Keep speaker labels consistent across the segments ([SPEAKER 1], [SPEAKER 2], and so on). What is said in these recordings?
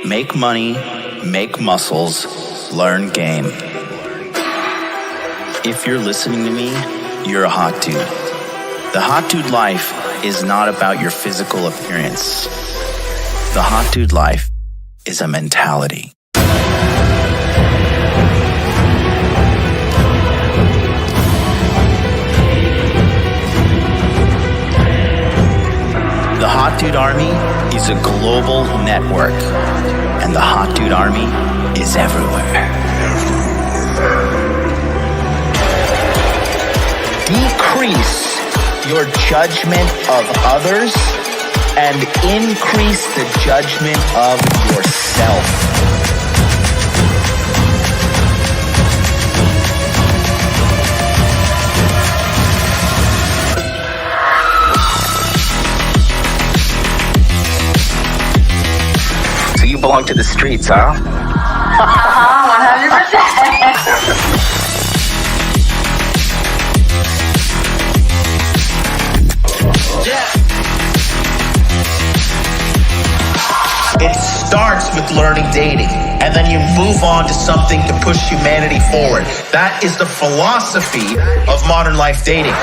[SPEAKER 1] make money, make muscles, learn game. If you're listening to me, you're a hot dude. The hot dude life is not about your physical appearance. The hot dude life is a mentality. The Hot Dude Army is a global network, and the Hot Dude Army is everywhere. Decrease your judgment of others and increase the judgment of yourself. You belong to the streets, huh?
[SPEAKER 2] 100%.
[SPEAKER 1] It starts with learning dating, and then you move on to something to push humanity forward. That is the philosophy of modern life dating.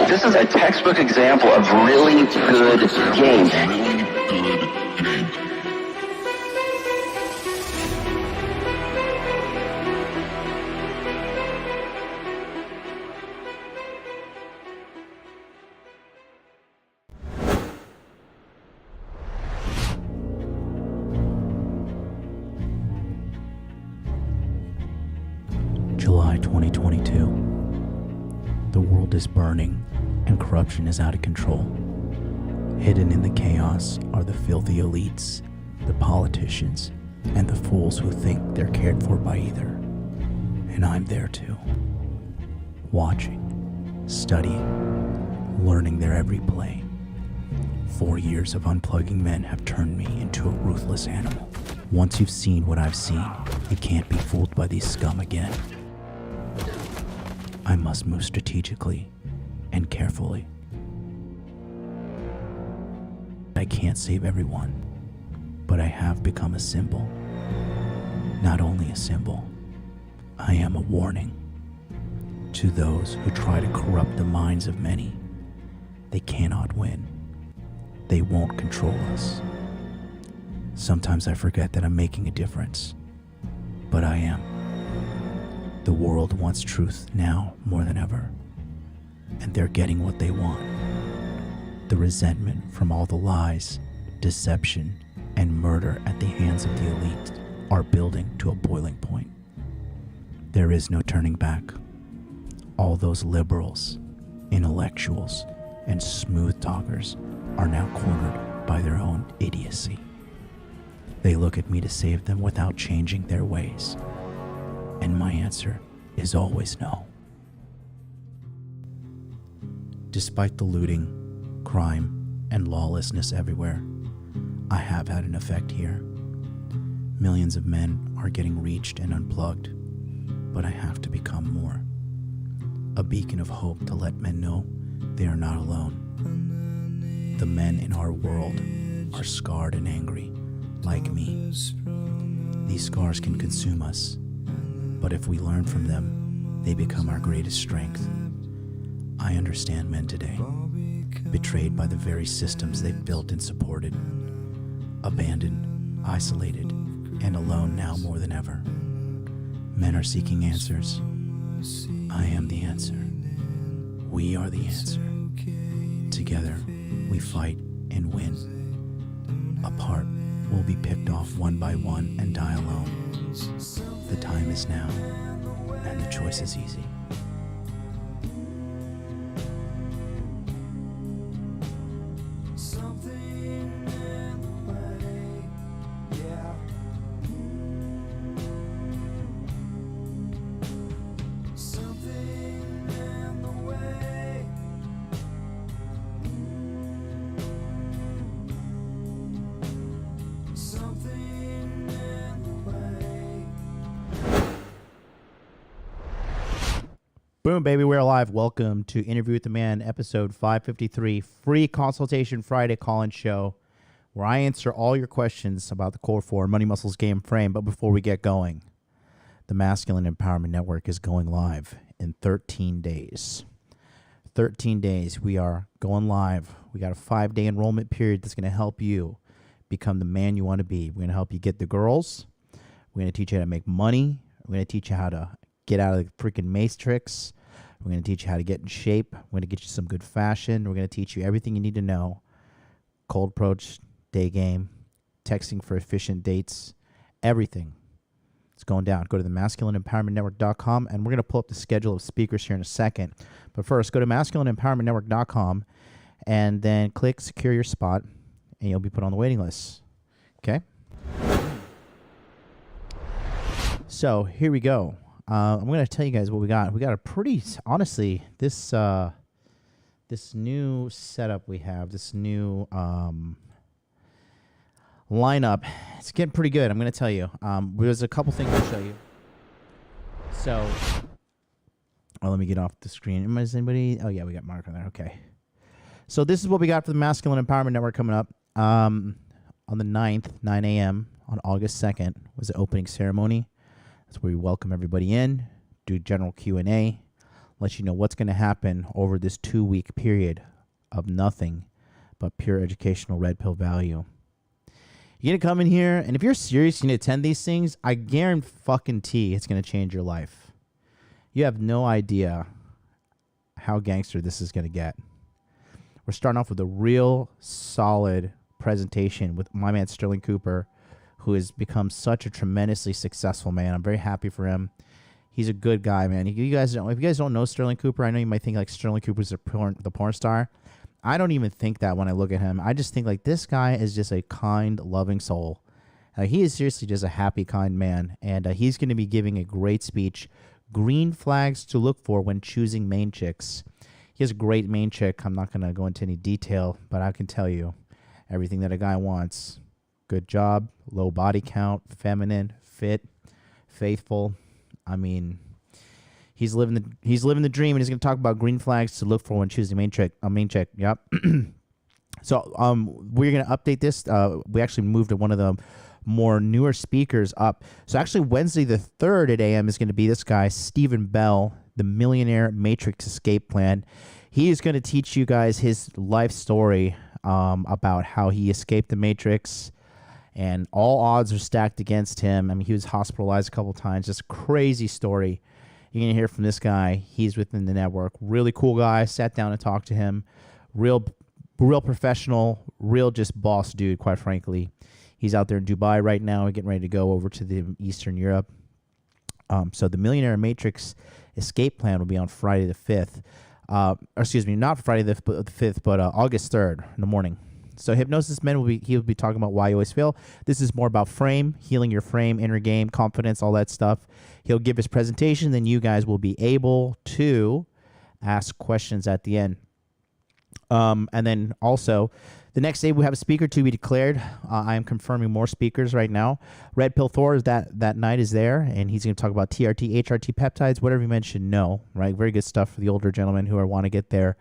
[SPEAKER 3] This is a textbook example of really good game.
[SPEAKER 4] July 2022. The world is burning and corruption is out of control. Hidden in the chaos are the filthy elites, the politicians, and the fools who think they're cared for by either. And I'm there too. Watching, studying, learning their every play. 4 years of unplugging men have turned me into a ruthless animal. Once you've seen what I've seen, you can't be fooled by these scum again. I must move strategically and carefully. I can't save everyone, but I have become a symbol. Not only a symbol, I am a warning to those who try to corrupt the minds of many. They cannot win. They won't control us. Sometimes I forget that I'm making a difference, but I am. The world wants truth now more than ever, and they're getting what they want. The resentment from all the lies, deception, and murder at the hands of the elite are building to a boiling point. There is no turning back. All those liberals, intellectuals, and smooth talkers are now cornered by their own idiocy. They look at me to save them without changing their ways. And my answer is always no. Despite the looting, crime, and lawlessness everywhere, I have had an effect here. Millions of men are getting reached and unplugged, but I have to become more. A beacon of hope to let men know they are not alone. The men in our world are scarred and angry, like me. These scars can consume us, but if we learn from them, they become our greatest strength. I understand men today, betrayed by the very systems they've built and supported, abandoned, isolated, and alone now more than ever. Men are seeking answers. I am the answer. We are the answer. Together, we fight and win. Apart, we'll be picked off one by one and die alone. The time is now, and the choice is easy. Boom, baby, we're live. Welcome to Interview with the Man, episode 553, free Consultation Friday call-in show, where I answer all your questions about the Core 4 Money Muscles Game Frame. But before we get going, the Masculine Empowerment Network is going live in 13 days. 13 days, we are going live. We got a 5-day enrollment period that's going to help you become the man you want to be. We're going to help you get the girls. We're going to teach you how to make money. We're going to teach you how to get out of the freaking matrix. We're going to teach you how to get in shape. We're going to get you some good fashion. We're going to teach you everything you need to know. Cold approach, day game, texting for efficient dates, everything. It's going down. Go to the masculineempowermentnetwork.com, and we're going to pull up the schedule of speakers here in a second. But first, go to masculineempowermentnetwork.com, and then click secure your spot, and you'll be put on the waiting list. Okay? So here we go. I'm going to tell you guys what we got. We got a pretty, honestly, this new setup we have, this new lineup, it's getting pretty good. I'm going to tell you. There's a couple things I'll show you. So, let me get off the screen. Is anybody? Oh yeah, we got Mark on there. Okay. So this is what we got for the Masculine Empowerment Network coming up. On the 9th, 9 a.m. on August 2nd was the opening ceremony. That's where we welcome everybody in, do general Q&A, let you know what's going to happen over this 2-week period of nothing but pure educational red pill value. You're going to come in here, and if you're serious, you need to attend these things, I guarantee it's going to change your life. You have no idea how gangster this is going to get. We're starting off with a real solid presentation with my man Sterling Cooper, who has become such a tremendously successful man. I'm very happy for him. He's a good guy, man. If you guys don't know Sterling Cooper, I know you might think like Sterling Cooper's the porn star. I don't even think that when I look at him. I just think like this guy is just a kind, loving soul. He is seriously just a happy, kind man. And he's going to be giving a great speech, green flags to look for when choosing main chicks. He has a great main chick. I'm not going to go into any detail, but I can tell you everything that a guy wants. Good job, low body count, feminine, fit, faithful. I mean, he's living the dream, and he's going to talk about green flags to look for when choosing a main chick. Yep. So we're going to update this. We actually moved to one of the more newer speakers up. So actually Wednesday the 3rd at AM is going to be this guy, Stephen Bell, the Millionaire Matrix Escape Plan. He is going to teach you guys his life story about how he escaped the Matrix. And all odds are stacked against him. I mean, he was hospitalized a couple times. Just a crazy story. You're going to hear from this guy. He's within the network. Really cool guy. Sat down and talked to him. Real professional. Real just boss dude, quite frankly. He's out there in Dubai right now, getting ready to go over to the Eastern Europe. So the Millionaire Matrix Escape Plan will be on Friday the 5th. Not Friday the 5th, but August 3rd in the morning. So Hypnosis Men he'll be talking about why you always fail. This is more about frame, healing your frame, inner game, confidence, all that stuff. He'll give his presentation, then you guys will be able to ask questions at the end. And then also, the next day we have a speaker to be declared. I am confirming more speakers right now. Red Pill Thor is that night is there, and he's going to talk about TRT, HRT peptides, whatever you mentioned. No, right? Very good stuff for the older gentlemen who want to get their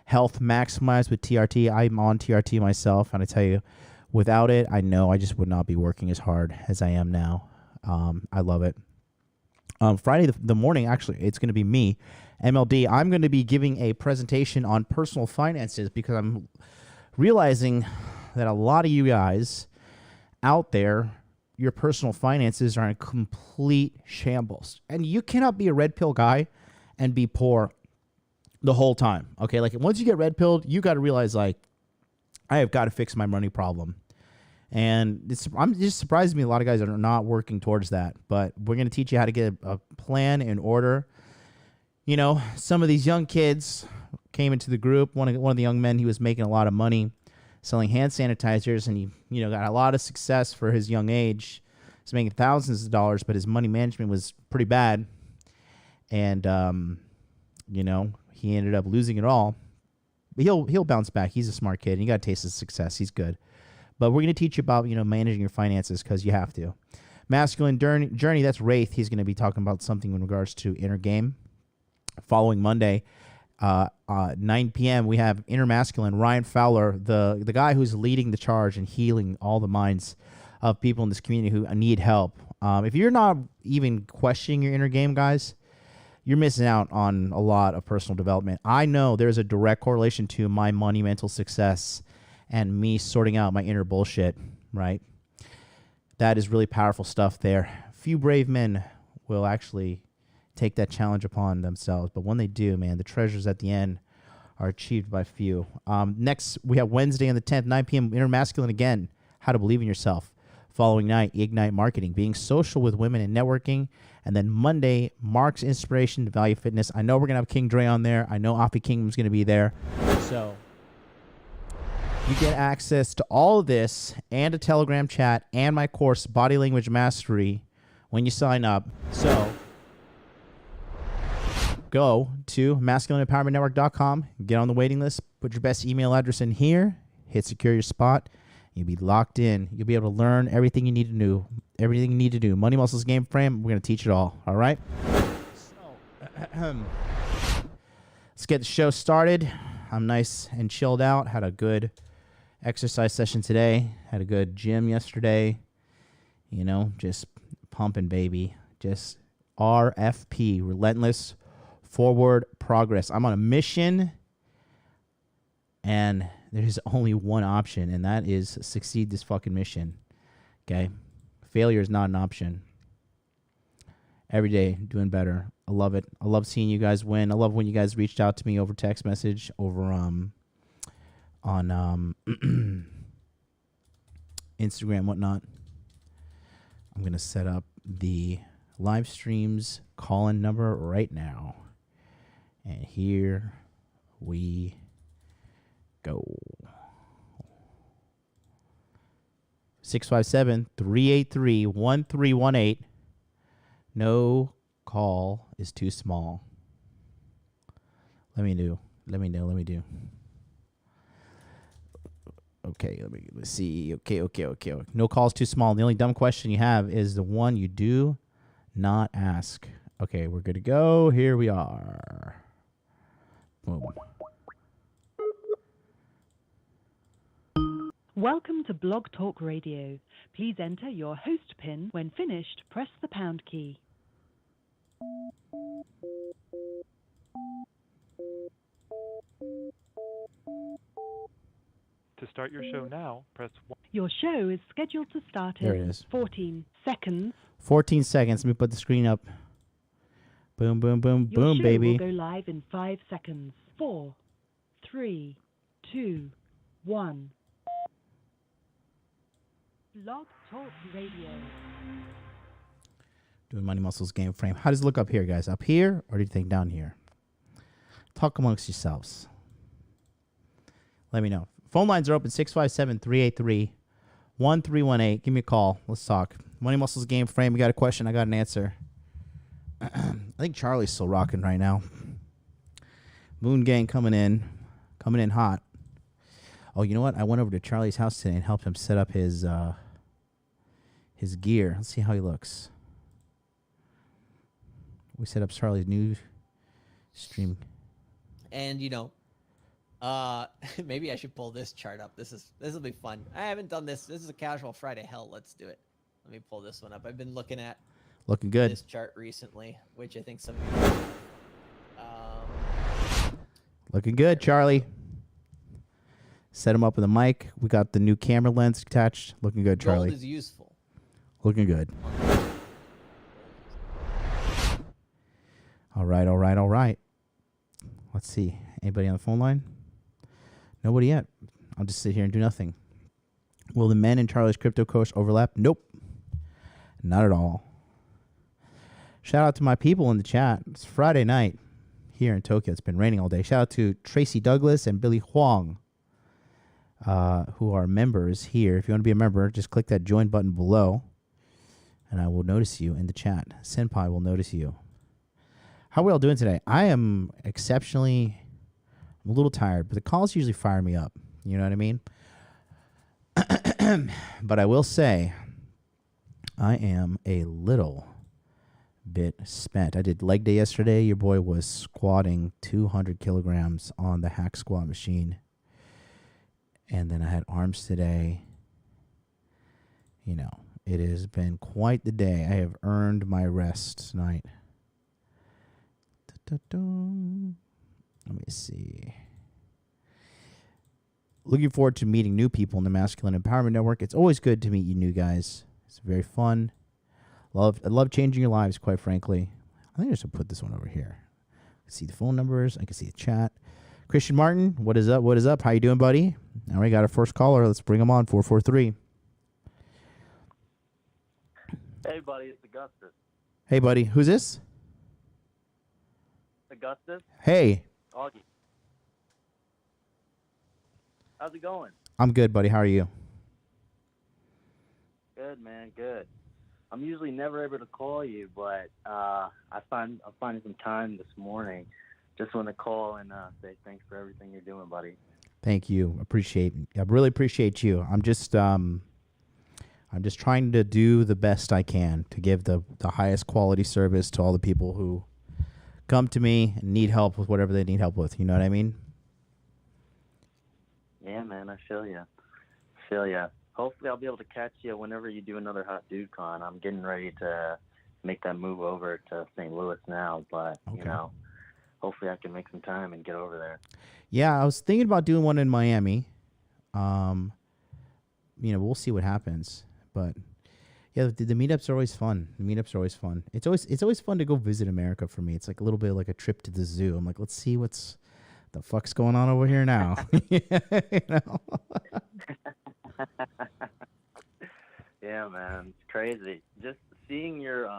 [SPEAKER 4] health maximized with TRT. I'm on TRT myself, and I tell you, without it, I know I just would not be working as hard as I am now. I love it. Friday the morning, actually, it's going to be me, MLD. I'm going to be giving a presentation on personal finances because I'm realizing that a lot of you guys out there, your personal finances are in complete shambles. And you cannot be a red pill guy and be poor the whole time. Okay, like once you get red pilled, you got to realize like I have got to fix my money problem. And I'm just surprised me a lot of guys are not working towards that. But we're going to teach you how to get a plan in order. You know, some of these young kids came into the group. One of the young men, he was making a lot of money selling hand sanitizers, and he got a lot of success for his young age. He's making thousands of dollars, but his money management was pretty bad. And he ended up losing it all. But he'll bounce back. He's a smart kid, and you got to taste his success. He's good. But we're going to teach you about, managing your finances because you have to. Masculine Journey, that's Wraith. He's going to be talking about something in regards to inner game. Following Monday, 9 p.m., we have Inner Masculine, Ryan Fowler, the guy who's leading the charge and healing all the minds of people in this community who need help. If you're not even questioning your inner game, guys, you're missing out on a lot of personal development. I know there's a direct correlation to my money, mental success, and me sorting out my inner bullshit, right? That is really powerful stuff there. Few brave men will actually take that challenge upon themselves, but when they do, man, the treasures at the end are achieved by few. Next, we have Wednesday on the 10th, 9 p.m., Inner Masculine again, How to Believe in Yourself. Following night, Ignite Marketing, being social with women and networking. And then Monday, Mark's Inspiration to Value Fitness. I know we're going to have King Dre on there. I know Offie Kingdom's going to be there. So you get access to all of this and a Telegram chat and my course, Body Language Mastery, when you sign up. So go to masculineempowermentnetwork.com, get on the waiting list, put your best email address in here, hit secure your spot. You'll be locked in. You'll be able to learn everything you need to do. Everything you need to do. Money Muscles Game Frame, we're going to teach it all. All right? So, let's get the show started. I'm nice and chilled out. Had a good exercise session today. Had a good gym yesterday. You know, just pumping, baby. Just RFP, Relentless Forward Progress. I'm on a mission, and there's only one option, and that is succeed this fucking mission. Okay? Failure is not an option. Every day, doing better. I love it. I love seeing you guys win. I love when you guys reached out to me over text message, over on Instagram, whatnot. I'm going to set up the live streams call-in number right now. And here we go. 657-383-1318. No call is too small. Let me do. Okay, let's see. Okay. No call is too small. The only dumb question you have is the one you do not ask. Okay, we're good to go. Here we are. Boom.
[SPEAKER 2] Welcome to Blog Talk Radio. Please enter your host PIN. When finished, press the pound key.
[SPEAKER 5] To start your show now, press 1.
[SPEAKER 2] Your show is scheduled to start
[SPEAKER 4] There it
[SPEAKER 2] in
[SPEAKER 4] is.
[SPEAKER 2] 14 seconds.
[SPEAKER 4] 14 seconds. Let me put the screen up. Boom, boom, boom,
[SPEAKER 2] Your
[SPEAKER 4] boom,
[SPEAKER 2] show
[SPEAKER 4] baby.
[SPEAKER 2] will go live in 5 seconds. 4, 3, 2, 1. Blog Talk Radio.
[SPEAKER 4] Doing Money Muscles Game Frame. How does it look up here, guys? Up here, or do you think down here? Talk amongst yourselves. Let me know. Phone lines are open, 657-383-1318. Give me a call. Let's talk. Money Muscles Game Frame. You got a question, I got an answer. I think Charlie's still rocking right now. Moon Gang coming in hot. Oh, you know what? I went over to Charlie's house today and helped him set up his gear. Let's see how he looks. We set up Charlie's new stream.
[SPEAKER 6] And maybe I should pull this chart up. This will be fun. I haven't done this. This is a casual Friday. Hell, let's do it. Let me pull this one up. I've been looking at
[SPEAKER 4] good.
[SPEAKER 6] This chart recently, which I think some of you
[SPEAKER 4] Looking good, Charlie. Set him up with a mic. We got the new camera lens attached. Looking good, Charlie.
[SPEAKER 6] gold is useful.
[SPEAKER 4] Looking good. All right. Let's see. Anybody on the phone line? Nobody yet. I'll just sit here and do nothing. Will the men in Charlie's crypto coach overlap? Nope. Not at all. Shout out to my people in the chat. It's Friday night here in Tokyo. It's been raining all day. Shout out to Tracy Douglas and Billy Huang, who are members here. If you want to be a member, just click that join button below, and I will notice you in the chat. Senpai will notice you. How are we all doing today? I am exceptionally, I'm a little tired, but the calls usually fire me up. You know what I mean? But I will say, I am a little bit spent. I did leg day yesterday. Your boy was squatting 200 kilograms on the hack squat machine. And then I had arms today. You know, it has been quite the day. I have earned my rest tonight. Let me see. Looking forward to meeting new people in the Masculine Empowerment Network. It's always good to meet you new guys. It's very fun. I love changing your lives, quite frankly. I think I should put this one over here. I can see the phone numbers. I can see the chat. Christian Martin, what is up? What is up? How you doing, buddy? All right, got our first caller. Let's bring him on, 443.
[SPEAKER 7] Hey, buddy, it's Augustus.
[SPEAKER 4] Hey, buddy. Who's this?
[SPEAKER 7] Augustus?
[SPEAKER 4] Hey.
[SPEAKER 7] Augie. How's it going?
[SPEAKER 4] I'm good, buddy. How are you?
[SPEAKER 7] Good, man, good. I'm usually never able to call you, but I'm finding some time this morning. Just want to call and say thanks for everything you're doing, buddy.
[SPEAKER 4] Thank you. I really appreciate you. I'm just trying to do the best I can to give the highest quality service to all the people who come to me and need help with whatever they need help with. You know what I mean?
[SPEAKER 7] Yeah, man, I feel ya. Hopefully I'll be able to catch you whenever you do another Hot Dude Con. I'm getting ready to make that move over to St. Louis now, but,
[SPEAKER 4] Okay.
[SPEAKER 7] you know, hopefully I can make some time and get over there.
[SPEAKER 4] Yeah, I was thinking about doing one in Miami. You know, we'll see what happens. But yeah, the meetups are always fun. It's always fun to go visit America for me. It's like a little bit like a trip to the zoo. I'm like, let's see what's the fuck's going on over here now. You know?
[SPEAKER 7] Yeah, man, it's crazy. Just seeing your,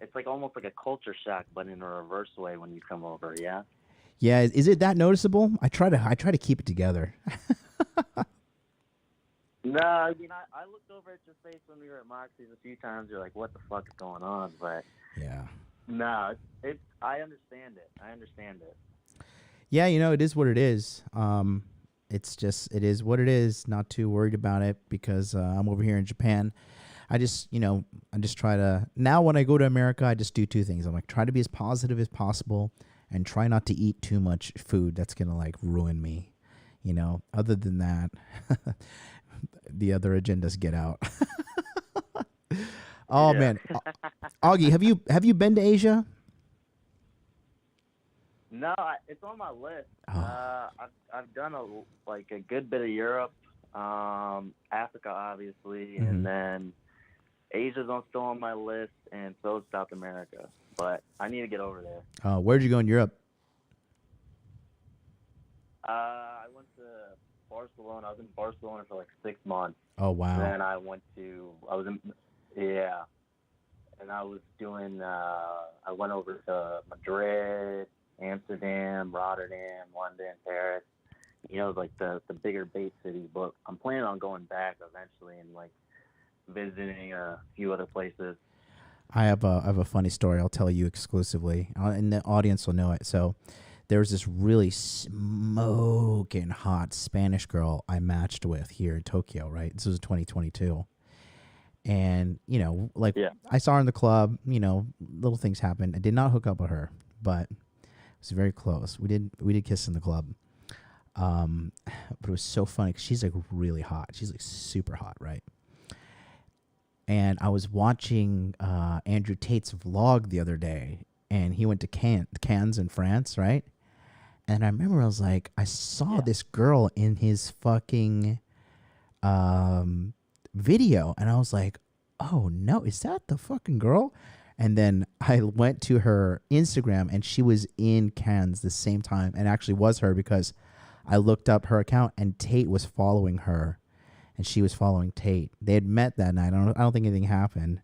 [SPEAKER 7] it's like almost like a culture shock, but in a reverse way when you come over. Yeah.
[SPEAKER 4] Yeah, is it that noticeable? I try to keep it together.
[SPEAKER 7] No, I mean, I looked over at your face when we were at Moxie's a few times. You're like, what the fuck is going on? But
[SPEAKER 4] Yeah.
[SPEAKER 7] no, I understand it.
[SPEAKER 4] Yeah, you know, it is what it is. It is what it is. Not too worried about it because I'm over here in Japan. I just try to, now when I go to America, I just do two things. I'm like, try to be as positive as possible and try not to eat too much food that's going to like ruin me. You know, other than that, the other agendas get out. Oh, yeah. Man. Augie, have you been to Asia?
[SPEAKER 7] No, it's on my list.
[SPEAKER 4] Oh.
[SPEAKER 7] I've done a good bit of Europe, Africa, obviously,
[SPEAKER 4] Mm-hmm.
[SPEAKER 7] and then Asia's still on my list, and so is South America. But I need to get over there.
[SPEAKER 4] Where'd you go in Europe?
[SPEAKER 7] I went to Barcelona. I was in Barcelona for like 6 months.
[SPEAKER 4] Oh, wow.
[SPEAKER 7] And then I was doing, I went over to Madrid, Amsterdam, Rotterdam, London, Paris, you know, like the bigger bait cities. But I'm planning on going back eventually and like visiting a few other places.
[SPEAKER 4] I have a funny story I'll tell you exclusively, and the audience will know it. So there was this really smoking hot Spanish girl I matched with here in Tokyo, right? This was 2022. And, you know, like I saw her in the club, you know, little things happened. I did not hook up with her, but it was very close. We did kiss in the club. But it was so funny 'cause she's like really hot. She's like super hot, right? And I was watching Andrew Tate's vlog the other day, and he went to Cannes in France, right? And I remember I was like, I saw this girl in his fucking video, and I was like, oh no, is that the fucking girl? And then I went to her Instagram, and she was in Cannes the same time, and actually was her because I looked up her account, and Tate was following her, and she was following Tate. They had met that night. I don't think anything happened,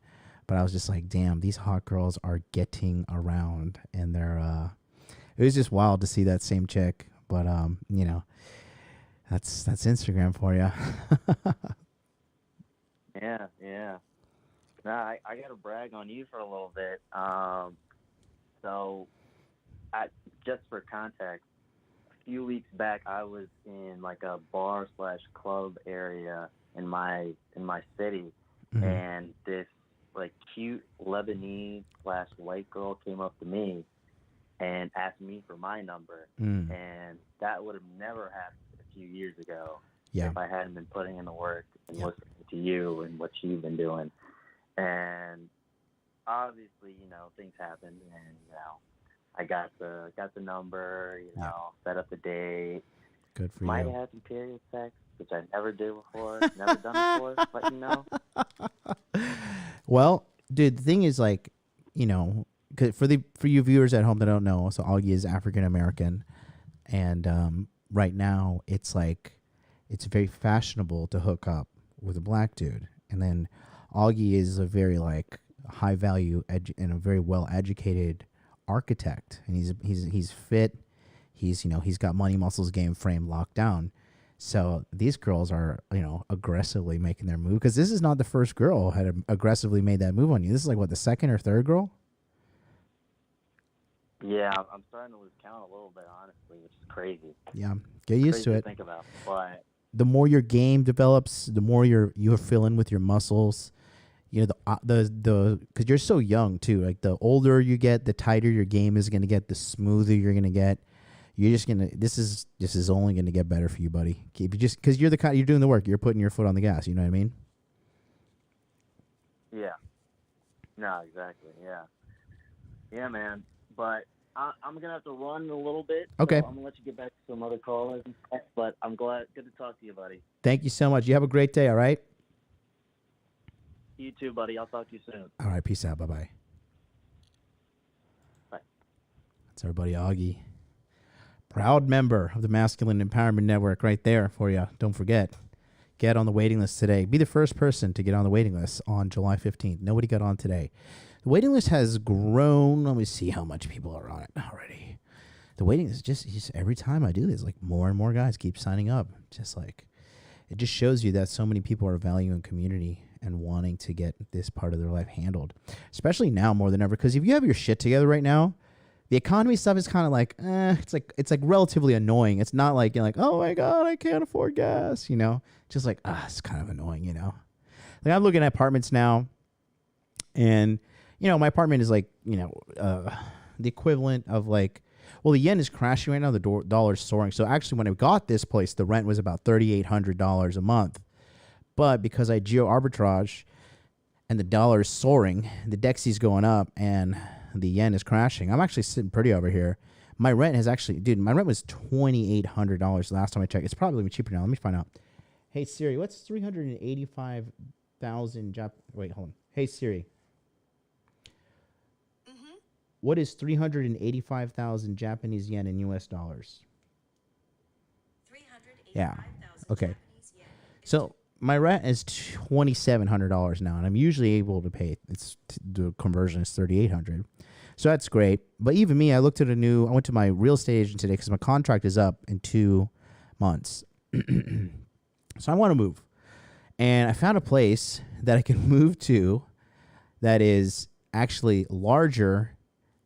[SPEAKER 4] but I was just like, damn, these hot girls are getting around, and they're. It was just wild to see that same chick, but you know, that's Instagram for you.
[SPEAKER 7] Yeah. Nah, I got to brag on you for a little bit. So, just for context, a few weeks back, I was in like a bar/club area in my city,
[SPEAKER 4] Mm-hmm.
[SPEAKER 7] and this like cute Lebanese / white girl came up to me and asked me for my number, and that would have never happened a few years ago if I hadn't been putting in the work and listening to you and what you've been doing. And obviously, you know, things happen, and you know, I got the number, you know, set up the date.
[SPEAKER 4] Good for
[SPEAKER 7] Might
[SPEAKER 4] you.
[SPEAKER 7] have had some period sex, which I never did before, never done before, but you know.
[SPEAKER 4] Well, dude, the thing is, like, you know, 'cause for you viewers at home that don't know, so Augie is African American, and right now it's like it's very fashionable to hook up with a black dude, and then Augie is a very like high value and a very well educated architect, and he's fit, he's you know he's got money, muscles, game, frame locked down. So these girls are, you know, aggressively making their move, because this is not the first girl who had aggressively made that move on you. This is like what, the second or third girl?
[SPEAKER 7] Yeah, I'm starting to lose count a little bit, honestly, which is crazy.
[SPEAKER 4] Yeah, get used to it.
[SPEAKER 7] Think about, but
[SPEAKER 4] the more your game develops, the more you're filling with your muscles. You know, the because you're so young too. Like the older you get, the tighter your game is gonna get, the smoother you're gonna get. You're just gonna. This is only gonna get better for you, buddy. Keep you just because you're doing the work. You're putting your foot on the gas. You know what I mean?
[SPEAKER 7] yeah, no, exactly, yeah, man. But I'm gonna have to run a little bit.
[SPEAKER 4] Okay.
[SPEAKER 7] So I'm gonna let you get back to some other callers. But I'm good to talk to you, buddy.
[SPEAKER 4] Thank you so much. You have a great day. All right.
[SPEAKER 7] You too, buddy. I'll talk to you soon.
[SPEAKER 4] All right. Peace out. Bye-bye.
[SPEAKER 7] Bye.
[SPEAKER 4] That's our buddy Augie. Proud member of the Masculine Empowerment Network right there for you. Don't forget. Get on the waiting list today. Be the first person to get on the waiting list on July 15th. Nobody got on today. The waiting list has grown. Let me see how much people are on it already. The waiting is just every time I do this, like more and more guys keep signing up. Just like, it just shows you that so many people are valuing community and wanting to get this part of their life handled, especially now more than ever. Because if you have your shit together right now, the economy stuff is kind of like, it's like relatively annoying. It's not like you're like, oh my God, I can't afford gas, you know? Just like, it's kind of annoying, you know? Like I'm looking at apartments now, and, you know, my apartment is like, you know, the equivalent of like, well, the yen is crashing right now. The dollar's soaring. So actually when I got this place, the rent was about $3,800 a month. But because I geo arbitrage and the dollar is soaring, the DEXY's going up, and the yen is crashing, I'm actually sitting pretty over here. My rent has actually, dude, my rent was $2,800 last time I checked. It's probably even cheaper now. Let me find out. Hey, Siri, what's 385,000 wait, hold on. Hey, Siri. What is 385,000 Japanese yen in US dollars? 385,000 yeah. Okay. So my rent is $2,700 now, and I'm usually able to pay. The conversion is $3,800, so that's great. But even me, I went to my real estate agent today because my contract is up in 2 months, so I want to move, and I found a place that I can move to that is actually larger,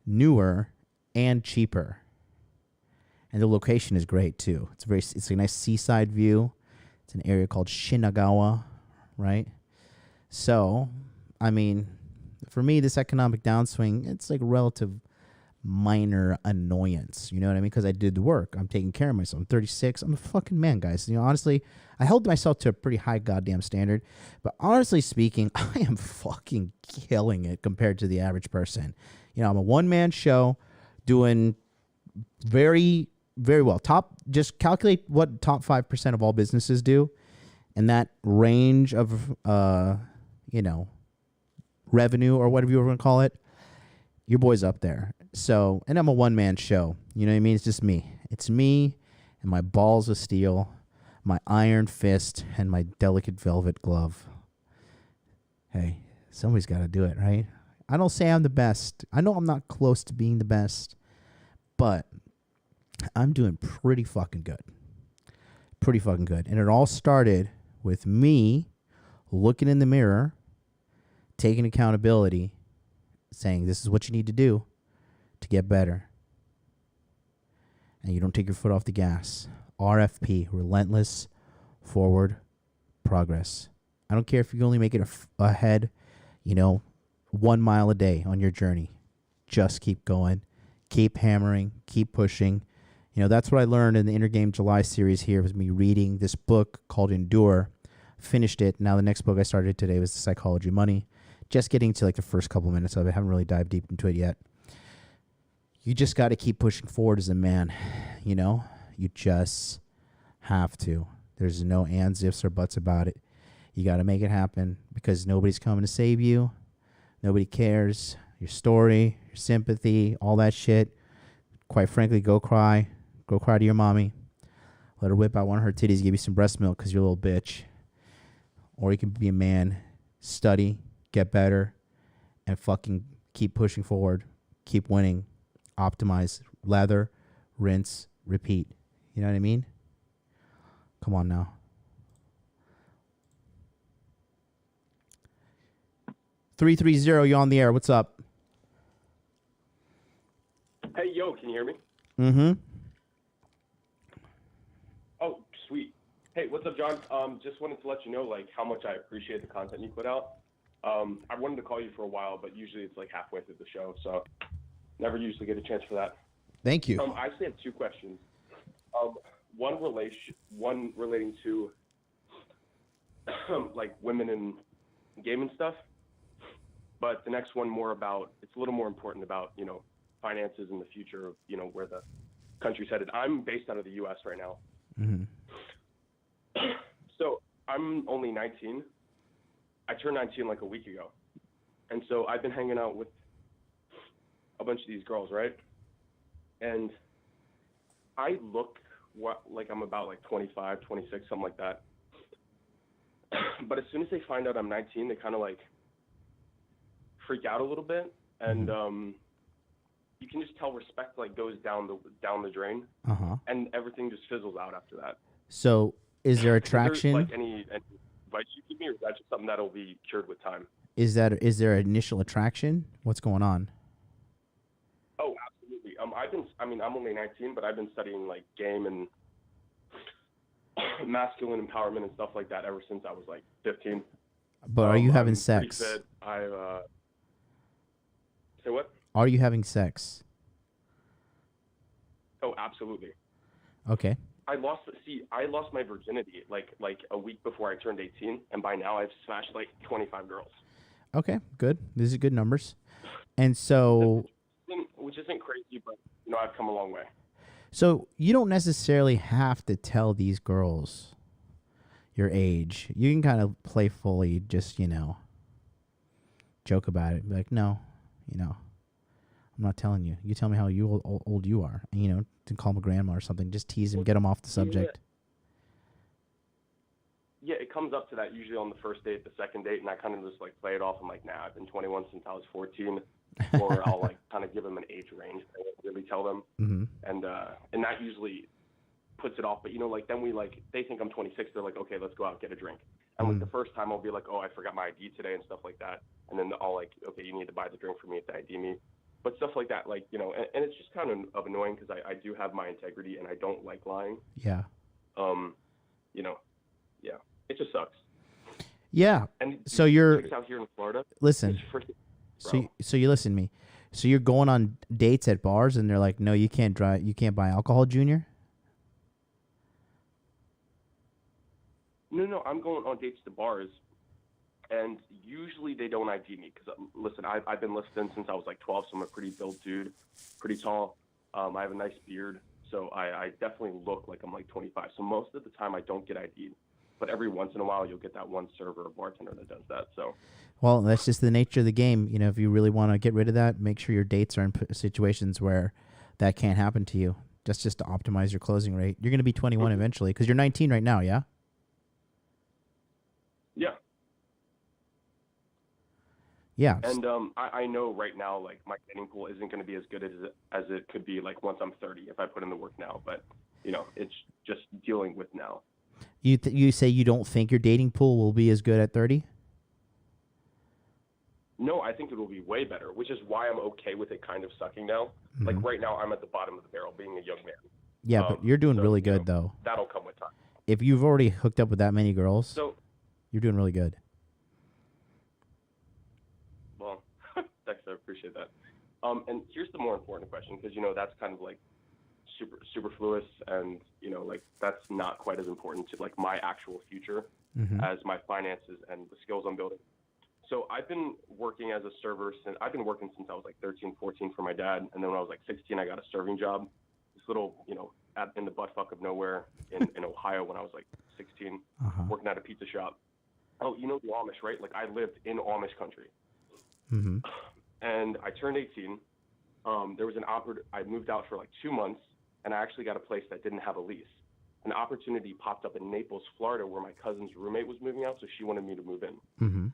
[SPEAKER 4] newer, and cheaper, and the location is great too. It's a nice seaside view. It's an area called Shinagawa, right? So, I mean, for me, this economic downswing, it's like relative minor annoyance. You know what I mean? Because I did the work. I'm taking care of myself. I'm 36. I'm a fucking man, guys. You know, honestly, I held myself to a pretty high goddamn standard. But honestly speaking, I am fucking killing it compared to the average person. You know, I'm a one-man show doing very, very well. Just calculate what top 5% of all businesses do, and that range of, revenue or whatever you want to call it, your boy's up there. So, and I'm a one-man show. You know what I mean? It's just me. It's me and my balls of steel, my iron fist, and my delicate velvet glove. Hey, somebody's got to do it, right? I don't say I'm the best. I know I'm not close to being the best, but I'm doing pretty fucking good. Pretty fucking good. And it all started with me looking in the mirror, taking accountability, saying this is what you need to do to get better. And you don't take your foot off the gas. RFP, relentless forward progress. I don't care if you only make it ahead, 1 mile a day on your journey. Just keep going, keep hammering, keep pushing. You know, that's what I learned in the Inner Game July series here with me reading this book called Endure. Finished it. Now the next book I started today was The Psychology of Money. Just getting to like the first couple minutes of it. I haven't really dived deep into it yet. You just got to keep pushing forward as a man. You know, you just have to. There's no ands, ifs, or buts about it. You got to make it happen because nobody's coming to save you. Nobody cares. Your story, your sympathy, all that shit. Quite frankly, go cry. Go cry to your mommy. Let her whip out one of her titties, give you some breast milk because you're a little bitch. Or you can be a man, study, get better, and fucking keep pushing forward. Keep winning. Optimize, lather, rinse, repeat. You know what I mean? Come on now. 330, you on the air. What's up?
[SPEAKER 8] Hey, yo, can you hear me?
[SPEAKER 4] Mm-hmm.
[SPEAKER 8] Oh, sweet. Hey, what's up, John? Just wanted to let you know, like, how much I appreciate the content you put out. I wanted to call you for a while, but usually it's like halfway through the show, so never usually get a chance for that.
[SPEAKER 4] Thank you.
[SPEAKER 8] I actually have two questions. One relating to like women in game and stuff, but the next one it's a little more important about, you know, finances and the future of, you know, where the country's headed. I'm based out of the U.S. right now.
[SPEAKER 4] Mm-hmm.
[SPEAKER 8] So I'm only 19. I turned 19 like a week ago. And so I've been hanging out with a bunch of these girls, right? And I look like I'm about like 25, 26, something like that. But as soon as they find out I'm 19, they kind of like freak out a little bit. And you can just tell respect like goes down the drain.
[SPEAKER 4] Uh-huh.
[SPEAKER 8] And everything just fizzles out after that.
[SPEAKER 4] So is there attraction?
[SPEAKER 8] Is there, like any advice you give me, or is that just something that'll be cured with time?
[SPEAKER 4] Is there initial attraction? What's going on?
[SPEAKER 8] Oh, absolutely. I'm only 19, but I've been studying like game and masculine empowerment and stuff like that ever since I was like 15.
[SPEAKER 4] But are you having
[SPEAKER 8] I'm
[SPEAKER 4] sex?
[SPEAKER 8] pretty fit. Say what?
[SPEAKER 4] Are you having sex?
[SPEAKER 8] Oh, absolutely.
[SPEAKER 4] Okay.
[SPEAKER 8] I lost my virginity like a week before I turned 18, and by now I've smashed like 25 girls.
[SPEAKER 4] Okay, good. These are good numbers. And so,
[SPEAKER 8] which isn't crazy, but you know, I've come a long way.
[SPEAKER 4] So you don't necessarily have to tell these girls your age. You can kind of playfully just, you know, joke about it. Be like, no, you know, I'm not telling you. You tell me how old you are. And, you know, to call them a grandma or something. Just tease them, get them off the subject.
[SPEAKER 8] Yeah, it comes up to that usually on the first date, the second date, and I kind of just like play it off. I'm like, nah, I've been 21 since I was 14. Or I'll like kind of give them an age range. I won't really tell them.
[SPEAKER 4] Mm-hmm.
[SPEAKER 8] And that usually puts it off. But, you know, like then they think I'm 26. They're like, okay, let's go out and get a drink. And like the first time I'll be like, oh, I forgot my ID today and stuff like that. And then I'll like, okay, you need to buy the drink for me if they ID me. But stuff like that, like, you know, and it's just kind of annoying because I do have my integrity and I don't like lying.
[SPEAKER 4] Yeah.
[SPEAKER 8] You know, yeah, it just sucks.
[SPEAKER 4] Yeah.
[SPEAKER 8] And
[SPEAKER 4] so you're
[SPEAKER 8] out here in Florida.
[SPEAKER 4] Listen. So you listen to me. So you're going on dates at bars and they're like, no, you can't drive. You can't buy alcohol, Junior.
[SPEAKER 8] No, I'm going on dates to bars. And usually they don't ID me because, listen, I've been listening since I was like 12, so I'm a pretty built dude, pretty tall. I have a nice beard, so I definitely look like I'm like 25. So most of the time I don't get ID'd, but every once in a while you'll get that one server or bartender that does that. So,
[SPEAKER 4] well, that's just the nature of the game. You know, if you really want to get rid of that, make sure your dates are in situations where that can't happen to you. Just to optimize your closing rate. You're going to be 21 eventually because you're 19 right now, yeah?
[SPEAKER 8] Yeah.
[SPEAKER 4] Yeah.
[SPEAKER 8] And I know right now, like, my dating pool isn't going to be as good as it could be, like, once I'm 30 if I put in the work now. But, you know, it's just dealing with now.
[SPEAKER 4] You say you don't think your dating pool will be as good at 30?
[SPEAKER 8] No, I think it will be way better, which is why I'm okay with it kind of sucking now. Mm-hmm. Like, right now, I'm at the bottom of the barrel being a young man.
[SPEAKER 4] Yeah, but you're doing really good, though.
[SPEAKER 8] That'll come with time.
[SPEAKER 4] If you've already hooked up with that many girls, you're doing really good.
[SPEAKER 8] Well, I appreciate that. And here's the more important question, because, that's kind of like superfluous, and, like that's not quite as important to like my actual future as my finances and the skills I'm building. So I've been working as a server since I was like 13, 14 for my dad. And then when I was like 16, I got a serving job, this little, in the buttfuck of nowhere in Ohio when I was like 16, working at a pizza shop. Oh, the Amish, right? Like I lived in Amish country. And I turned 18. There was I moved out for like 2 months, and I actually got a place that didn't have a lease. An opportunity popped up in Naples, Florida, where my cousin's roommate was moving out, so she wanted me to move in.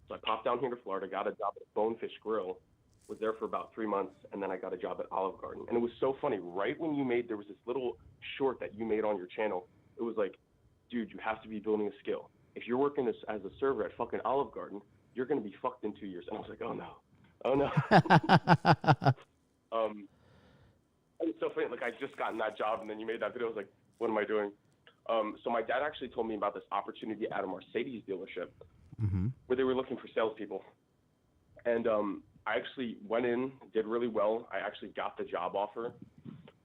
[SPEAKER 8] So I popped down here to Florida, got a job at Bonefish Grill, was there for about 3 months, and then I got a job at Olive Garden. And it was so funny. Right when there was this little short that you made on your channel. It was like, dude, you have to be building a skill. If you're working as a server at fucking Olive Garden, you're going to be fucked in 2 years. And I was like, oh no. It's so funny. Like I just gotten that job, and then you made that video. I was like, what am I doing? So my dad actually told me about this opportunity at a Mercedes dealership where they were looking for salespeople. And I actually went in, did really well. I actually got the job offer.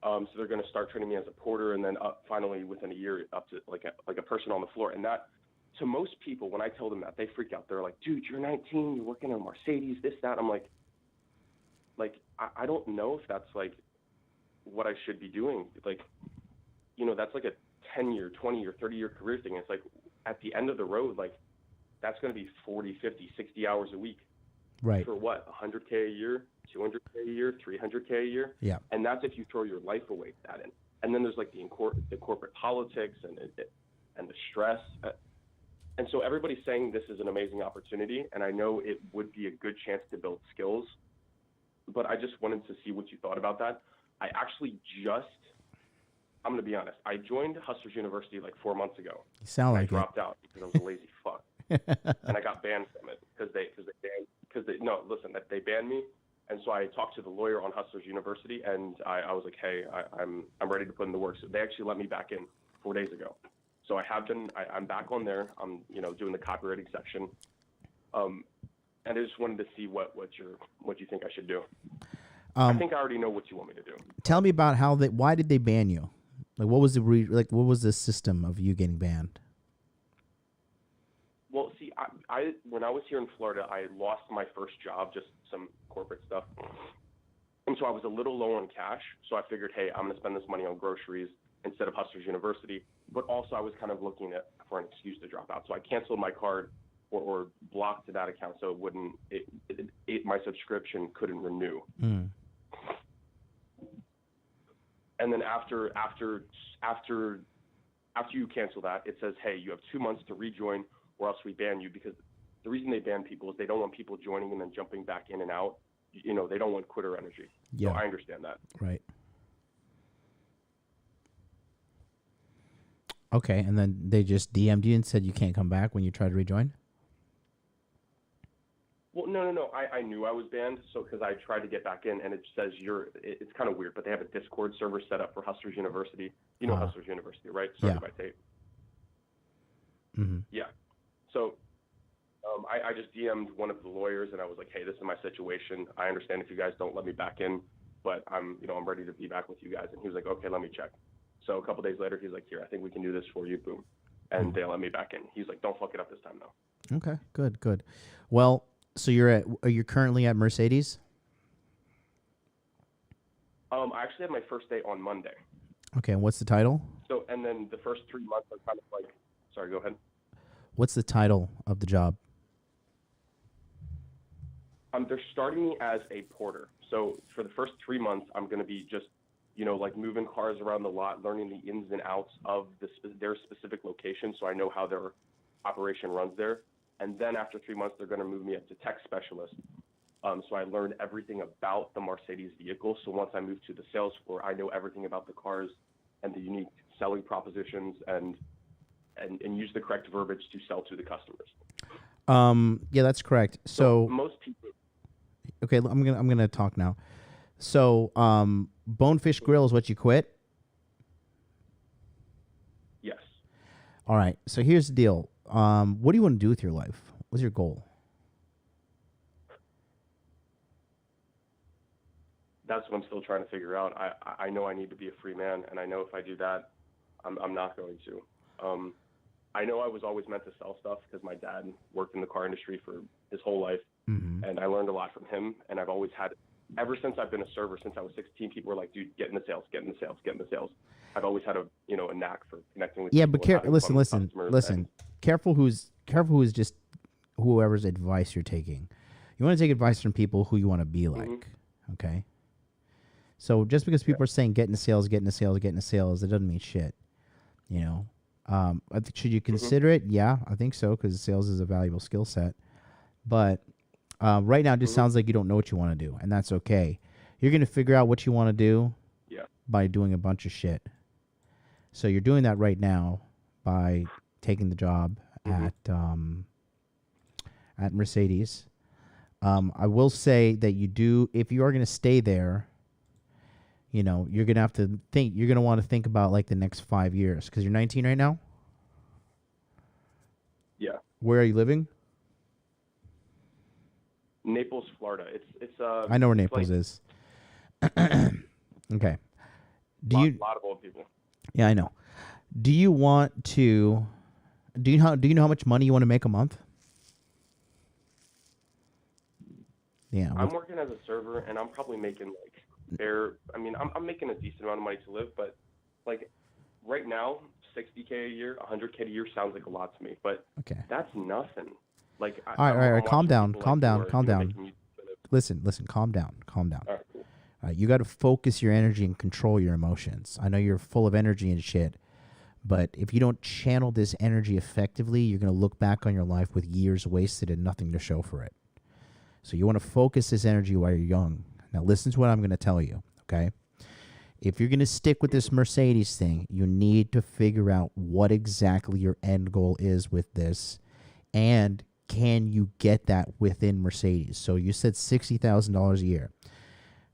[SPEAKER 8] So they're going to start training me as a porter, and then finally within a year up to like a person on the floor. And that, to most people, when I tell them that, they freak out. They're like, dude, you're 19, you're working on Mercedes, this, that. I'm like, I don't know if that's like what I should be doing. Like, that's like a 10-year, 20-year, 30-year career thing. It's like at the end of the road, like that's going to be 40, 50, 60 hours a week.
[SPEAKER 4] Right.
[SPEAKER 8] For what? 100K a year, 200K a year, 300K a year.
[SPEAKER 4] Yeah.
[SPEAKER 8] And that's if you throw your life away to that in. And then there's like the corporate politics and the stress. And so everybody's saying this is an amazing opportunity, and I know it would be a good chance to build skills, but I just wanted to see what you thought about that. I actually I'm going to be honest, I joined Hustlers University like 4 months ago.
[SPEAKER 4] You sound like
[SPEAKER 8] I dropped out because I was a lazy fuck. And I got banned from it because they banned me. And so I talked to the lawyer on Hustlers University, and I was like, hey, I'm ready to put in the work. So they actually let me back in 4 days ago. So I'm back on there. I'm, doing the copywriting section. And I just wanted to see what you think I should do. I think I already know what you want me to do.
[SPEAKER 4] Tell me about why did they ban you? Like, what was what was the system of you getting banned?
[SPEAKER 8] Well, see, I when I was here in Florida, I lost my first job, just some corporate stuff. And so I was a little low on cash. So I figured, hey, I'm going to spend this money on groceries instead of Hustlers University. But also I was kind of looking for an excuse to drop out. So I canceled my card or blocked that account so it wouldn't, my subscription couldn't renew. And then after you cancel that, it says, hey, you have 2 months to rejoin or else we ban you, because the reason they ban people is they don't want people joining and then jumping back in and out. They don't want quitter energy.
[SPEAKER 4] Yeah.
[SPEAKER 8] So I understand that.
[SPEAKER 4] Right. Okay, and then they just DM'd you and said you can't come back when you try to rejoin?
[SPEAKER 8] Well, no. I knew I was banned, so because I tried to get back in, and it says it's kind of weird, but they have a Discord server set up for Hustlers University. You know Hustlers University, right? Started by Tate. Yeah. So I just DM'd one of the lawyers, and I was like, hey, this is my situation. I understand if you guys don't let me back in, but I'm ready to be back with you guys. And he was like, okay, let me check. So a couple days later, he's like, here, I think we can do this for you. Boom. And they let me back in. He's like, don't fuck it up this time, though.
[SPEAKER 4] Okay, good. Well, so are you currently at Mercedes?
[SPEAKER 8] I actually had my first day on Monday.
[SPEAKER 4] Okay, and what's the title?
[SPEAKER 8] So, and then the first 3 months are kind of like, sorry, go ahead.
[SPEAKER 4] What's the title of the job?
[SPEAKER 8] They're starting me as a porter. So for the first 3 months, I'm going to be just, like moving cars around the lot, learning the ins and outs of their specific location, so I know how their operation runs there. And then after 3 months, they're going to move me up to tech specialist. So I learned everything about the Mercedes vehicle. So once I move to the sales floor, I know everything about the cars and the unique selling propositions and use the correct verbiage to sell to the customers.
[SPEAKER 4] Yeah, that's correct. So
[SPEAKER 8] most people.
[SPEAKER 4] Okay, I'm gonna talk now. So Bonefish Grill is what you quit?
[SPEAKER 8] Yes.
[SPEAKER 4] All right. So here's the deal. What do you want to do with your life? What's your goal?
[SPEAKER 8] that's what I'm still trying to figure out. I know I need to be a free man, and I know if I do that, I'm not going to. I know I was always meant to sell stuff because my dad worked in the car industry for his whole life, and I learned a lot from him. And I've always had, ever since I've been a server, since I was 16, people were like, "Dude, get in the sales, get in the sales, get in the sales." I've always had a knack for connecting with people.
[SPEAKER 4] Yeah, but listen.
[SPEAKER 8] And,
[SPEAKER 4] Careful who's just whoever's advice you're taking. You want to take advice from people who you want to be like. Okay. So just because people are saying get into sales, get into sales, get into sales, it doesn't mean shit. Should you consider it? Yeah, I think so, because sales is a valuable skill set. But right now, it just sounds like you don't know what you want to do, and that's okay. You're going to figure out what you want to do by doing a bunch of shit. So you're doing that right now by taking the job at Mercedes. I will say that if you are going to stay there, you're going to have to think. You're going to want to think about like the next 5 years, because you're 19 right now.
[SPEAKER 8] Yeah.
[SPEAKER 4] Where are you living?
[SPEAKER 8] Naples, Florida. It's
[SPEAKER 4] I know where Naples is. Okay.
[SPEAKER 8] A lot of old people.
[SPEAKER 4] Yeah, I know. Do you want to? Do you know how much money you want to make a month? Yeah.
[SPEAKER 8] I'm working as a server, and I'm probably making I'm making a decent amount of money to live, but like right now, $60K a year, $100K a year sounds like a lot to me, but that's nothing. Like,
[SPEAKER 4] all right. Calm down.
[SPEAKER 8] Making
[SPEAKER 4] Listen. Calm down.
[SPEAKER 8] All right, cool.
[SPEAKER 4] All right, you got to focus your energy and control your emotions. I know you're full of energy and shit, but if you don't channel this energy effectively, you're going to look back on your life with years wasted and nothing to show for it. So you want to focus this energy while you're young. Now listen to what I'm going to tell you, okay? If you're going to stick with this Mercedes thing, you need to figure out what exactly your end goal is with this, and can you get that within Mercedes? So you said $60,000 a year.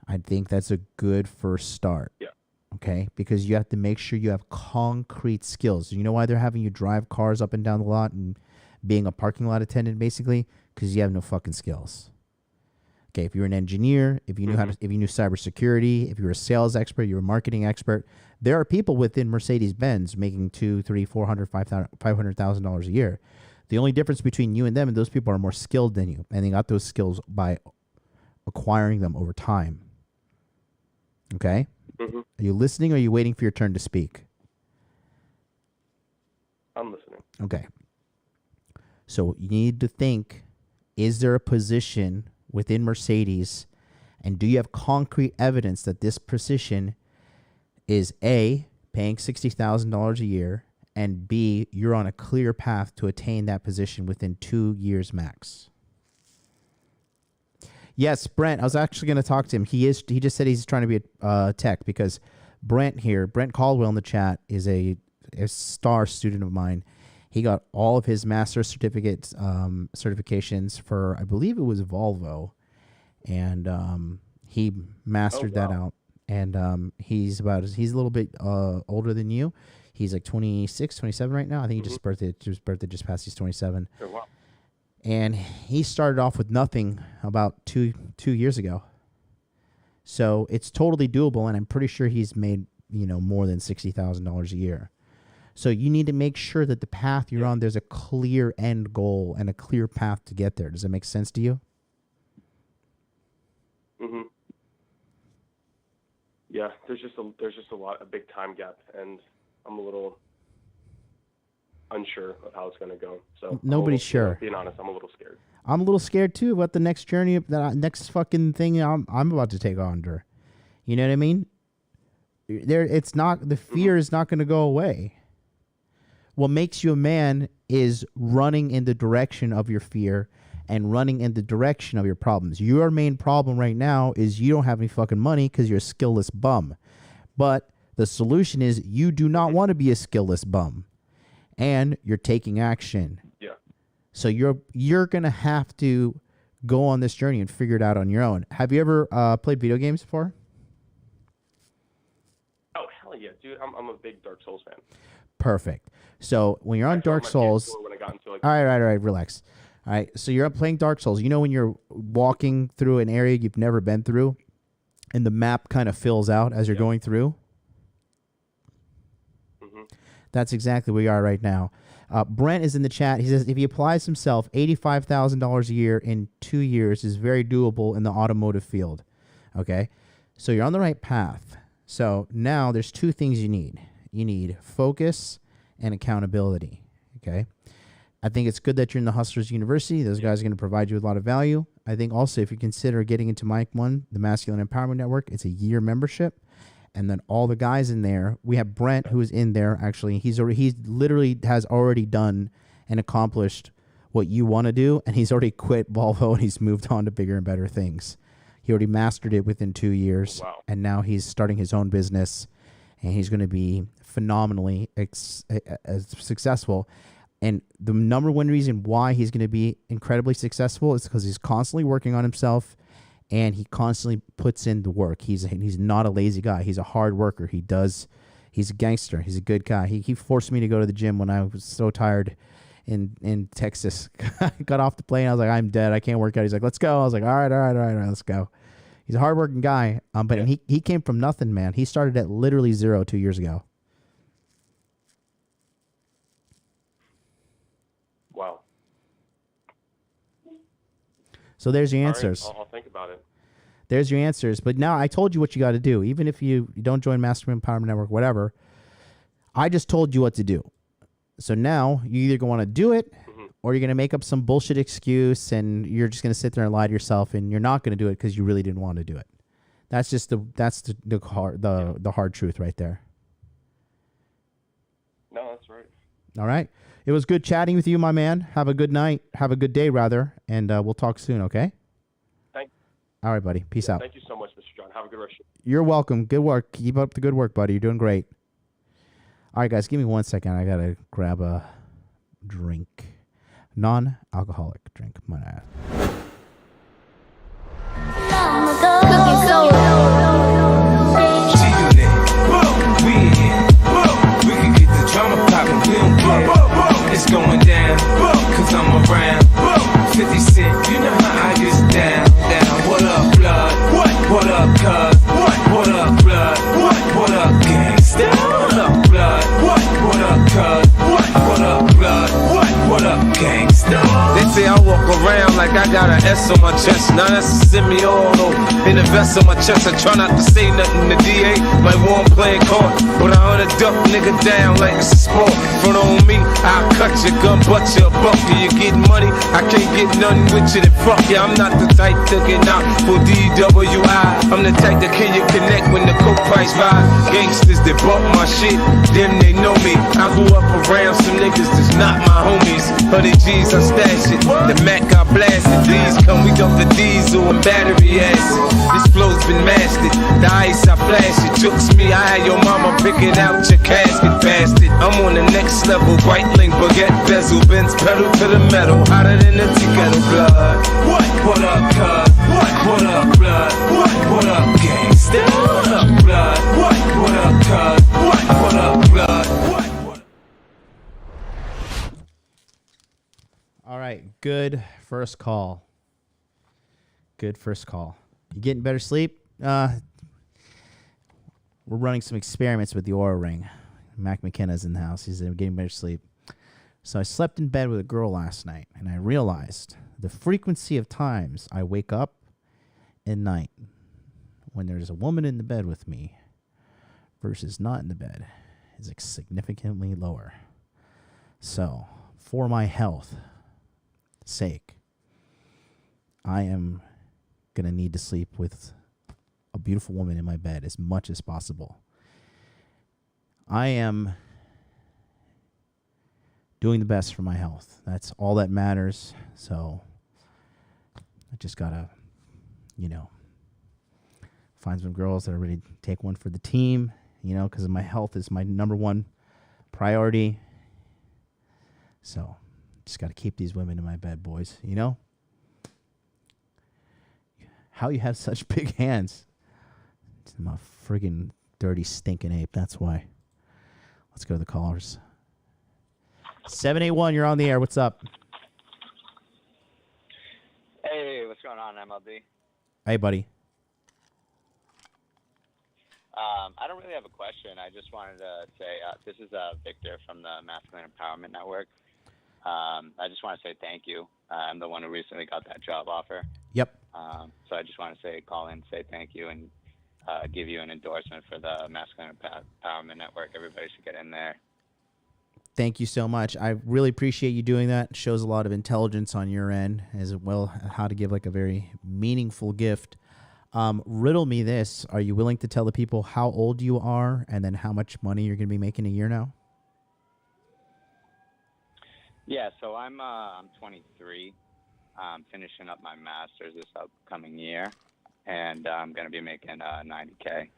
[SPEAKER 4] I think that's a good first start.
[SPEAKER 8] Yeah.
[SPEAKER 4] Okay? Because you have to make sure you have concrete skills. You know why they're having you drive cars up and down the lot and being a parking lot attendant, basically? Because you have no fucking skills. Okay, if you're an engineer, if you knew if you knew cybersecurity, if you're a sales expert, you're a marketing expert, there are people within Mercedes-Benz making $200,000, $300,000, $400,000, $500,000 a year. The only difference between you and them, and those people are more skilled than you, and they got those skills by acquiring them over time. Okay? Are you listening, or are you waiting for your turn to speak?
[SPEAKER 8] I'm listening.
[SPEAKER 4] Okay. So you need to think, is there a position within Mercedes, and do you have concrete evidence that this position is A, paying $60,000 a year, and B, you're on a clear path to attain that position within 2 years max? Yes, Brent, I was actually going to talk to him. He just said he's trying to be a tech, because Brent Caldwell in the chat is a star student of mine. He got all of his master's certifications for, I believe it was Volvo, and he mastered that out. And he's a little bit older than you. He's like 26, 27 right now. I think his birthday just passed. He's 27.
[SPEAKER 8] Oh, wow.
[SPEAKER 4] And he started off with nothing about two years ago. So it's totally doable, and I'm pretty sure he's made more than $60,000 a year. So you need to make sure that the path you're on, there's a clear end goal and a clear path to get there. Does that make sense to you?
[SPEAKER 8] Yeah, there's just a big time gap, and I'm a little unsure of how it's going to go. So
[SPEAKER 4] nobody's sure.
[SPEAKER 8] Being honest, I'm a little scared.
[SPEAKER 4] I'm a little scared too about the next journey, that next fucking thing I'm about to take on. You know what I mean? The fear is not going to go away. What makes you a man is running in the direction of your fear and running in the direction of your problems. Your main problem right now is you don't have any fucking money because you're a skillless bum. But the solution is you do not want to be a skillless bum, and you're taking action.
[SPEAKER 8] Yeah.
[SPEAKER 4] So you're going to have to go on this journey and figure it out on your own. Have you ever played video games before?
[SPEAKER 8] Oh, hell yeah, dude. I'm a big Dark Souls fan.
[SPEAKER 4] Perfect. So when you're on Dark Souls,
[SPEAKER 8] when I got into,
[SPEAKER 4] all right, relax. All right, so you're up playing Dark Souls. You know when you're walking through an area you've never been through, and the map kind of fills out as you're going through. That's exactly where we are right now. Brent is in the chat. He says if he applies himself, $85,000 a year in 2 years is very doable in the automotive field. Okay, so you're on the right path. So now there's two things you need. You need focus and accountability. Okay, I think it's good that you're in the Hustlers University. Those guys are going to provide you with a lot of value. I think also if you consider getting into Mike One, the Masculine Empowerment Network, it's a year membership. And then all the guys in there, we have Brent who is in there. Actually, he literally has already done and accomplished what you want to do, and he's already quit Volvo and he's moved on to bigger and better things. He already mastered it within 2 years, and now he's starting his own business, and he's going to be phenomenally successful. And the number one reason why he's going to be incredibly successful is because he's constantly working on himself. And he constantly puts in the work. He's not a lazy guy. He's a hard worker. He's a gangster. He's a good guy. He forced me to go to the gym when I was so tired in Texas. I got off the plane. I was like, I'm dead. I can't work out. He's like, let's go. I was like, all right, let's go. He's a hardworking guy. But he came from nothing, man. He started at literally 0 2 years ago.
[SPEAKER 8] Wow.
[SPEAKER 4] So there's your answers.
[SPEAKER 8] I'll think about it.
[SPEAKER 4] There's your answers. But now I told you what you got to do. Even if you don't join Master Empowerment Network, whatever, I just told you what to do. So now you either going to want to do it or you're going to make up some bullshit excuse and you're just going to sit there and lie to yourself and you're not going to do it because you really didn't want to do it. That's just the hard truth right there.
[SPEAKER 8] No, that's right.
[SPEAKER 4] All right. It was good chatting with you, my man. Have a good night. Have a good day, rather. And we'll talk soon, okay? All right, buddy. Peace out.
[SPEAKER 8] Thank you so much, Mr. John. Have a good rest of your day.
[SPEAKER 4] You're welcome. Good work. Keep up the good work, buddy. You're doing great. All right, guys. Give me 1 second. I got to grab a drink. Non-alcoholic drink. My ass.
[SPEAKER 9] We can get the drama poppin', we don't care. It's going down, cause I'm around. 50 Cent, you know how I get down. What up, blood? What up, cuz? What up, blood? What up, gangsta? What up, blood? What up, cuz? What up, blood? What up, gangsta? They say I walk around like I got an S on my chest. Now that's a semi-auto. In the vest on my chest, I try not to say nothing to DA. Like one playing court, but I hunt a duck nigga down like it's a sport. Front on me, I'll cut your gun, butt your buck. You get money, I can't get nothing with you, then fuck you. I'm not the type to get out for DWI. I'm the type that can you connect when the coke price rise. Gangsters that bump my shit, them they know me. I grew up around some niggas that's not my homies. 100 G's, I stash it. The Mac got blasted. These come, we dump the diesel and battery acid. This flow's been mastered. The ice I flash it. Jokes me, I had your mama picking out your casket, bastard. I'm on the next level. White link, baguette, bezel, Benz pedal to the metal. Hotter than a tea kettle, blood. What up, cuz? What up, blood? What up, gangsta? What up, blood? What up, cuz? What up, blood?
[SPEAKER 4] All right. Good first call. Good first call. You getting better sleep? We're running some experiments with the Aura Ring. Mac McKenna's in the house. He's getting better sleep. So I slept in bed with a girl last night, and I realized the frequency of times I wake up at night when there's a woman in the bed with me versus not in the bed is significantly lower. So, for my health sake, I am going to need to sleep with a beautiful woman in my bed as much as possible. I am doing the best for my health. That's all that matters. So I just got to, find some girls that are ready to take one for the team, because my health is my number one priority. So just got to keep these women in my bed, boys, How you have such big hands? I'm a friggin' dirty, stinking ape. That's why. Let's go to the callers. 781, you're on the air. What's up?
[SPEAKER 10] Hey, what's going on, MLB?
[SPEAKER 4] Hey, buddy.
[SPEAKER 10] I don't really have a question. I just wanted to say this is Victor from the Masculine Empowerment Network. I just want to say thank you. I'm the one who recently got that job offer.
[SPEAKER 4] Yep.
[SPEAKER 10] So I just want to call in, say thank you, and give you an endorsement for the Masculine Empowerment Network. Everybody should get in there.
[SPEAKER 4] Thank you so much. I really appreciate you doing that. It shows a lot of intelligence on your end, as well how to give like a very meaningful gift. Riddle me this. Are you willing to tell the people how old you are and then how much money you're going to be making a year now?
[SPEAKER 10] Yeah, so I'm 23. I'm finishing up my master's this upcoming year, and I'm going to be making $90K.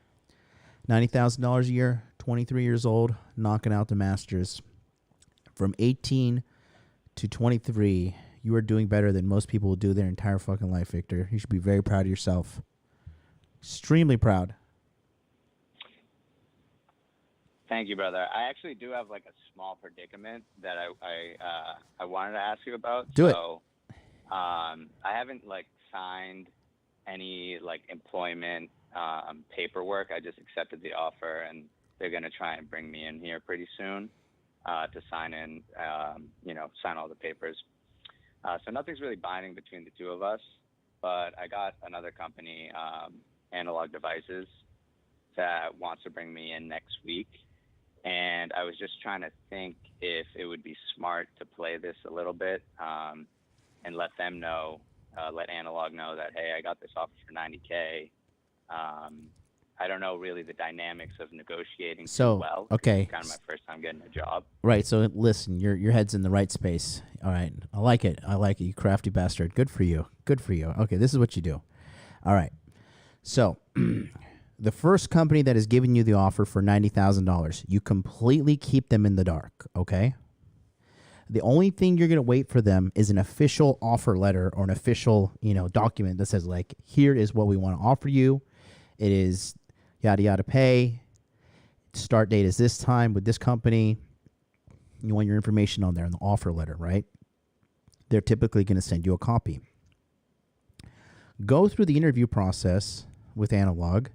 [SPEAKER 4] $90,000 a year, 23 years old, knocking out the master's. From 18 to 23, you are doing better than most people will do their entire fucking life, Victor. You should be very proud of yourself. Extremely proud.
[SPEAKER 10] Thank you, brother. I actually do have like a small predicament that I wanted to ask you about.
[SPEAKER 4] Do it.
[SPEAKER 10] So, I haven't like signed any like employment paperwork. I just accepted the offer, and they're gonna try and bring me in here pretty soon to sign in, sign all the papers. So nothing's really binding between the two of us. But I got another company, Analog Devices, that wants to bring me in next week. And I was just trying to think if it would be smart to play this a little bit and let them know, let Analog know that, hey, I got this offer for $90K. I don't know really the dynamics of negotiating too well.
[SPEAKER 4] Okay.
[SPEAKER 10] It's kind of my first time getting a job.
[SPEAKER 4] Right. So listen, your head's in the right space. All right. I like it. You crafty bastard. Good for you. Okay. This is what you do. All right. So the first company that has given you the offer for $90,000, you completely keep them in the dark. Okay. The only thing you're going to wait for them is an official offer letter or an official, document that says like, here is what we want to offer you. It is yada, yada pay. Start date is this time with this company. You want your information on there in the offer letter, right? They're typically going to send you a copy. Go through the interview process with Analog,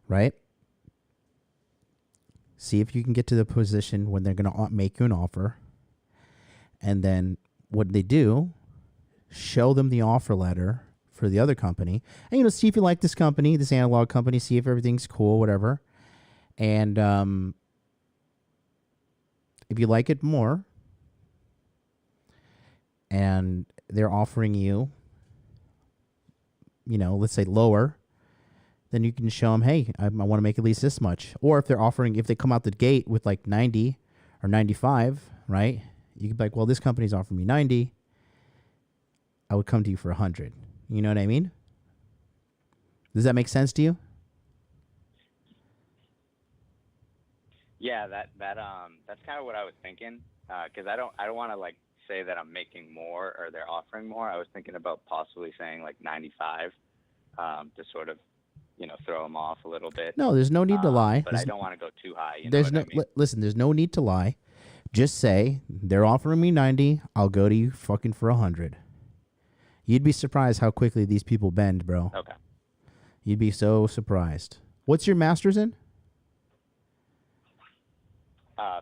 [SPEAKER 4] right? See if you can get to the position when they're going to make you an offer. And then what they do, show them the offer letter for the other company. And, see if you like this company, this Analog company, see if everything's cool, whatever. And if you like it more and they're offering you, let's say lower, then you can show them, hey, I want to make at least this much. Or if they come out the gate with like 90 or 95, right? You can be like, well, this company's offering me 90. I would come to you for 100. You know what I mean? Does that make sense to you?
[SPEAKER 10] Yeah, that's kind of what I was thinking. Because I don't want to like say that I'm making more or they're offering more. I was thinking about possibly saying like 95 to sort of, throw them off a little bit.
[SPEAKER 4] No, there's no need to lie.
[SPEAKER 10] But I don't want to go too high.
[SPEAKER 4] Listen, there's no need to lie. Just say, they're offering me 90. I'll go to you fucking for 100. You'd be surprised how quickly these people bend, bro.
[SPEAKER 10] Okay.
[SPEAKER 4] You'd be so surprised. What's your master's in?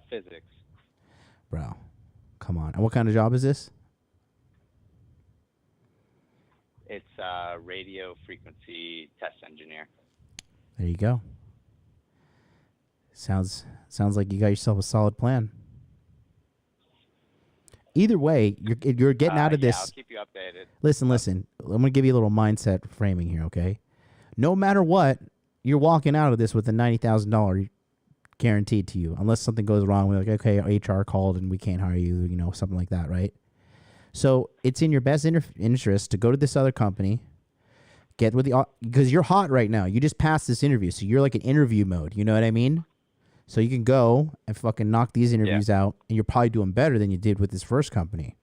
[SPEAKER 10] Physics.
[SPEAKER 4] Bro, come on. And what kind of job is this?
[SPEAKER 10] It's radio frequency test engineer.
[SPEAKER 4] There you go. Sounds like you got yourself a solid plan. Either way, you're getting out of this.
[SPEAKER 10] I'll keep you updated.
[SPEAKER 4] Listen. I'm going to give you a little mindset framing here, okay? No matter what, you're walking out of this with a $90,000 guaranteed to you, unless something goes wrong. We're like, okay, HR called and we can't hire you, something like that, right? So it's in your best interest to go to this other company, because you're hot right now. You just passed this interview, so you're like in interview mode. You know what I mean? So you can go and fucking knock these interviews out, and you're probably doing better than you did with this first company.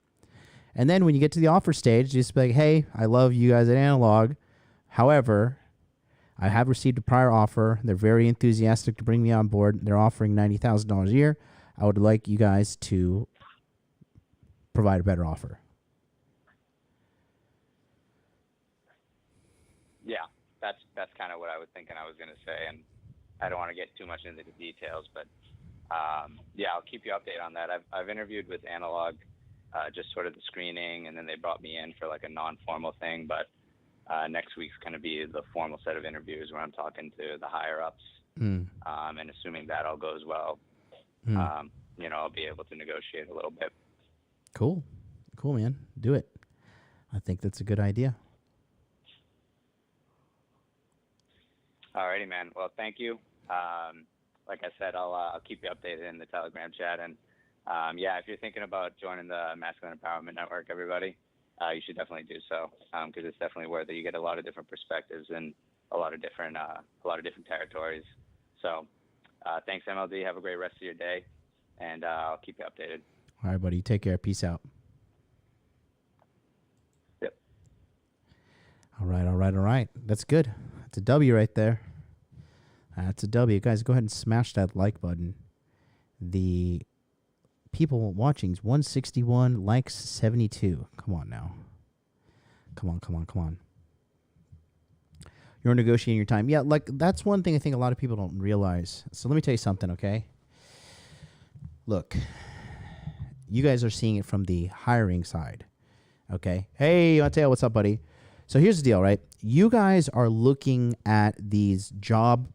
[SPEAKER 4] And then when you get to the offer stage, just be like, hey, I love you guys at Analog. However, I have received a prior offer. They're very enthusiastic to bring me on board. They're offering $90,000 a year. I would like you guys to provide a better offer.
[SPEAKER 10] Yeah, that's kind of what I was thinking I was going to say. And I don't want to get too much into the details, but yeah, I'll keep you updated on that. I've interviewed with Analog, just sort of the screening, and then they brought me in for like a non-formal thing. But next week's going to be the formal set of interviews where I'm talking to the higher ups, and assuming that all goes well, you know, I'll be able to negotiate a little bit.
[SPEAKER 4] Cool, man. Do it. I think that's a good idea.
[SPEAKER 10] Alrighty, man. Well, thank you. Like I said, I'll keep you updated in the Telegram chat. And yeah, if you're thinking about joining the Masculine Empowerment Network, everybody, you should definitely do so, because it's definitely where you get a lot of different perspectives and a lot of different territories. So thanks, MLD. Have a great rest of your day, and I'll keep you updated.
[SPEAKER 4] All right, buddy. Take care. Peace out.
[SPEAKER 10] Yep.
[SPEAKER 4] All right. That's good. That's a W right there. That's a W. Guys, go ahead and smash that like button. The people watching's 161, likes 72. Come on now. Come on. You're negotiating your time. Yeah, like that's one thing I think a lot of people don't realize. So let me tell you something, okay? Look, you guys are seeing it from the hiring side, okay? Hey, Mateo, what's up, buddy? So here's the deal, right? You guys are looking at these job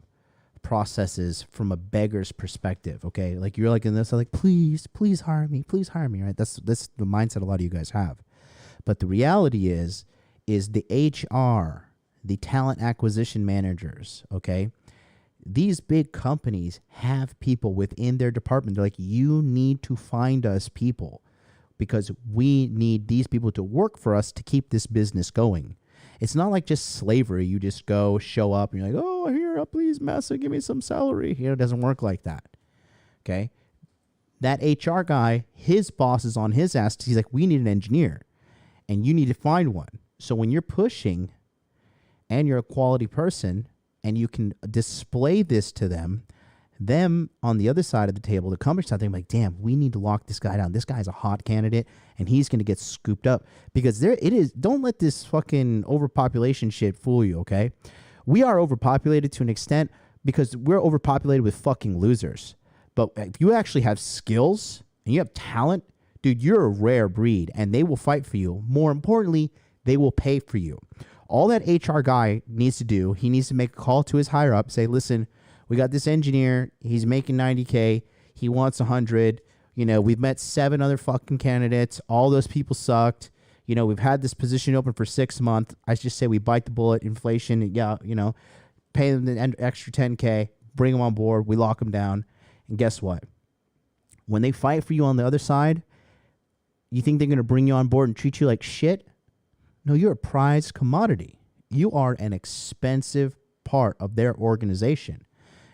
[SPEAKER 4] processes from a beggar's perspective, okay? Like you're like in this, like please hire me, right? That's the mindset a lot of you guys have. But the reality is the HR, the talent acquisition managers, okay? These big companies have people within their department. They're like, you need to find us people because we need these people to work for us to keep this business going. It's not like just slavery. You just go, show up, and you're like, oh, here, please, massa, give me some salary. You know, it doesn't work like that, okay? That HR guy, his boss is on his ass. He's like, we need an engineer, and you need to find one. So when you're pushing and you're a quality person and you can display this to them on the other side of the table, the company side, they're like, damn, we need to lock this guy down. This guy's a hot candidate, and he's going to get scooped up. Because there it is. Don't let this fucking overpopulation shit fool you, okay? We are overpopulated to an extent because we're overpopulated with fucking losers. But if you actually have skills and you have talent, dude, you're a rare breed, and they will fight for you. More importantly, they will pay for you. All that HR guy needs to do, he needs to make a call to his higher up, say, listen, we got this engineer. He's making $90K. He wants 100. You know, we've met 7 other fucking candidates. All those people sucked. You know, we've had this position open for 6 months. I just say we bite the bullet. Inflation, yeah, you know, pay them the extra 10K. Bring them on board. We lock them down. And guess what? When they fight for you on the other side, you think they're going to bring you on board and treat you like shit? No, you're a prized commodity. You are an expensive part of their organization.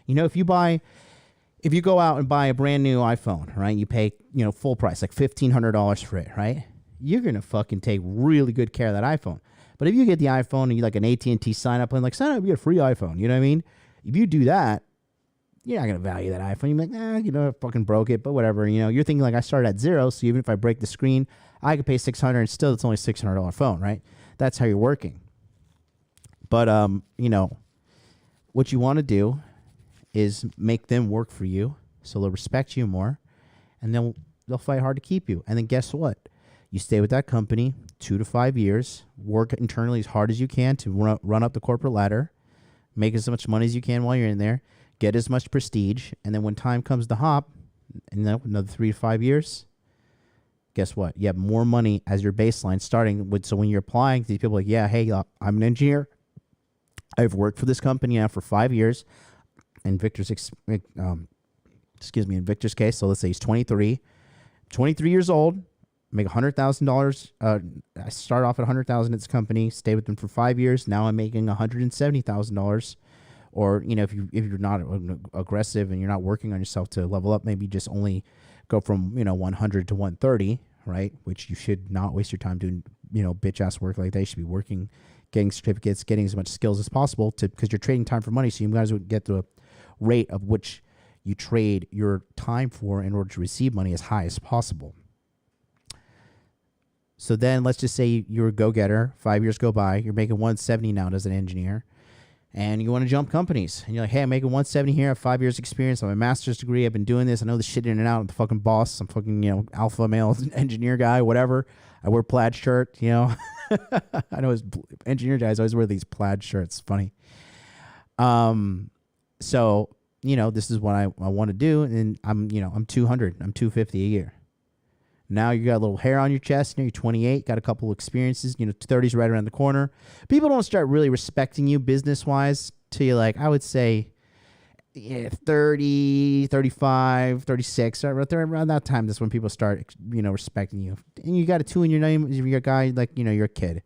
[SPEAKER 4] You know, if you go out and buy a brand new iPhone, right? You pay, you know, full price, like $1,500 for it, right? You're going to fucking take really good care of that iPhone. But if you get the iPhone and you like an AT&T sign up plan, like sign up, you get a free iPhone. You know what I mean? If you do that, you're not going to value that iPhone. You're like, you know, I fucking broke it, but whatever. You know, you're thinking like I started at 0. So even if I break the screen, I could pay $600 and still it's only a $600 phone, right? That's how you're working. But, you know, what you want to do is make them work for you so they'll respect you more, and then they'll fight hard to keep you. And then guess what? You stay with that company 2 to 5 years, work internally as hard as you can to run up the corporate ladder, make as much money as you can while you're in there, get as much prestige, and then when time comes to hop, and then another 3 to 5 years, guess what? You have more money as your baseline starting with. So when you're applying to these people, like, yeah, hey, I'm an engineer. I've worked for this company now for 5 years. In Victor's case, so let's say he's 23 years old, make $100,000. I start off at $100,000 at this company, stay with them for 5 years. Now I'm making $170,000. Or, you know, if you're not aggressive and you're not working on yourself to level up, maybe just only go from, you know, 100 to 130, right? Which you should not waste your time doing, you know, bitch ass work like that. You should be working, getting certificates, getting as much skills as possible because you're trading time for money. So you guys would get the rate of which you trade your time for in order to receive money as high as possible. So then let's just say you're a go-getter. 5 years go by. You're making 170 now as an engineer. and you want to jump companies, and you're like, hey, I'm making 170 here. I have 5 years experience. I have a master's degree. I've been doing this. I know the shit in and out. I'm the fucking boss. I'm fucking, alpha male engineer guy, whatever. I wear plaid shirt, I know his engineer guys always wear these plaid shirts. Funny. So, this is what I want to do. And I'm 200, I'm 250 a year. Now you got a little hair on your chest. You're 28, got a couple experiences. 30's right around the corner. People don't start really respecting you business-wise till you're like, I would say, 30, 35, 36. Right there around that time, that's when people start, respecting you. And you got a 2 in your name. You're a guy, like, you're a kid.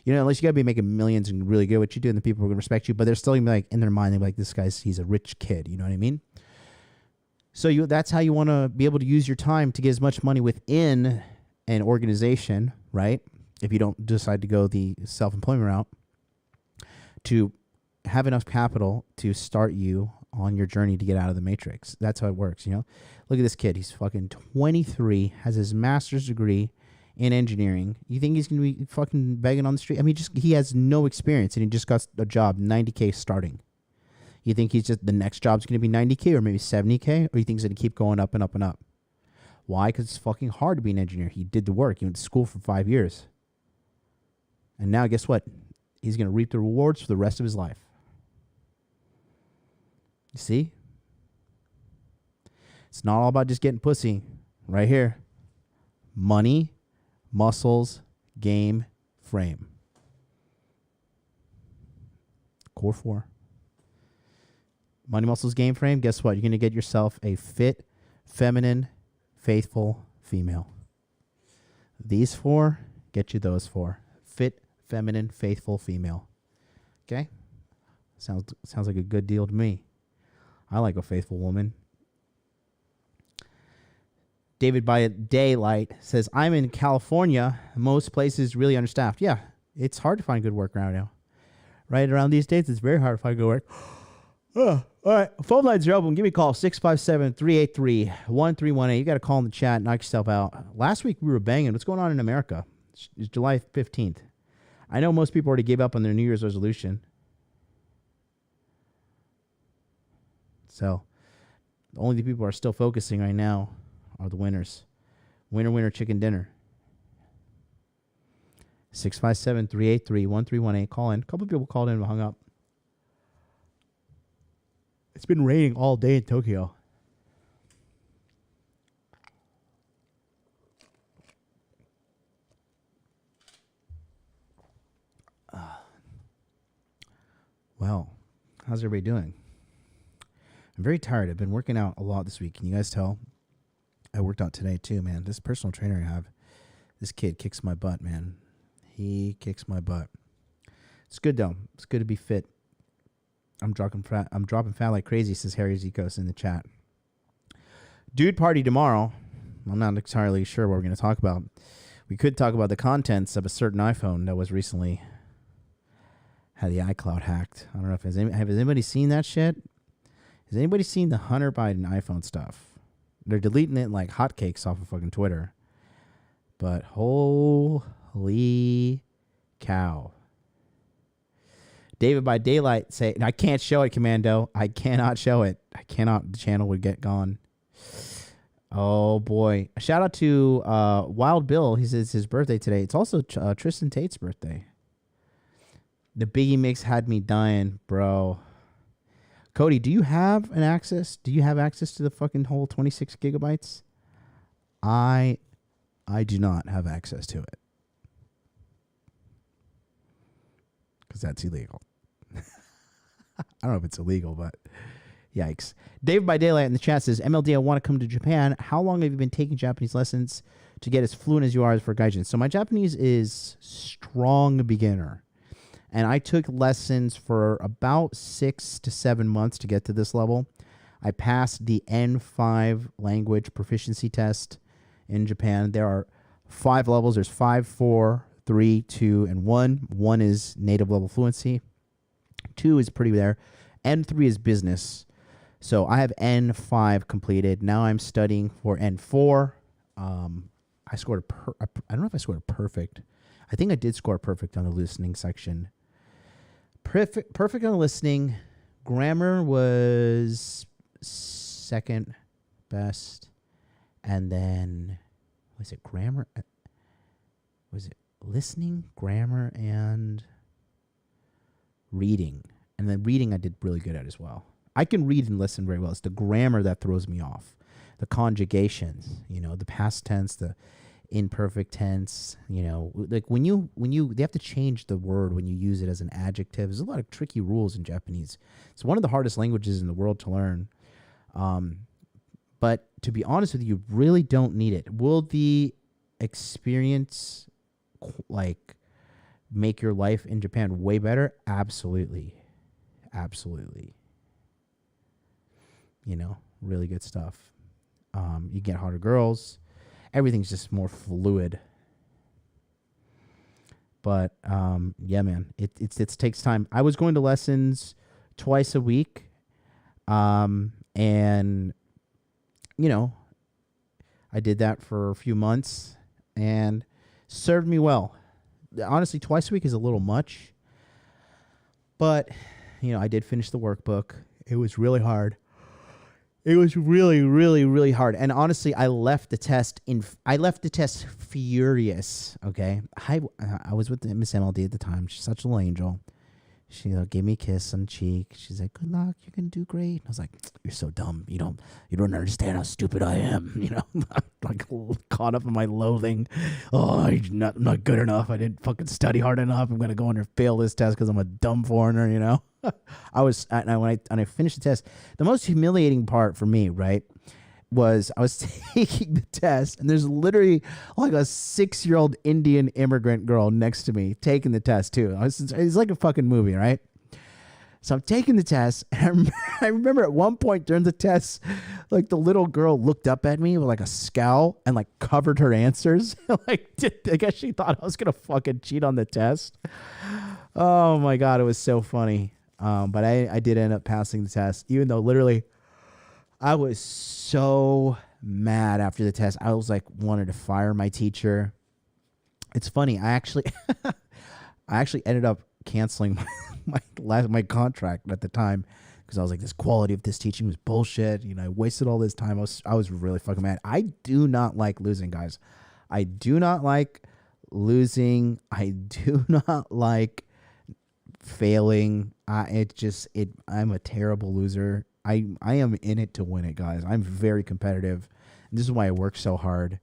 [SPEAKER 4] Unless you got to be making millions and really good at what you do, and the people are going to respect you. But they're still going to be like, in their mind, they're like, this guy's, he's a rich kid. You know what I mean? So that's how you want to be able to use your time to get as much money within an organization, right? If you don't decide to go the self-employment route, to have enough capital to start you on your journey to get out of the matrix. That's how it works, Look at this kid. He's fucking 23, has his master's degree in engineering. You think he's going to be fucking begging on the street? I mean, he has no experience, and he just got a job, $90K starting. You think he's just, the next job's going to be $90K or maybe $70K? Or you think he's going to keep going up and up and up? Why? Because it's fucking hard to be an engineer. He did the work. He went to school for 5 years. And now guess what? He's going to reap the rewards for the rest of his life. You see? It's not all about just getting pussy. Right here. Money, muscles, game, frame. Core 4. Money, muscles, game, frame. Guess what? You're going to get yourself a fit, feminine, faithful female. These 4 get you those 4. Fit, feminine, faithful female. Okay? Sounds like a good deal to me. I like a faithful woman. David by Daylight says, I'm in California. Most places really understaffed. Yeah, it's hard to find good work around now. Right around these days, it's very hard to find good work. All right, phone lines are open. Give me a call, 657-383-1318. You got to call in the chat, knock yourself out. Last week we were banging. What's going on in America? It's July 15th. I know most people already gave up on their New Year's resolution. So the only people who are still focusing right now are the winners. Winner, winner, chicken dinner. 657-383-1318. Call in. A couple of people called in and hung up. It's been raining all day in Tokyo. Well, how's everybody doing? I'm very tired. I've been working out a lot this week. Can you guys tell? I worked out today too, man. This personal trainer I have, this kid kicks my butt, man. He kicks my butt. It's good though. It's good to be fit. I'm dropping fat like crazy, says Harry Zikos in the chat. Dude party tomorrow. I'm not entirely sure what we're going to talk about. We could talk about the contents of a certain iPhone that was recently had the iCloud hacked. I don't know if has anybody seen that shit? Has anybody seen the Hunter Biden iPhone stuff? They're deleting it like hotcakes off of fucking Twitter. But holy cow. David by Daylight say, I can't show it, Commando. I cannot show it. I cannot. The channel would get gone. Oh, boy. A shout out to Wild Bill. He says it's his birthday today. It's also Tristan Tate's birthday. The Biggie Mix had me dying, bro. Cody, do you have access to the fucking whole 26 gigabytes? I do not have access to it. Because that's illegal. I don't know if it's illegal, but yikes. Dave by Daylight in the chat says, MLD, I want to come to Japan. How long have you been taking Japanese lessons to get as fluent as you are for gaijin? So my Japanese is strong beginner. And I took lessons for about 6 to 7 months to get to this level. I passed the N5 language proficiency test in Japan. There are 5 levels. There's 5, 4, 3, 2, and 1. 1 is native level fluency. 2 is pretty there. N3 is business. So I have N5 completed. Now I'm studying for N4. I scored I don't know if I scored a perfect. I think I did score perfect on the listening section. perfect on listening. Grammar was second best. And then, was it grammar? Was it listening, grammar, and reading? And then reading I did really good at as well. I can read and listen very well. It's the grammar that throws me off. The conjugations, the past tense, the imperfect tense, like when they have to change the word when you use it as an adjective. There's a lot of tricky rules in Japanese. It's one of the hardest languages in the world to learn. But to be honest with you, you really don't need it. Will the experience make your life in Japan way better? Absolutely. Absolutely. Really good stuff. You get hotter girls. Everything's just more fluid. But yeah, man, it takes time. I was going to lessons twice a week, and I did that for a few months and served me well. Honestly, twice a week is a little much, but I did finish the workbook. It was really hard. It was really, really, really hard. And honestly, I left the test furious. Okay. I was with Miss MLD at the time. She's such a little angel. She gave me a kiss on the cheek. She's like, "Good luck. You're going to do great." And I was like, "You're so dumb. You don't understand how stupid I am." Like caught up in my loathing. Oh, I'm not good enough. I didn't fucking study hard enough. I'm going to go in there and fail this test because I'm a dumb foreigner, when I finished the test, the most humiliating part for me, right, was I was taking the test, and there's literally like a 6-year-old Indian immigrant girl next to me taking the test too. It's like a fucking movie, right? So I'm taking the test, and I remember at one point during the test, like the little girl looked up at me with like a scowl and like covered her answers. I guess she thought I was gonna fucking cheat on the test. Oh my God, it was so funny. But I did end up passing the test, even though literally I was so mad after the test. I was like, wanted to fire my teacher. It's funny. I actually ended up canceling my contract at the time because I was like, this quality of this teaching was bullshit. I wasted all this time. I was really fucking mad. I do not like losing, guys. I do not like losing. I do not like failing. I'm a terrible loser. I am in it to win it, guys. I'm very competitive. And this is why I work so hard.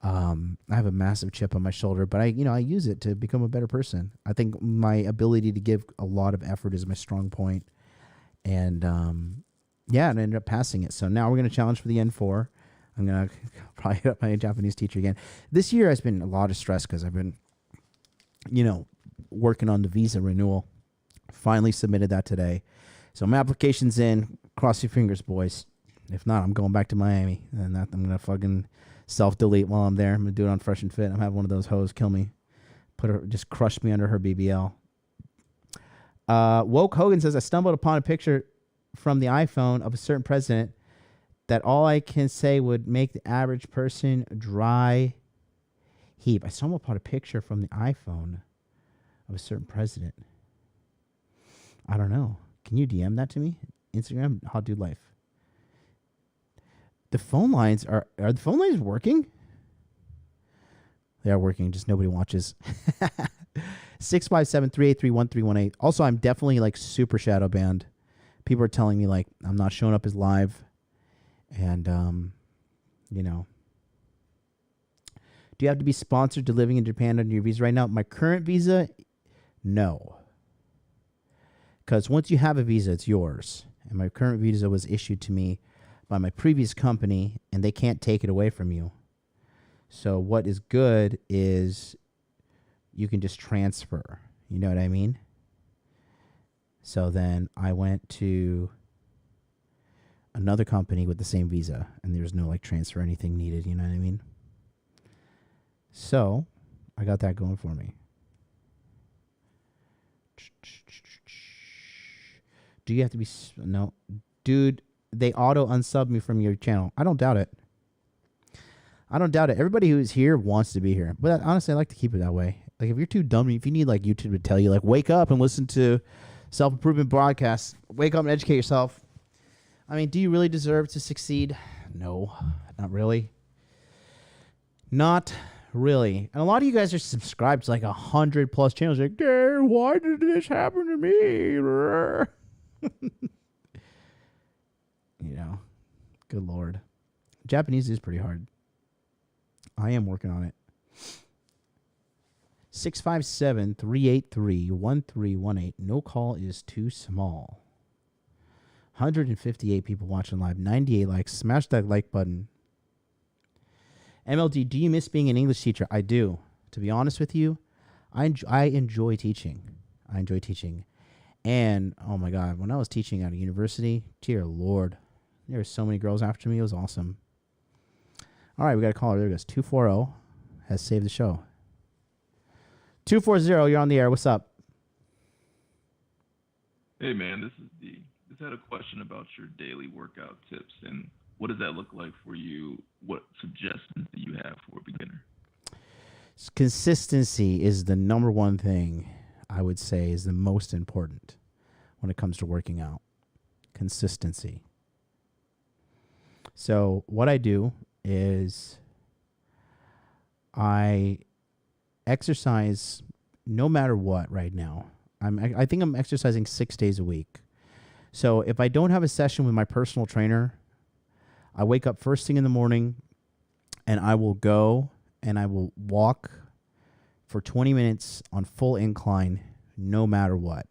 [SPEAKER 4] I have a massive chip on my shoulder, but I use it to become a better person. I think my ability to give a lot of effort is my strong point. And and I ended up passing it. So now we're going to challenge for the N4. I'm going to probably hit up my Japanese teacher again. This year has been a lot of stress because I've been, working on the visa renewal. Finally submitted that today. So my application's in. Cross your fingers, boys. If not, I'm going back to Miami. And I'm going to fucking self-delete while I'm there. I'm going to do it on Fresh and Fit. I'm having one of those hoes kill me. Just crush me under her BBL. Woke Hogan says, I stumbled upon a picture from the iPhone of a certain president that all I can say would make the average person dry heap. I stumbled upon a picture from the iPhone of a certain president. I don't know. Can you DM that to me? Instagram, Hot Dude Life. The phone lines are the phone lines working? They are working, just nobody watches. 657-383-1318. Also, I'm definitely like super shadow banned. People are telling me like I'm not showing up as live. And do you have to be sponsored to living in Japan under your visa right now? My current visa, no. Because once you have a visa, it's yours. And my current visa was issued to me by my previous company, and they can't take it away from you. So what is good is you can just transfer. You know what I mean? So then I went to another company with the same visa, and there's no like transfer or anything needed. You know what I mean? So I got that going for me. Do you have to be... No. Dude, they auto-unsub me from your channel. I don't doubt it. Everybody who's here wants to be here. But honestly, I like to keep it that way. Like, if you're too dumb, if you need, like, YouTube to tell you, like, wake up and listen to Self-improvement broadcast. Wake up and educate yourself. I mean, do you really deserve to succeed? No, not really. Not really. And a lot of you guys are subscribed to like 100+ channels. Like, "Dad, why did this happen to me?" You know, good Lord. Japanese is pretty hard. I am working on it. 657-383-1318. No call is too small. 158 people watching live. 98 likes. Smash that like button. MLD, do you miss being an English teacher? I do. To be honest with you, I enjoy teaching. I enjoy teaching. And, oh my God, when I was teaching at a university, dear Lord, there were so many girls after me. It was awesome. All right, we got a caller. There it goes. 240 has saved the show. 240, you're on the air. What's up?
[SPEAKER 11] Hey, man, this is D. Just had a question about your daily workout tips and what does that look like for you? What suggestions do you have for a beginner?
[SPEAKER 4] Consistency is the number one thing I would say is the most important when it comes to working out. Consistency. So what I do is I exercise no matter what right now. I think I'm exercising 6 days a week. So if I don't have a session with my personal trainer, I wake up first thing in the morning and I will go and I will walk for 20 minutes on full incline no matter what.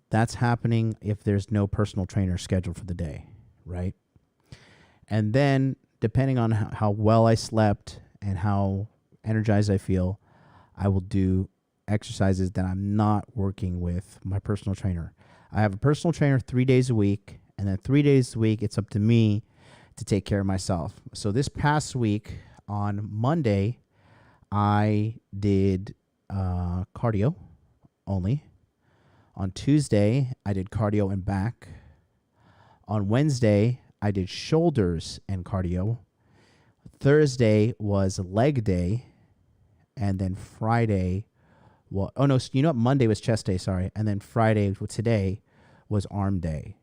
[SPEAKER 4] That's happening if there's no personal trainer scheduled for the day, right? And then depending on how well I slept and how energized I feel, I will do exercises that I'm not working with my personal trainer. I have a personal trainer 3 days a week, and then 3 days a week, it's up to me to take care of myself. So this past week on Monday, I did cardio only. On Tuesday, I did cardio and back. On Wednesday, I did shoulders and cardio. Thursday was leg day. And then Friday, well, oh no, you know what? Monday was chest day, sorry. And then Friday, today, was arm day.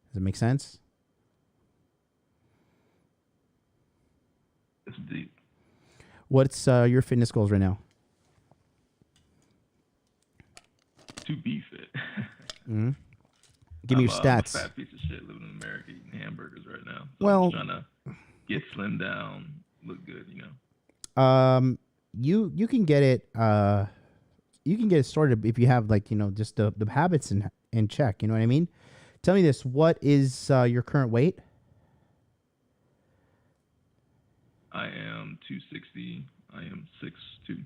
[SPEAKER 4] Does it make sense?
[SPEAKER 11] It's deep.
[SPEAKER 4] What's your fitness goals right now?
[SPEAKER 11] To be fit.
[SPEAKER 4] Mm-hmm. Give me your stats.
[SPEAKER 11] I'm a fat piece of shit living in America eating hamburgers right now. So
[SPEAKER 4] Well,
[SPEAKER 11] I'm trying to get slimmed down, look good, you know.
[SPEAKER 4] You can get it. You can get it started if you have just the habits in check. You know what I mean? Tell me this: what is your current weight?
[SPEAKER 11] I am 260. I am 6'2".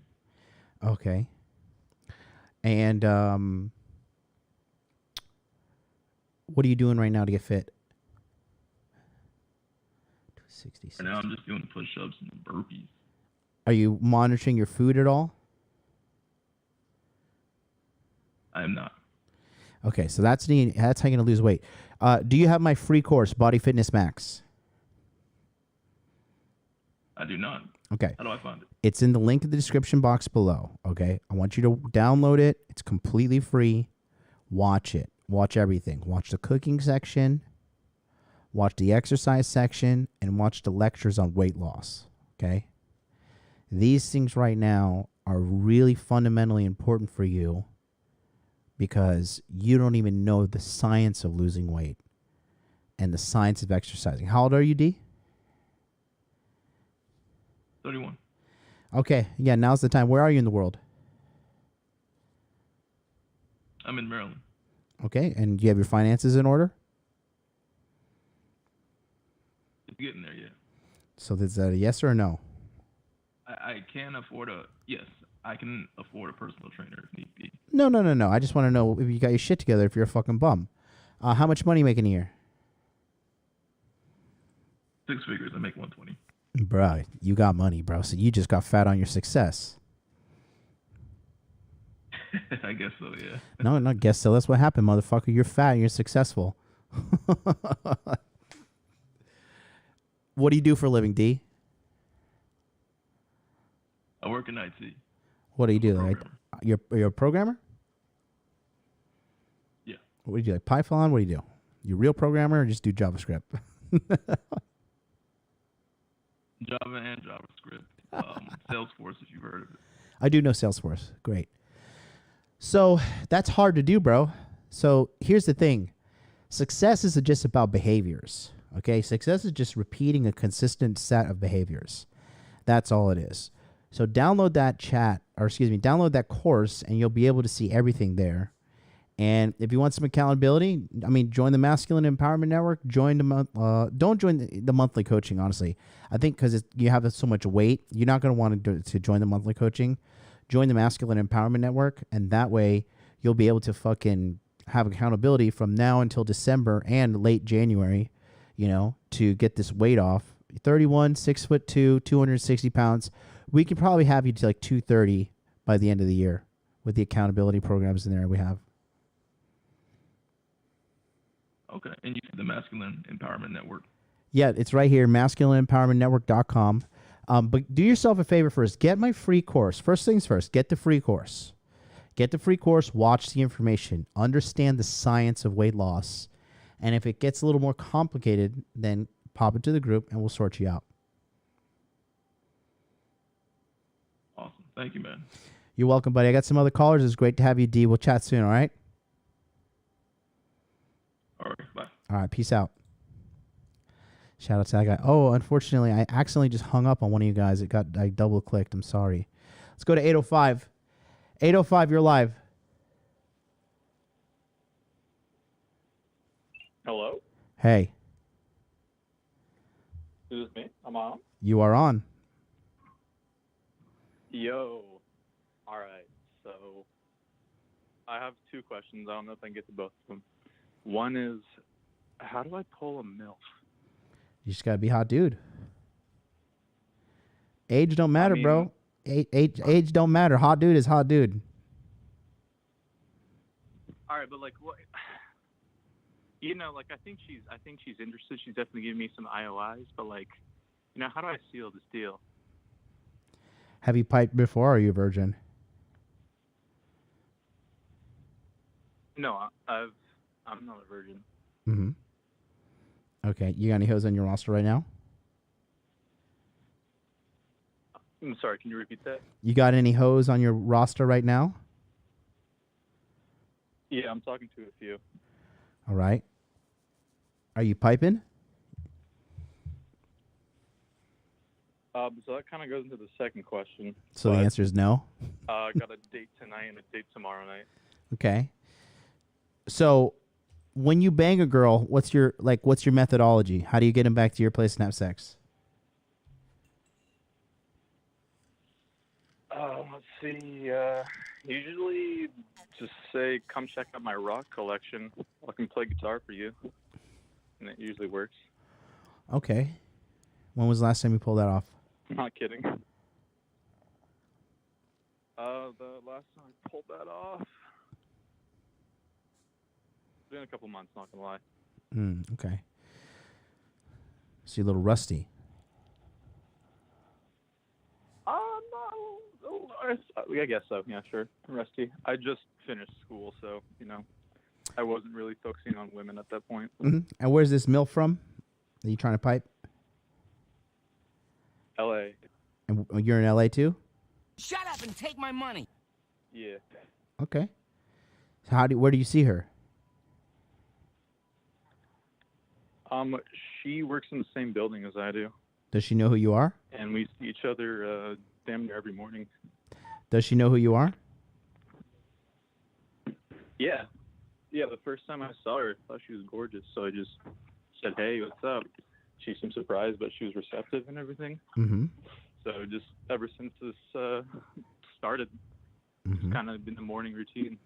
[SPEAKER 4] Okay. And what are you doing right now to get fit? 260.
[SPEAKER 11] Right now, I'm just doing push-ups and burpees.
[SPEAKER 4] Are you monitoring your food at all?
[SPEAKER 11] I am not.
[SPEAKER 4] Okay, so that's how you're going to lose weight. Do you have my free course, Body Fitness Max?
[SPEAKER 11] I do not.
[SPEAKER 4] Okay.
[SPEAKER 11] How do I find it?
[SPEAKER 4] It's in the link in the description box below, okay? I want you to download it. It's completely free. Watch it. Watch everything. Watch the cooking section, watch the exercise section, and watch the lectures on weight loss, okay? These things right now are really fundamentally important for you because you don't even know the science of losing weight and the science of exercising. How old are you, D?
[SPEAKER 11] 31.
[SPEAKER 4] Okay, yeah, now's the time. Where are you in the world?
[SPEAKER 11] I'm in Maryland.
[SPEAKER 4] Okay, and do you have your finances in order?
[SPEAKER 11] It's getting there, yeah.
[SPEAKER 4] So is that a yes or a no?
[SPEAKER 11] I can afford yes, I can afford a personal trainer if need be.
[SPEAKER 4] No. I just want to know if you got your shit together, if you're a fucking bum. How much money you making a year?
[SPEAKER 11] 6 figures, I make 120.
[SPEAKER 4] Bro, you got money, bro. So you just got fat on your success.
[SPEAKER 11] I guess so, yeah.
[SPEAKER 4] No, not guess so. That's what happened, motherfucker. You're fat and you're successful. What do you do for a living, D?
[SPEAKER 11] I work in IT.
[SPEAKER 4] What do you do? Like, you're a programmer? What do you do? Like Python? What do you do? You a real programmer or just do JavaScript?
[SPEAKER 11] Java and JavaScript. Salesforce, if you've heard of it.
[SPEAKER 4] I do know Salesforce. Great. So that's hard to do, bro. So here's the thing. Success isn't just about behaviors. Okay? Success is just repeating a consistent set of behaviors. That's all it is. So download that course and you'll be able to see everything there. And if you want some accountability, I mean, join the Masculine Empowerment Network. Join don't join the monthly coaching, honestly. I think because you have so much weight, you're not going to want to join the monthly coaching. Join the Masculine Empowerment Network, and that way you'll be able to fucking have accountability from now until December and late January, to get this weight off. 31, 6'2", 260 pounds. We can probably have you to like 230 by the end of the year with the accountability programs in there we have.
[SPEAKER 11] Okay, and you said the Masculine Empowerment Network.
[SPEAKER 4] Yeah, it's right here, masculineempowermentnetwork.com. But do yourself a favor first. Get my free course. First things first, get the free course. Get the free course, watch the information, understand the science of weight loss. And if it gets a little more complicated, then pop it to the group and we'll sort you out.
[SPEAKER 11] Awesome. Thank you, man.
[SPEAKER 4] You're welcome, buddy. I got some other callers. It's great to have you, D. We'll chat soon, all right?
[SPEAKER 11] All right, bye.
[SPEAKER 4] All right, peace out. Shout out to that guy. Oh, unfortunately, I accidentally just hung up on one of you guys. I double clicked. I'm sorry. Let's go to 805. 805, you're live.
[SPEAKER 12] Hello?
[SPEAKER 4] Hey,
[SPEAKER 12] This is me. I'm on.
[SPEAKER 4] you are on.
[SPEAKER 12] Yo. All right. So I have two questions. I don't know if I can get to both of them. One is, how do I pull a MILF?
[SPEAKER 4] You just got to be hot dude. Age don't matter, bro. Age don't matter. Hot dude is hot dude.
[SPEAKER 12] All right, but like what? Like I think she's interested. She's definitely giving me some IOIs, but like, how do I seal this deal?
[SPEAKER 4] Have you piped before or are you a virgin?
[SPEAKER 12] No, I'm not a virgin.
[SPEAKER 4] Mm-hmm. Okay. You got any hoes on your roster right now?
[SPEAKER 12] I'm sorry, can you repeat that?
[SPEAKER 4] You got any hoes on your roster right now?
[SPEAKER 12] Yeah, I'm talking to a few.
[SPEAKER 4] All right. Are you piping?
[SPEAKER 12] So that kind of goes into the second question.
[SPEAKER 4] So the answer is no?
[SPEAKER 12] I got a date tonight and a date tomorrow night.
[SPEAKER 4] Okay. So when you bang a girl, what's your methodology? How do you get them back to your place and have sex?
[SPEAKER 12] Let's see. Usually just say, come check out my rock collection. I can play guitar for you. And it usually works.
[SPEAKER 4] Okay. When was the last time you pulled that off?
[SPEAKER 12] I'm not kidding. The last time I pulled that off, it's been a couple months, not gonna lie.
[SPEAKER 4] Okay. So you're a little rusty.
[SPEAKER 12] No, I guess so. Yeah, sure. Rusty. I just finished school, so, I wasn't really focusing on women at that point.
[SPEAKER 4] Mm-hmm. And where's this MILF from? Are you trying to pipe?
[SPEAKER 12] L.A.
[SPEAKER 4] And you're in L.A. too?
[SPEAKER 13] Shut up and take my money.
[SPEAKER 12] Yeah.
[SPEAKER 4] Okay. So where do you see her?
[SPEAKER 12] She works in the same building as I do.
[SPEAKER 4] Does she know who you are?
[SPEAKER 12] And we see each other damn near every morning.
[SPEAKER 4] Does she know who you are?
[SPEAKER 12] Yeah. Yeah, the first time I saw her, I thought she was gorgeous, so I just said, hey, what's up? She seemed surprised, but she was receptive and everything.
[SPEAKER 4] Mm-hmm.
[SPEAKER 12] So just ever since this started, it's kind of been the morning routine.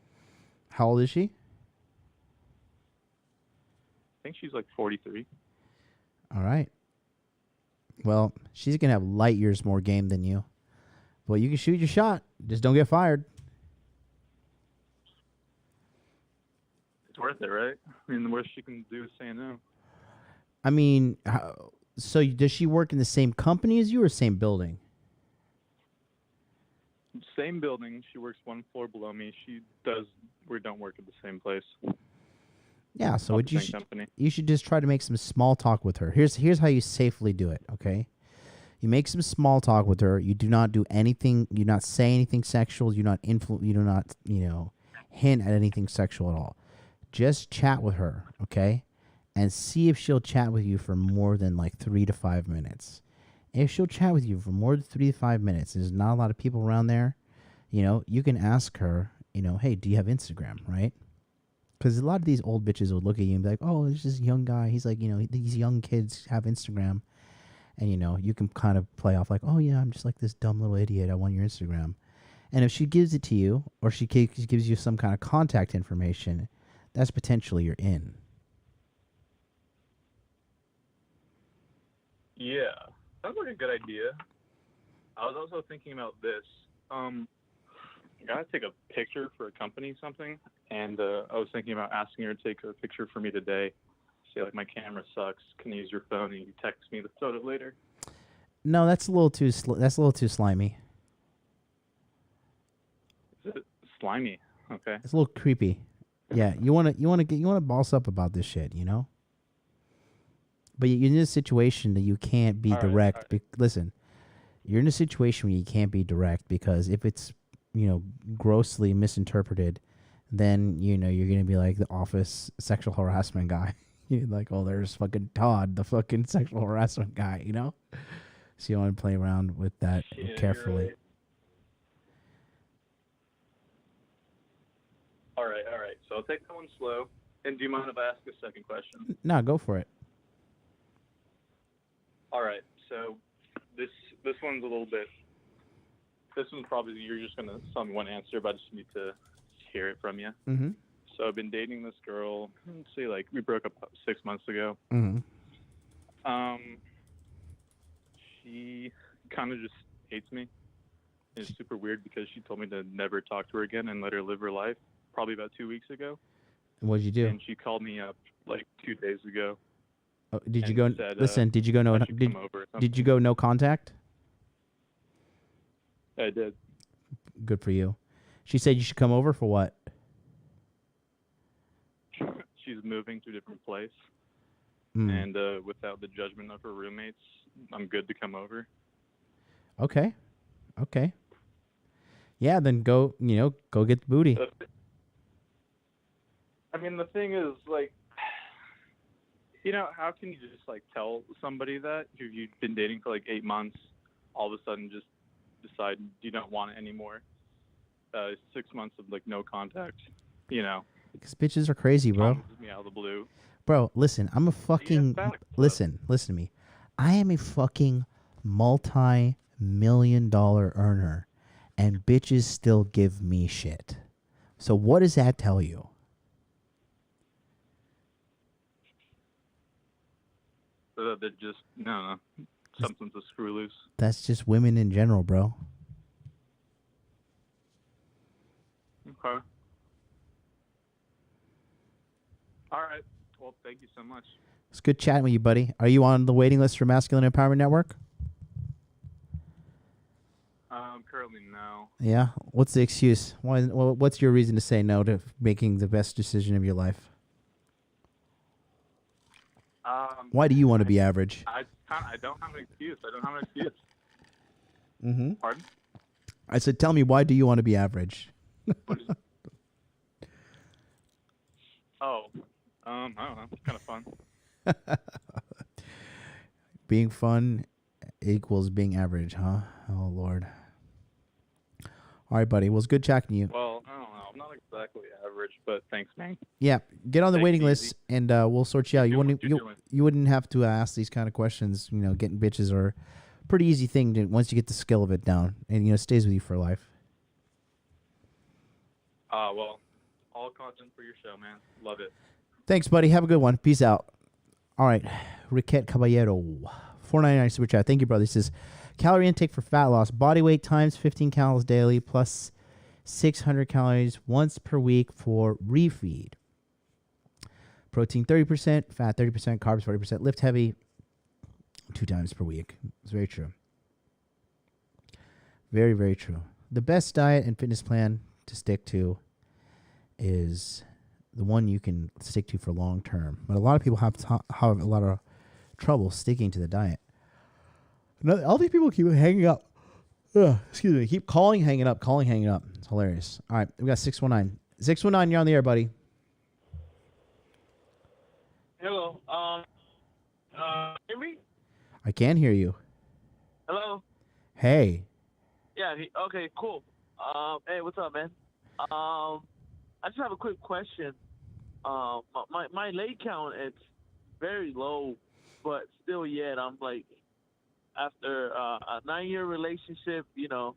[SPEAKER 4] How old is she?
[SPEAKER 12] I think she's like 43.
[SPEAKER 4] All right. Well, she's going to have light years more game than you. But you can shoot your shot. Just don't get fired.
[SPEAKER 12] It's worth it, right? I mean, the worst she can do is say no.
[SPEAKER 4] I mean, so does she work in the same company as you or same building?
[SPEAKER 12] Same building. She works one floor below me. We don't work at the same place.
[SPEAKER 4] Yeah, so
[SPEAKER 12] Not
[SPEAKER 4] what
[SPEAKER 12] the
[SPEAKER 4] you
[SPEAKER 12] same
[SPEAKER 4] should
[SPEAKER 12] company.
[SPEAKER 4] you should just try to make some small talk with her. Here's how you safely do it, okay? You make some small talk with her. You do not do anything, you do not say anything sexual, you do not, hint at anything sexual at all. Just chat with her, okay? And see if she'll chat with you for more than like 3 to 5 minutes. If she'll chat with you for more than 3 to 5 minutes, there's not a lot of people around there, you can ask her, hey, do you have Instagram, right? Because a lot of these old bitches would look at you and be like, oh, there's this young guy. He's like, these young kids have Instagram. And, you can kind of play off like, oh, yeah, I'm just like this dumb little idiot. I want your Instagram. And if she gives it to you or she gives you some kind of contact information, that's potentially you're in.
[SPEAKER 12] Yeah, sounds like a good idea. I was also thinking about this. I gotta take a picture for a company something, and I was thinking about asking her to take a picture for me today. Say like my camera sucks. Can I use your phone and you text me the photo later?
[SPEAKER 4] No, that's a little too slimy.
[SPEAKER 12] Is it slimy? Okay.
[SPEAKER 4] It's a little creepy. Yeah, you want to boss up about this shit, But you're in a situation that you can't be direct. Listen, you're in a situation where you can't be direct because if it's, grossly misinterpreted, then, you're going to be like the office sexual harassment guy. You're like, oh, there's fucking Todd, the fucking sexual harassment guy, So you want to play around with that carefully.
[SPEAKER 12] Right. All right. So I'll take that one slow. And do you mind if I ask a second question?
[SPEAKER 4] No, go for it.
[SPEAKER 12] All right. So this one's a little bit. This one's probably you're just gonna tell me one answer, but I just need to hear it from you.
[SPEAKER 4] Mm-hmm.
[SPEAKER 12] So I've been dating this girl. Let's see, like we broke up about 6 months ago.
[SPEAKER 4] Mm-hmm.
[SPEAKER 12] She kind of just hates me. It's super weird because she told me to never talk to her again and let her live her life. Probably about 2 weeks ago.
[SPEAKER 4] What did you do?
[SPEAKER 12] And she called me up like 2 days ago.
[SPEAKER 4] Oh, did you
[SPEAKER 12] and
[SPEAKER 4] go?
[SPEAKER 12] said,
[SPEAKER 4] Listen, did you go no?
[SPEAKER 12] I should come over or
[SPEAKER 4] Did you go no contact?
[SPEAKER 12] I did.
[SPEAKER 4] Good for you. She said you should come over for what?
[SPEAKER 12] She's moving to a different place,
[SPEAKER 4] Mm.
[SPEAKER 12] and without the judgment of her roommates, I'm good to come over.
[SPEAKER 4] Okay. Yeah, then go get the booty.
[SPEAKER 12] I mean, the thing is, like, how can you just like tell somebody that you've been dating for like 8 months, all of a sudden just decide you don't want it anymore? 6 months of like no contact,
[SPEAKER 4] Because bitches are crazy, bro.
[SPEAKER 12] comes me out of the blue.
[SPEAKER 4] Bro, listen, I'm a fucking listen to me. I am a fucking multi-million-dollar earner, and bitches still give me shit. So what does that tell you?
[SPEAKER 12] So that just no, something's a screw loose.
[SPEAKER 4] That's just women in general, bro.
[SPEAKER 12] Okay. All right. Well, thank you so much.
[SPEAKER 4] It's good chatting with you, buddy. Are you on the waiting list for Masculine Empowerment Network?
[SPEAKER 12] Currently no.
[SPEAKER 4] Yeah. What's the excuse? What's your reason to say no to making the best decision of your life? Why do you want to be average?
[SPEAKER 12] I don't have an excuse.
[SPEAKER 4] Mm-hmm.
[SPEAKER 12] Pardon?
[SPEAKER 4] I said, tell me, why do you want to be average?
[SPEAKER 12] I don't know. It's kind of fun.
[SPEAKER 4] Being fun equals being average, huh? Oh, Lord. All right, buddy. Well, it's good chatting to you.
[SPEAKER 12] Well, I don't know. I'm not exactly average, but thanks, man.
[SPEAKER 4] Yeah, get on the
[SPEAKER 12] Take
[SPEAKER 4] waiting
[SPEAKER 12] it
[SPEAKER 4] list,
[SPEAKER 12] easy.
[SPEAKER 4] and we'll sort you out.
[SPEAKER 12] Do
[SPEAKER 4] You
[SPEAKER 12] what
[SPEAKER 4] wouldn't
[SPEAKER 12] you're doing.
[SPEAKER 4] you wouldn't have to ask these kind of questions. Getting bitches are a pretty easy thing once you get the skill of it down, and it stays with you for life.
[SPEAKER 12] Well, all content for your show, man. Love it.
[SPEAKER 4] Thanks, buddy. Have a good one. Peace out. All right, Riquette Caballero, $4.99 super chat. Thank you, brother. He says, calorie intake for fat loss: body weight times 15 calories daily plus 600 calories once per week for refeed. Protein 30%, fat 30%, carbs 40%. Lift heavy 2 times per week. It's very true. Very, very true. The best diet and fitness plan to stick to is the one you can stick to for long term. But a lot of people have a lot of trouble sticking to the diet. All these people keep hanging up. Excuse me. Keep calling, hanging up, calling, hanging up. It's hilarious. All right, we got 619. 619, you're on the air, buddy.
[SPEAKER 14] Hello. Hear me?
[SPEAKER 4] I can hear you.
[SPEAKER 14] Hello.
[SPEAKER 4] Hey.
[SPEAKER 14] Yeah. Okay. Cool. Hey, what's up, man? I just have a quick question. My leg count, it's very low, but still yet I'm like, after a 9-year relationship, you know,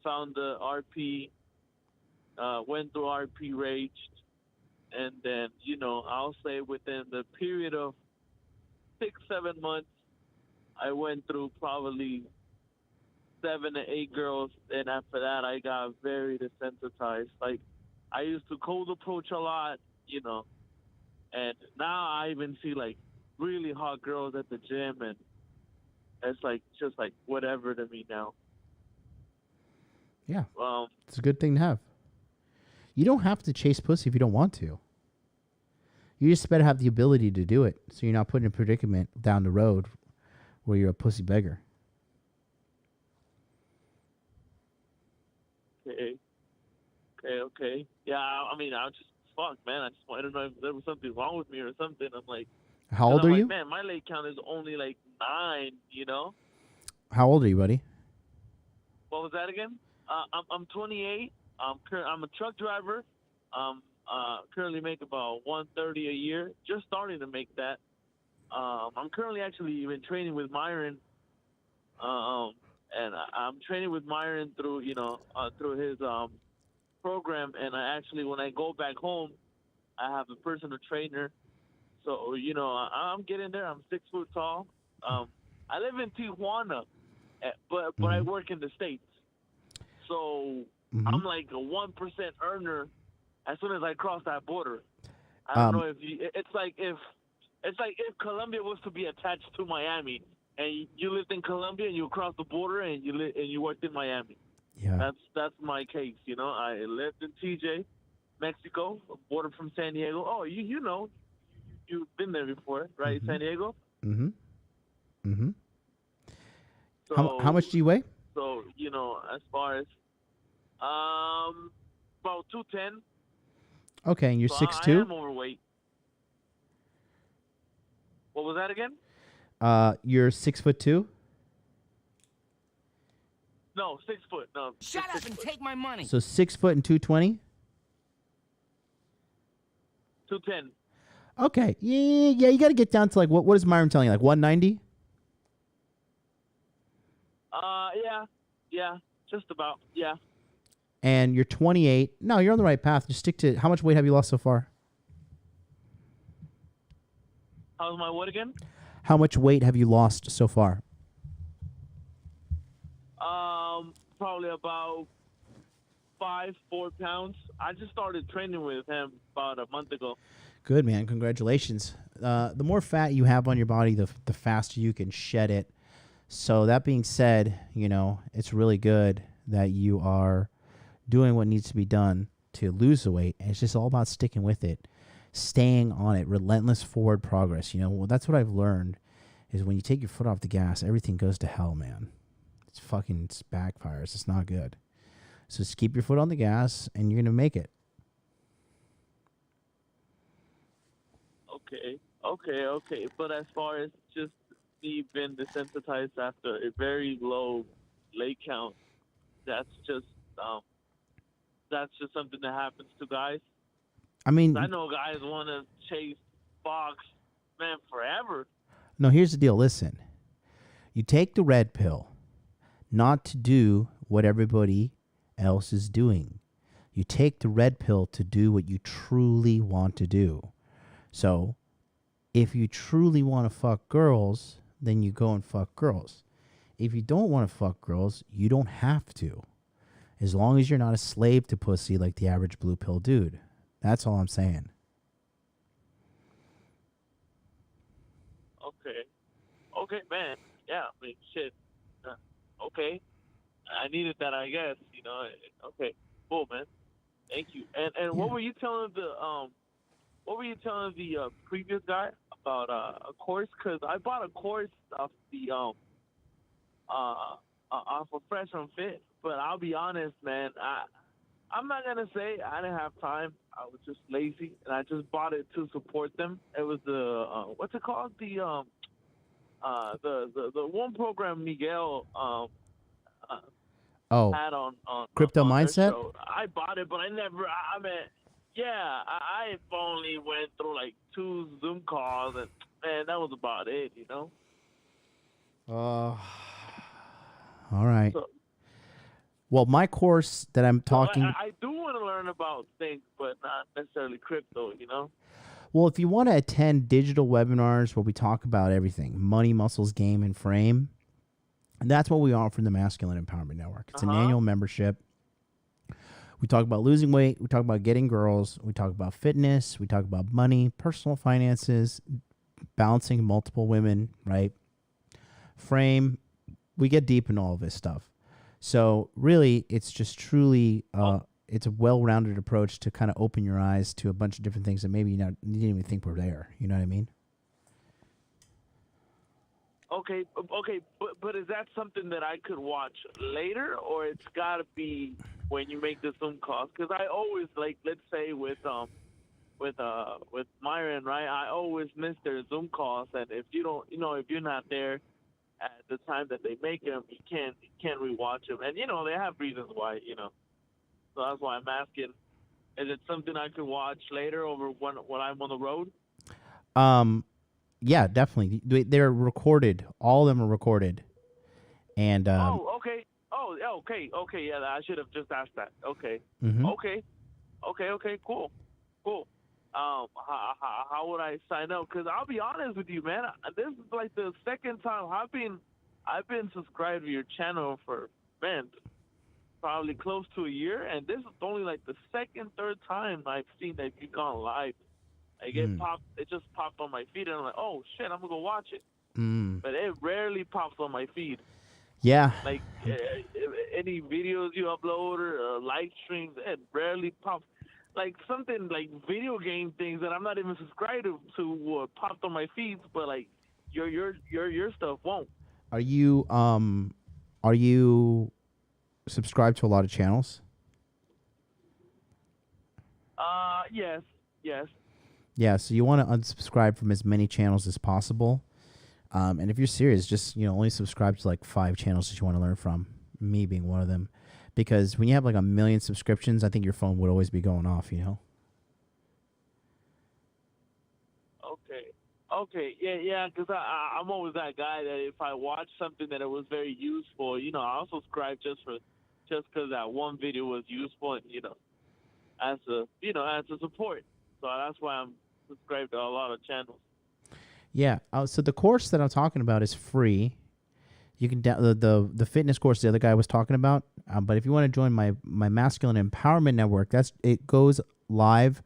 [SPEAKER 14] found the RP, went through RP, raged, and then, you know, I'll say within the period of 6-7 months, I went through probably 7 to 8 girls, and after that, I got very desensitized. Like, I used to cold approach a lot, you know, and now I even see like really hot girls at the gym, and it's like just like whatever to me now.
[SPEAKER 4] Yeah. It's a good thing to have. You don't have to chase pussy if you don't want to. You just better have the ability to do it, so you're not put in a predicament down the road where you're a pussy beggar.
[SPEAKER 14] Okay. Yeah, I mean, I was just, fuck, man. I don't know if there was something wrong with me or something. I'm like,
[SPEAKER 4] How old are you?
[SPEAKER 14] Man, my leg count is only like 9, you know?
[SPEAKER 4] How old are you, buddy?
[SPEAKER 14] What was that again? I'm 28. I'm a truck driver. Currently make about $130 a year. Just starting to make that. I'm currently actually even training with Myron. And I'm training with Myron through, you know, through his program. And I actually, when I go back home, I have a personal trainer. So, you know, I'm getting there. I'm 6 foot tall. I live in Tijuana, but I work in the States. So I'm like a 1% earner as soon as I cross that border. I don't know if you, it's like if Colombia was to be attached to Miami, and you lived in Colombia and you cross the border and you worked in Miami.
[SPEAKER 4] Yeah.
[SPEAKER 14] That's my case. You know, I lived in TJ, Mexico, border from San Diego. Oh, you know, you've been there before, right? San Diego. So,
[SPEAKER 4] how much do you weigh?
[SPEAKER 14] So, you know, as far as about 210.
[SPEAKER 4] Okay, and you're
[SPEAKER 14] So
[SPEAKER 4] 6'2"?
[SPEAKER 14] I am overweight. What was that again?
[SPEAKER 4] You're 6'2"?
[SPEAKER 14] No, 6 foot. No.
[SPEAKER 13] Shut up and take my money.
[SPEAKER 4] So 6 foot and 220?
[SPEAKER 14] 210.
[SPEAKER 4] Okay. Yeah, you got to get down to like, what is Myron telling you? Like 190?
[SPEAKER 14] Yeah, just about, yeah.
[SPEAKER 4] And you're 28. No, you're on the right path. Just stick to, how much weight have you lost so far?
[SPEAKER 14] How's my what again?
[SPEAKER 4] How much weight have you lost so far?
[SPEAKER 14] Probably about 4 pounds. I just started training with him about a month ago.
[SPEAKER 4] Good, man. Congratulations. The more fat you have on your body, the faster you can shed it. So that being said, you know, it's really good that you are doing what needs to be done to lose the weight. And it's just all about sticking with it, staying on it, relentless forward progress. You know, well, that's what I've learned is when you take your foot off the gas, everything goes to hell, man. It's backfires. It's not good. So just keep your foot on the gas and you're going to make it.
[SPEAKER 14] Okay. But as far as just me being desensitized after a very low leg count, that's just something that happens to guys.
[SPEAKER 4] I mean,
[SPEAKER 14] I know guys want to chase box, man, forever.
[SPEAKER 4] No, here's the deal. Listen, you take the red pill not to do what everybody else is doing. You take the red pill to do what you truly want to do. So if you truly want to fuck girls, then you go and fuck girls. If you don't want to fuck girls, you don't have to. As long as you're not a slave to pussy like the average blue pill dude. That's all I'm saying.
[SPEAKER 14] Okay, man. Yeah, I mean, shit. Okay. I needed that, I guess, you know. Okay, cool, man. Thank you. And what were you telling what were you telling the previous guy about a course? Because I bought a course off the off of Fresh and Fit, but I'll be honest, man. I'm not gonna say I didn't have time. I was just lazy, and I just bought it to support them. It was the what's it called? The one program Miguel had on
[SPEAKER 4] Crypto
[SPEAKER 14] on their
[SPEAKER 4] Mindset?
[SPEAKER 14] show. I bought it, but I never. I mean, yeah, I only went through like 2 Zoom calls, and man, that was about it. You know.
[SPEAKER 4] All right.
[SPEAKER 14] So,
[SPEAKER 4] Well, my course that I'm talking.
[SPEAKER 14] I do want to learn about things, but not necessarily crypto. You know.
[SPEAKER 4] Well, if you want to attend digital webinars where we talk about everything, money, muscles, game, and frame, and that's what we offer in the Masculine Empowerment Network. It's an annual membership. We talk about losing weight. We talk about getting girls. We talk about fitness. We talk about money, personal finances, balancing multiple women, right? Frame. We get deep in all of this stuff. So really, it's just truly, it's a well-rounded approach to kind of open your eyes to a bunch of different things that maybe you didn't even think were there. You know what I mean?
[SPEAKER 14] Okay, but is that something that I could watch later, or it's got to be when you make the Zoom calls? Because I always, like, let's say with Myron, right? I always miss their Zoom calls, and if you don't, if you're not there at the time that they make them, you can't rewatch them, and they have reasons why, So that's why I'm asking: is it something I could watch later over when I'm on the road?
[SPEAKER 4] Yeah, definitely. They're recorded. All of them are recorded. And
[SPEAKER 14] okay. Oh, okay. Yeah, I should have just asked that. Okay.
[SPEAKER 4] Mhm.
[SPEAKER 14] Okay. Cool. How would I sign up? Because I'll be honest with you, man. This is like the second time I've been subscribed to your channel for probably close to a year, and this is only like the second, third time I've seen that you've gone live. Like it just popped on my feed, and I'm like, oh shit, I'm gonna go watch it. But it rarely pops on my feed.
[SPEAKER 4] Yeah.
[SPEAKER 14] Like any videos you upload or live streams, it rarely pops. Like something like video game things that I'm not even subscribed to popped on my feeds, but like your stuff won't.
[SPEAKER 4] Are you subscribed to a lot of channels?
[SPEAKER 14] Yes.
[SPEAKER 4] Yeah, so you want to unsubscribe from as many channels as possible. And if you're serious, just only subscribe to like 5 channels that you want to learn from, me being one of them. Because when you have like 1 million subscriptions, I think your phone would always be going off,
[SPEAKER 14] Okay, yeah, because I'm always that guy that if I watch something that it was very useful, I'll subscribe just because that one video was useful, and as a support. So that's why I'm subscribed to a lot of channels.
[SPEAKER 4] Yeah. So the course that I'm talking about is free. You can the fitness course the other guy was talking about. But if you want to join my Masculine Empowerment Network, it goes live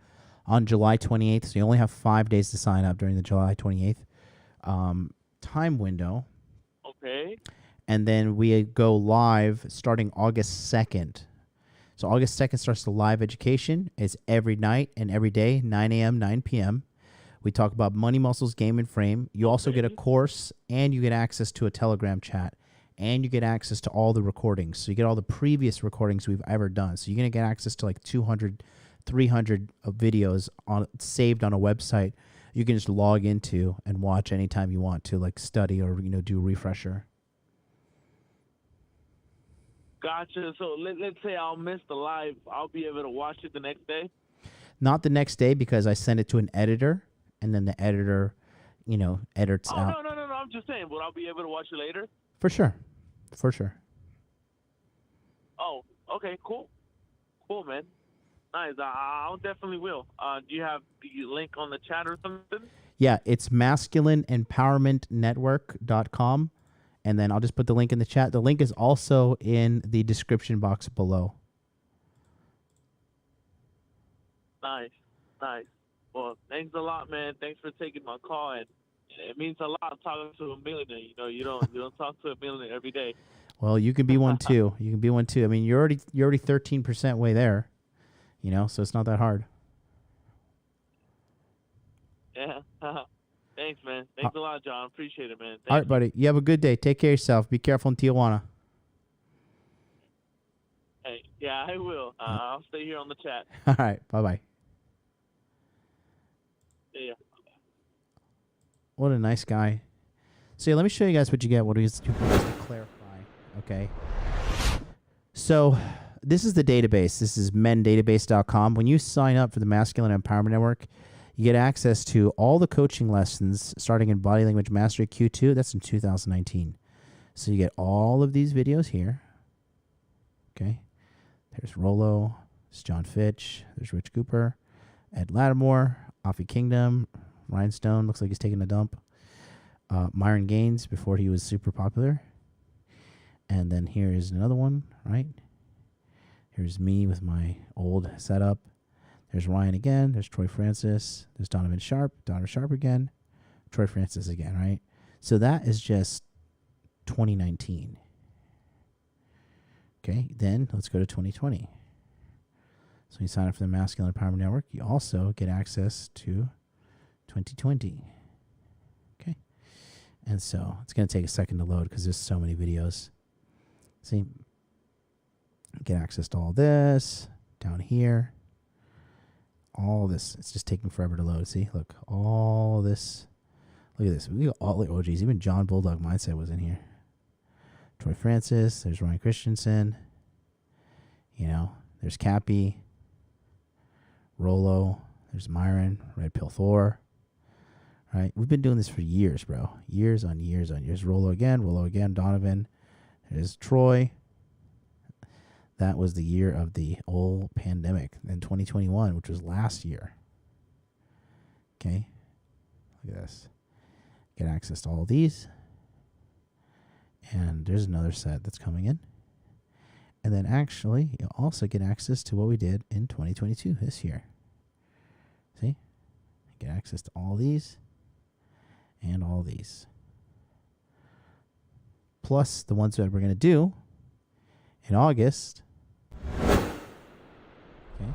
[SPEAKER 4] on July 28th. So you only have 5 days to sign up during the July 28th time window.
[SPEAKER 14] Okay.
[SPEAKER 4] And then we go live starting August 2nd. So August 2nd starts the live education. It's every night and every day, 9 a.m., 9 p.m. We talk about money, muscles, game, and frame. You also get a course, and you get access to a Telegram chat, and you get access to all the recordings. So you get all the previous recordings we've ever done. So you're going to get access to like 200, 300 videos saved on a website you can just log into and watch anytime you want to, like study or do a refresher.
[SPEAKER 14] Gotcha. So let's say I'll miss the live. I'll be able to watch it the next day?
[SPEAKER 4] Not the next day, because I send it to an editor, and then the editor, edits out.
[SPEAKER 14] No. I'm just saying, will I be able to watch it later?
[SPEAKER 4] For sure.
[SPEAKER 14] Oh, okay, cool, man. Nice. I definitely will. Do you have the link on the chat or something?
[SPEAKER 4] Yeah, it's masculineempowermentnetwork.com. And then I'll just put the link in the chat. The link is also in the description box below.
[SPEAKER 14] Nice. Well, thanks a lot, man. Thanks for taking my call, and it means a lot talking to a millionaire. You don't talk to a millionaire every day.
[SPEAKER 4] Well, you can be one too. I mean, you're already 13% way there, so it's not that hard.
[SPEAKER 14] Yeah. Thanks, man. Thanks a lot, John. Appreciate it, man.
[SPEAKER 4] All right, buddy. You have a good day. Take care of yourself. Be careful in Tijuana.
[SPEAKER 14] Hey, yeah, I will. I'll stay here on the chat.
[SPEAKER 4] All right. Bye-bye.
[SPEAKER 14] Yeah.
[SPEAKER 4] What a nice guy. So yeah, let me show you guys what you get. What he has to do just to clarify. Okay. So this is the database. This is mendatabase.com. When you sign up for the Masculine Empowerment Network, you get access to all the coaching lessons starting in Body Language Mastery Q2. That's in 2019. So you get all of these videos here. Okay. There's Rollo. There's John Fitch. There's Rich Cooper. Ed Lattimore. Offie Kingdom. Rhinestone. Looks like he's taking a dump. Myron Gaines before he was super popular. And then here is another one, right? Here's me with my old setup. There's Ryan again. There's Troy Francis. There's Donovan Sharp again. Troy Francis again, right? So that is just 2019. Okay, then let's go to 2020. So you sign up for the Masculine Empowerment Network. You also get access to 2020. Okay. And so it's going to take a second to load because there's so many videos. See? Get access to all this down here. All this. It's just taking forever to load. See? Look. All this. Look at this. We got all the OGs. Even John Bulldog Mindset was in here. Troy Francis. There's Ryan Christensen. You know. There's Cappy. Rollo. There's Myron. Red Pill Thor. Right? We've been doing this for years, bro. Years on years on years. Rollo again. Donovan. There's Troy. That was the year of the old pandemic in 2021, which was last year. Okay. Look at this. Get access to all these. And there's another set that's coming in. And then actually, you'll also get access to what we did in 2022 this year. See? Get access to all these and all these. Plus the ones that we're going to do in August. Okay.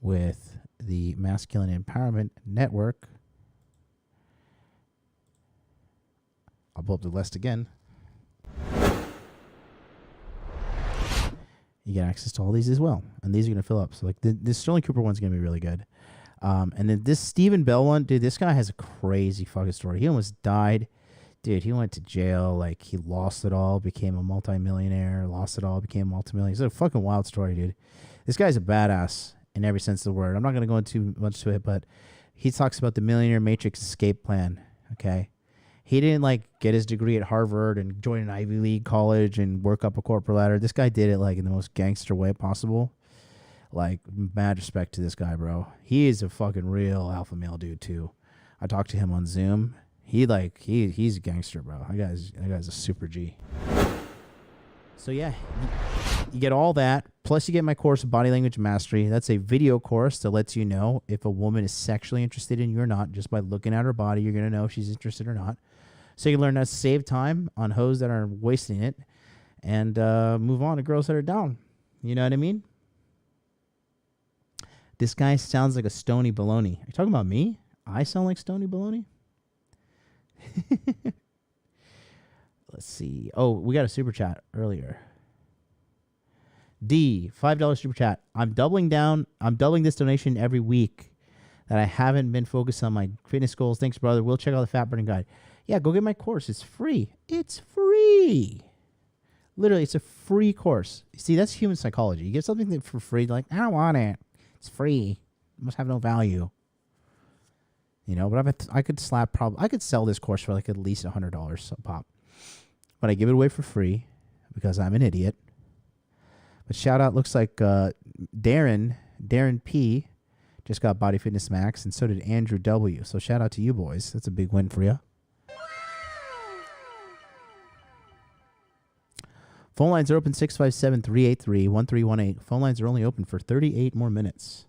[SPEAKER 4] With the Masculine Empowerment Network. I'll pull up the list again. You get access to all these as well. And these are going to fill up. So like this Sterling Cooper one's going to be really good. And then this Stephen Bell one, dude, this guy has a crazy fucking story. He almost died. Dude, he went to jail. Like, he lost it all, became a multimillionaire, lost it all, became a multimillionaire. It's a fucking wild story, dude. This guy's a badass in every sense of the word. I'm not going to go into much to it, but he talks about the Millionaire Matrix escape plan, okay? He didn't, like, get his degree at Harvard and join an Ivy League college and work up a corporate ladder. This guy did it, like, in the most gangster way possible. Like, mad respect to this guy, bro. He is a fucking real alpha male dude, too. I talked to him on Zoom. He's a gangster, bro. That guy's a super G. So yeah, you get all that. Plus you get my course of Body Language Mastery. That's a video course that lets you know if a woman is sexually interested in you or not. Just by looking at her body, you're going to know if she's interested or not. So you can learn how to save time on hoes that are wasting it and move on to girls that are down. You know what I mean? This guy sounds like a Stony Baloney. Are you talking about me? I sound like Stony Baloney? Let's see. Oh, we got a super chat earlier. D, $5 super chat. I'm doubling this donation every week that I haven't been focused on my fitness goals. Thanks, brother. We'll check out the fat burning guide. Yeah, go get my course. It's free. It's free. Literally, it's a free course. See, that's human psychology. You get something for free, like, I don't want it. It's free. It must have no value. You know, but I could sell this course for like at least $100 a pop. But I give it away for free because I'm an idiot. But shout out, looks like Darren P just got Body Fitness Max, and so did Andrew W. So shout out to you boys. That's a big win for you. Phone lines are open 657-383-1318. Phone lines are only open for 38 more minutes.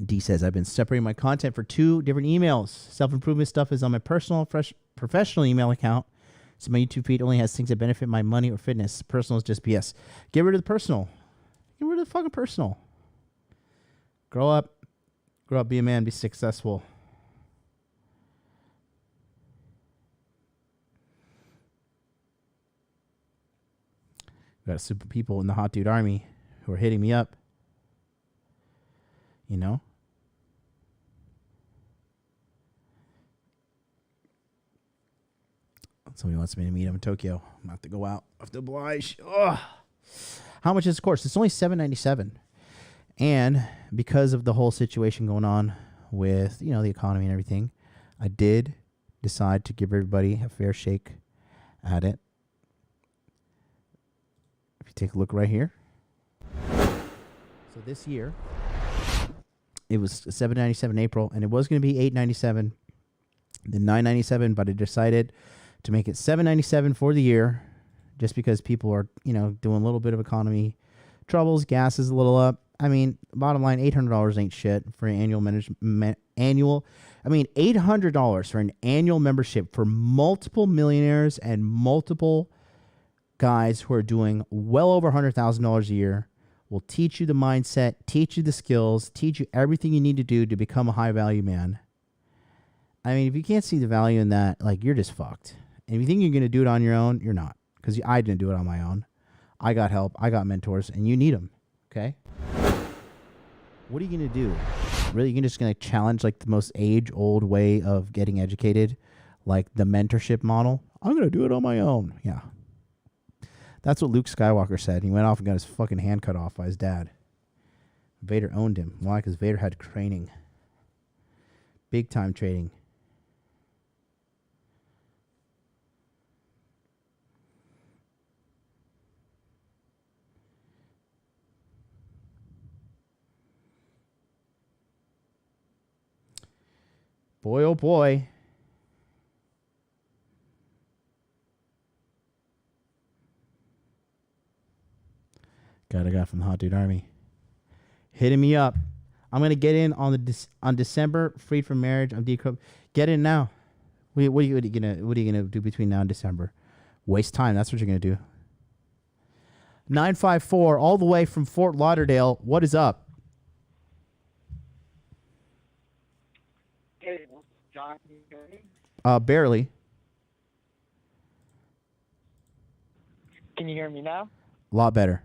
[SPEAKER 4] D says, I've been separating my content for 2 different emails. Self-improvement stuff is on my personal, professional email account. So my YouTube feed only has things that benefit my money or fitness. Personal is just BS. Get rid of the personal. Get rid of the fucking personal. Grow up. Grow up, be a man, be successful. We got super people in the Hot Dude Army who are hitting me up. You know? Somebody wants me to meet him in Tokyo. I'm going to have to go out. I have to oblige. Ugh. How much is the course? It's only $797. And because of the whole situation going on with, the economy and everything, I did decide to give everybody a fair shake at it. If you take a look right here. So this year, it was $797 in April, and it was going to be $897, then $997, but I decided to make it $797 for the year, just because people are, doing a little bit of economy troubles. Gas is a little up. I mean, bottom line, $800 ain't shit for an $800 for an annual membership for multiple millionaires and multiple guys who are doing well over $100,000 a year. Will teach you the mindset, teach you the skills, teach you everything you need to do to become a high value man. I mean, if you can't see the value in that, you're just fucked. And if you think you're going to do it on your own, you're not. Because I didn't do it on my own. I got help. I got mentors, and you need them. Okay? What are you going to do? Really, you're just going to challenge the most age-old way of getting educated, like the mentorship model? I'm going to do it on my own. Yeah. That's what Luke Skywalker said. He went off and got his fucking hand cut off by his dad. Vader owned him. Why? Because Vader had training. Big time training. Boy, oh boy. Got a guy from the Hot Dude Army hitting me up. I'm gonna get in on December, freed from marriage. I'm Get in now. What are you gonna do between now and December? Waste time. That's what you're gonna do. 954 all the way from Fort Lauderdale. What is up?
[SPEAKER 15] Hey, John, can you hear me?
[SPEAKER 4] Barely.
[SPEAKER 15] Can you hear me now?
[SPEAKER 4] A lot better.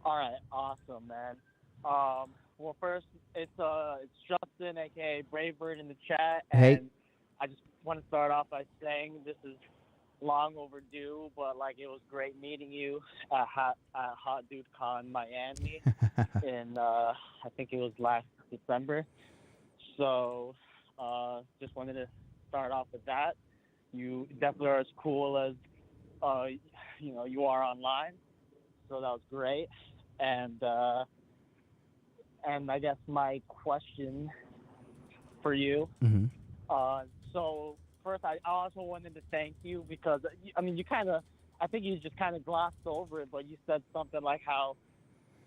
[SPEAKER 15] All right, awesome, man. Well, first, it's Justin, aka Bravebird, in the chat, and
[SPEAKER 4] Hey.
[SPEAKER 15] I just want to start off by saying this is long overdue, but it was great meeting you at Hot Dude Con Miami in I think it was last December. So just wanted to start off with that. You definitely are as cool as you are online, so that was great. And I guess my question for you.
[SPEAKER 4] Mm-hmm.
[SPEAKER 15] So first, I also wanted to thank you because I think you just kind of glossed over it, but you said something like how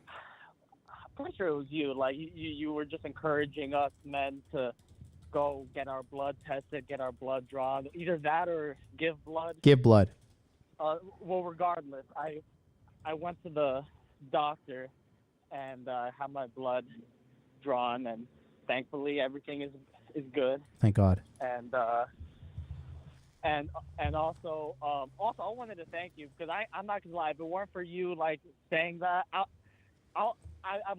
[SPEAKER 15] I'm pretty sure it was you. You were just encouraging us men to go get our blood tested, get our blood drawn, either that or give blood.
[SPEAKER 4] Give blood.
[SPEAKER 15] Well, regardless, I went to the doctor and had my blood drawn, and thankfully everything is good.
[SPEAKER 4] Thank God.
[SPEAKER 15] And also I wanted to thank you because I'm not gonna lie, if it weren't for you saying that, I've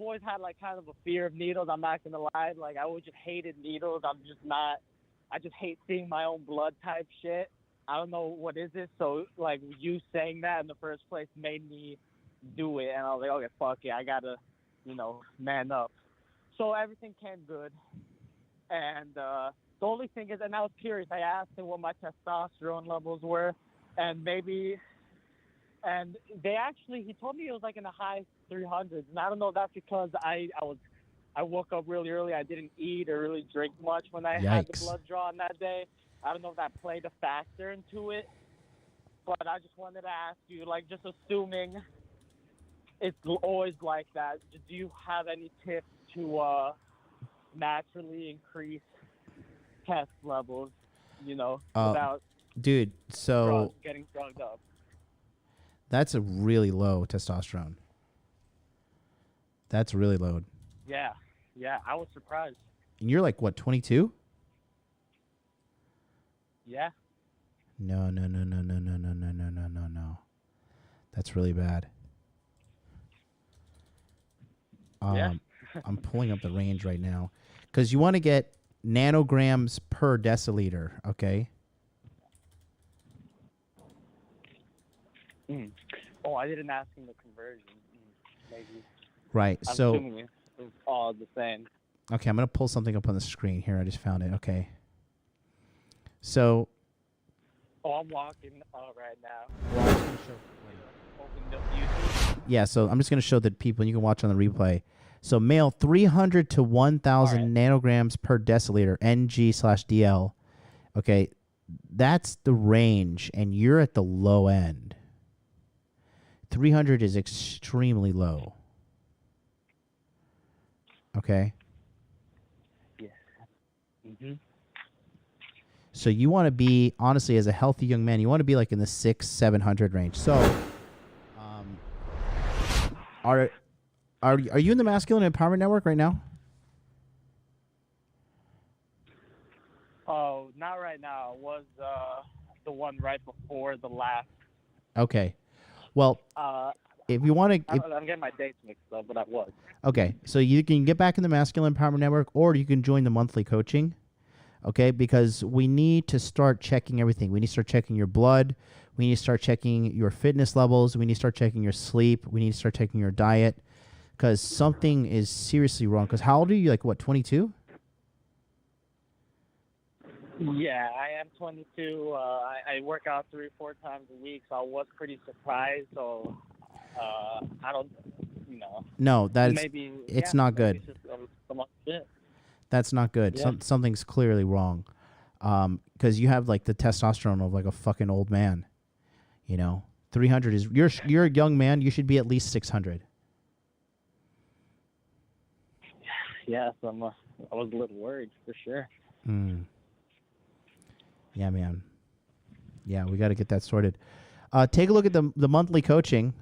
[SPEAKER 15] always had kind of a fear of needles. I'm not gonna lie, I always just hated needles. I just hate seeing my own blood type shit. I don't know what is it. So you saying that in the first place made me do it, and I was like, okay, fuck it, I gotta, man up. So everything came good, and the only thing is, and I was curious, I asked him what my testosterone levels were, and he told me it was in the high 300s, and I don't know if that's because I woke up really early, I didn't eat or really drink much when I had the blood drawn that day. I don't know if that played a factor into it, but I just wanted to ask you, just assuming it's always like that, do you have any tips to naturally increase test levels, without
[SPEAKER 4] dude, so
[SPEAKER 15] getting drugged up?
[SPEAKER 4] That's a really low testosterone. That's really low.
[SPEAKER 15] Yeah, I was surprised.
[SPEAKER 4] And you're like, what, 22?
[SPEAKER 15] Yeah.
[SPEAKER 4] No. That's really bad.
[SPEAKER 15] Yeah.
[SPEAKER 4] I'm pulling up the range right now. Because you want to get nanograms per deciliter, okay?
[SPEAKER 15] Oh, I didn't ask him the conversion. Maybe.
[SPEAKER 4] Right,
[SPEAKER 15] I'm
[SPEAKER 4] so...
[SPEAKER 15] assuming it's all the same.
[SPEAKER 4] Okay, I'm going to pull something up on the screen. Here, I just found it. Okay. So...
[SPEAKER 15] Oh, I'm walking right now. Open up YouTube.
[SPEAKER 4] Yeah, so I'm just going to show the people, and you can watch on the replay. So male, 300 to 1,000 nanograms per deciliter, NG/DL. Okay, that's the range, and you're at the low end. 300 is extremely low. Okay?
[SPEAKER 15] Yeah. Mm-hmm.
[SPEAKER 4] So you want to be, honestly, as a healthy young man, you want to be like in the 600-700 range. So, are you in the Masculine Empowerment Network right now?
[SPEAKER 15] Oh, not right now. It was the one right before the last.
[SPEAKER 4] Okay. Well, if you want to...
[SPEAKER 15] I'm getting my dates mixed up, but I was.
[SPEAKER 4] Okay, so you can get back in the Masculine Empowerment Network, or you can join the monthly coaching, okay? Because we need to start checking everything. We need to start checking your blood. We need to start checking your fitness levels. We need to start checking your sleep. We need to start checking your diet, because something is seriously wrong. Because how old are you? Like, what, 22?
[SPEAKER 15] Yeah, I am 22. I work out 3-4 times a week, so I was pretty surprised. So I don't,
[SPEAKER 4] No, that's
[SPEAKER 15] maybe
[SPEAKER 4] it's not good.
[SPEAKER 15] Maybe it's just so much shit.
[SPEAKER 4] That's not good.
[SPEAKER 15] Yeah.
[SPEAKER 4] Something's clearly wrong. Because you have like the testosterone of like a fucking old man. 300 is you're a young man. You should be at least 600.
[SPEAKER 15] Yeah, so I was a little worried for sure.
[SPEAKER 4] Yeah, man. Yeah, we got to get that sorted. Take a look at the monthly coaching,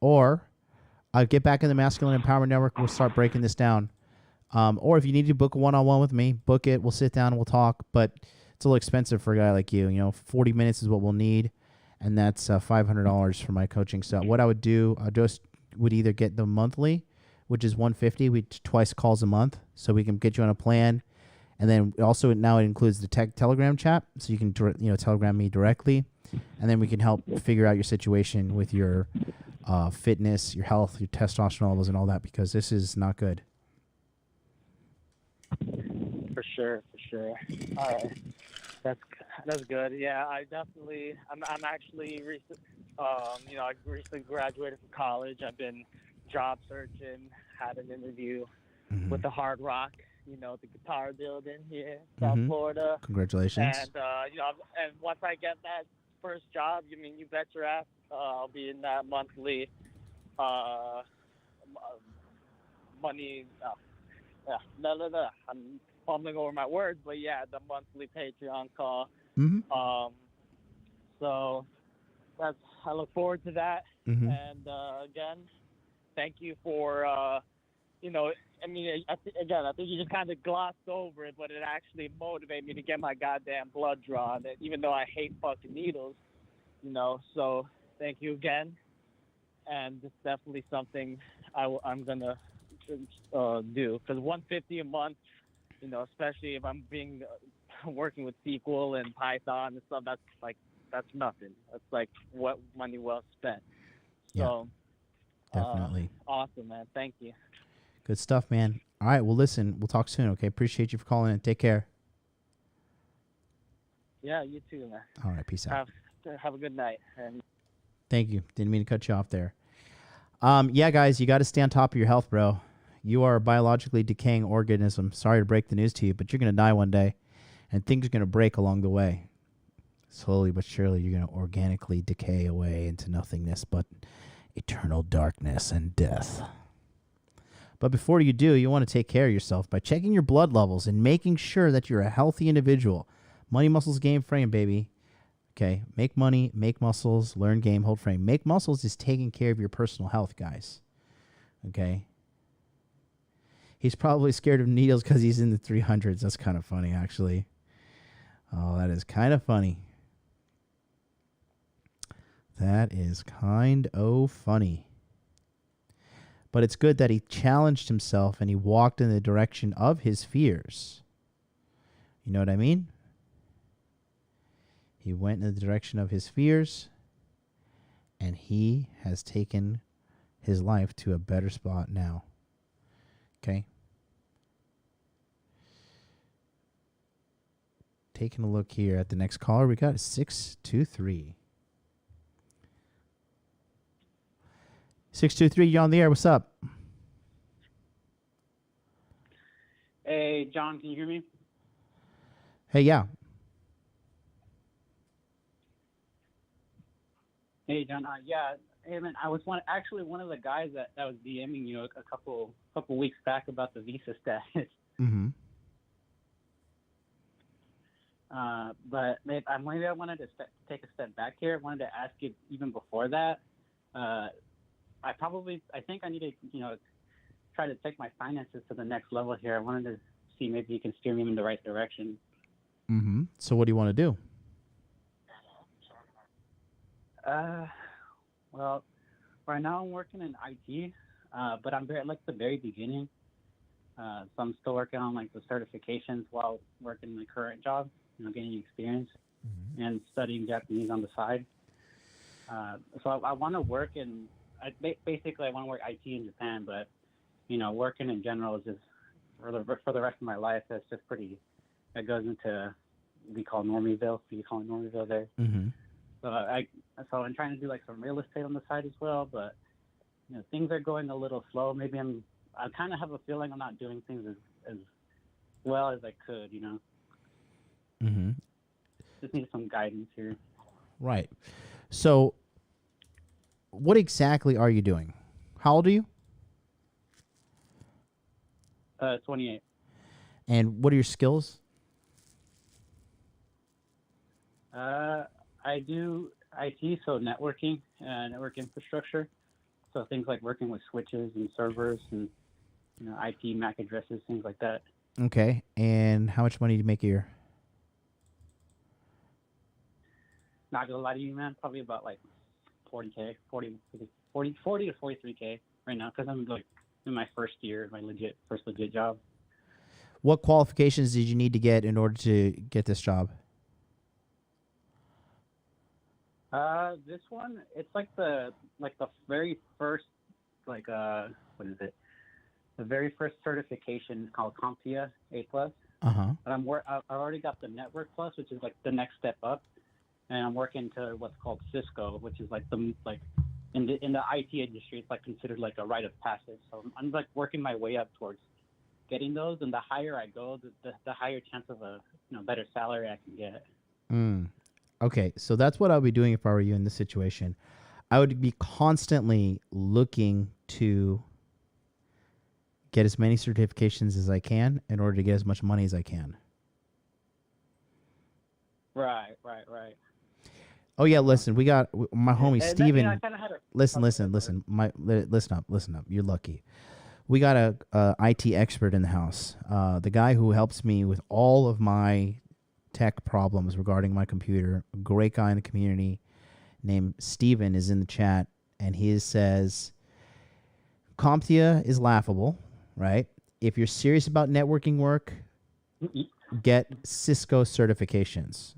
[SPEAKER 4] or get back in the Masculine Empowerment Network. We'll start breaking this down. Or if you need to book a one-on-one with me, book it. We'll sit down and we'll talk. But it's a little expensive for a guy like you. 40 minutes is what we'll need, and that's $500 for my coaching. So what I would do, I just would either get the monthly, which is $150. We twice calls a month, so we can get you on a plan. And then also now it includes the Telegram chat, so you can Telegram me directly, and then we can help figure out your situation with your fitness, your health, your testosterone levels, and all that, because this is not good.
[SPEAKER 15] For sure. All right, that's good. Yeah, I'm actually I recently graduated from college. I've been job searching, had an interview with the Hard Rock. The guitar building here, South Florida.
[SPEAKER 4] Congratulations.
[SPEAKER 15] And and once I get that first job, you bet your ass I'll be in that monthly money. I'm fumbling over my words, but yeah, the monthly Patreon call. So I look forward to that. And again, thank you for I think you just kind of glossed over it, but it actually motivated me to get my goddamn blood drawn, even though I hate fucking needles, So thank you again, and it's definitely something I'm gonna do, because $150 a month, especially if I'm working with SQL and Python and stuff, that's nothing. That's like what money well spent. So
[SPEAKER 4] definitely
[SPEAKER 15] awesome, man. Thank you.
[SPEAKER 4] Good stuff, man. All right, well, listen, we'll talk soon, okay? Appreciate you for calling in. Take care.
[SPEAKER 15] Yeah, you too, man.
[SPEAKER 4] All right, peace out.
[SPEAKER 15] Have a good night. And
[SPEAKER 4] thank you. Didn't mean to cut you off there. Yeah, guys, you got to stay on top of your health, bro. You are a biologically decaying organism. Sorry to break the news to you, but you're going to die one day, and things are going to break along the way. Slowly but surely, you're going to organically decay away into nothingness but eternal darkness and death. But before you do, you want to take care of yourself by checking your blood levels and making sure that you're a healthy individual. Money, muscles, game, frame, baby. Okay, make money, make muscles, learn game, hold frame. Make muscles is taking care of your personal health, guys. Okay? He's probably scared of needles because he's in the 300s. That's kind of funny, actually. Oh, that is kind of funny. That is kind of funny. But it's good that he challenged himself and he walked in the direction of his fears. You know what I mean? He went in the direction of his fears, and he has taken his life to a better spot now. Okay? Taking a look here at the next caller, we got 623. 623, you're on the air. What's up?
[SPEAKER 16] Hey, John, can you hear me?
[SPEAKER 4] Hey, yeah.
[SPEAKER 16] Hey, John. Yeah. Hey, man, I was one of the guys that was DMing you a couple weeks back about the visa status.
[SPEAKER 4] Mm-hmm.
[SPEAKER 16] But maybe I wanted to take a step back here. I wanted to ask you even before that. I think I need to, try to take my finances to the next level here. I wanted to see maybe you can steer me in the right direction.
[SPEAKER 4] Mm-hmm. So what do you want to do?
[SPEAKER 16] Well, right now I'm working in IT, but I'm at the very beginning. So I'm still working on the certifications while working my current job, getting experience and studying Japanese on the side. So I want to work basically I want to work IT in Japan, but working in general is just for the rest of my life. That's just that goes into we call Normieville. You call it Normieville there.
[SPEAKER 4] Mm-hmm.
[SPEAKER 16] So I'm trying to do some real estate on the side as well, but things are going a little slow. Maybe I kind of have a feeling I'm not doing things as well as I could.
[SPEAKER 4] Mm-hmm.
[SPEAKER 16] Just need some guidance here.
[SPEAKER 4] Right. So what exactly are you doing? How old are you?
[SPEAKER 16] 28.
[SPEAKER 4] And what are your skills?
[SPEAKER 16] I do IT, so networking, network infrastructure. So things like working with switches and servers and IP MAC addresses, things like that.
[SPEAKER 4] Okay. And how much money do you make a year?
[SPEAKER 16] Not gonna lie to you, man. Probably about 40K, 40 to 43K right now, because I'm in my first year, my first legit job.
[SPEAKER 4] What qualifications did you need to get in order to get this job?
[SPEAKER 16] This one, it's the very first what is it? The very first certification is called CompTIA A+.
[SPEAKER 4] Uh-huh.
[SPEAKER 16] But I already got the Network Plus, which is the next step up, and I'm working to what's called Cisco, which is in the IT industry, it's considered a rite of passage. So I'm working my way up towards getting those, and the higher I go, the higher chance of a better salary I can get.
[SPEAKER 4] Okay, so that's what I would be doing if I were you in this situation. I would be constantly looking to get as many certifications as I can in order to get as much money as I can.
[SPEAKER 16] Right.
[SPEAKER 4] Oh yeah, listen, we got my homie Steven.
[SPEAKER 16] I kinda had a-
[SPEAKER 4] Listen up. You're lucky. We got a IT expert in the house. The guy who helps me with all of my tech problems regarding my computer. A great guy in the community named Steven is in the chat, and he says, CompTIA is laughable, right? If you're serious about networking work, get Cisco certifications.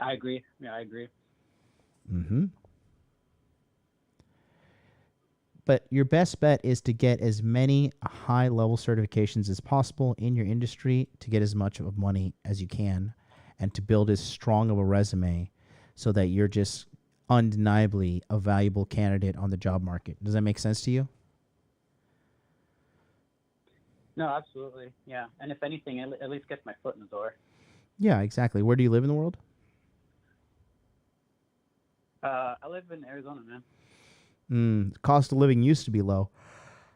[SPEAKER 16] I agree. Yeah, I agree.
[SPEAKER 4] Mm-hmm. But your best bet is to get as many high-level certifications as possible in your industry to get as much of money as you can and to build as strong of a resume so that you're just undeniably a valuable candidate on the job market. Does that make sense to you?
[SPEAKER 16] No, absolutely. Yeah. And if anything, at least gets my foot in the door.
[SPEAKER 4] Yeah, exactly. Where do you live in the world?
[SPEAKER 16] I live in Arizona, man.
[SPEAKER 4] Cost of living used to be low.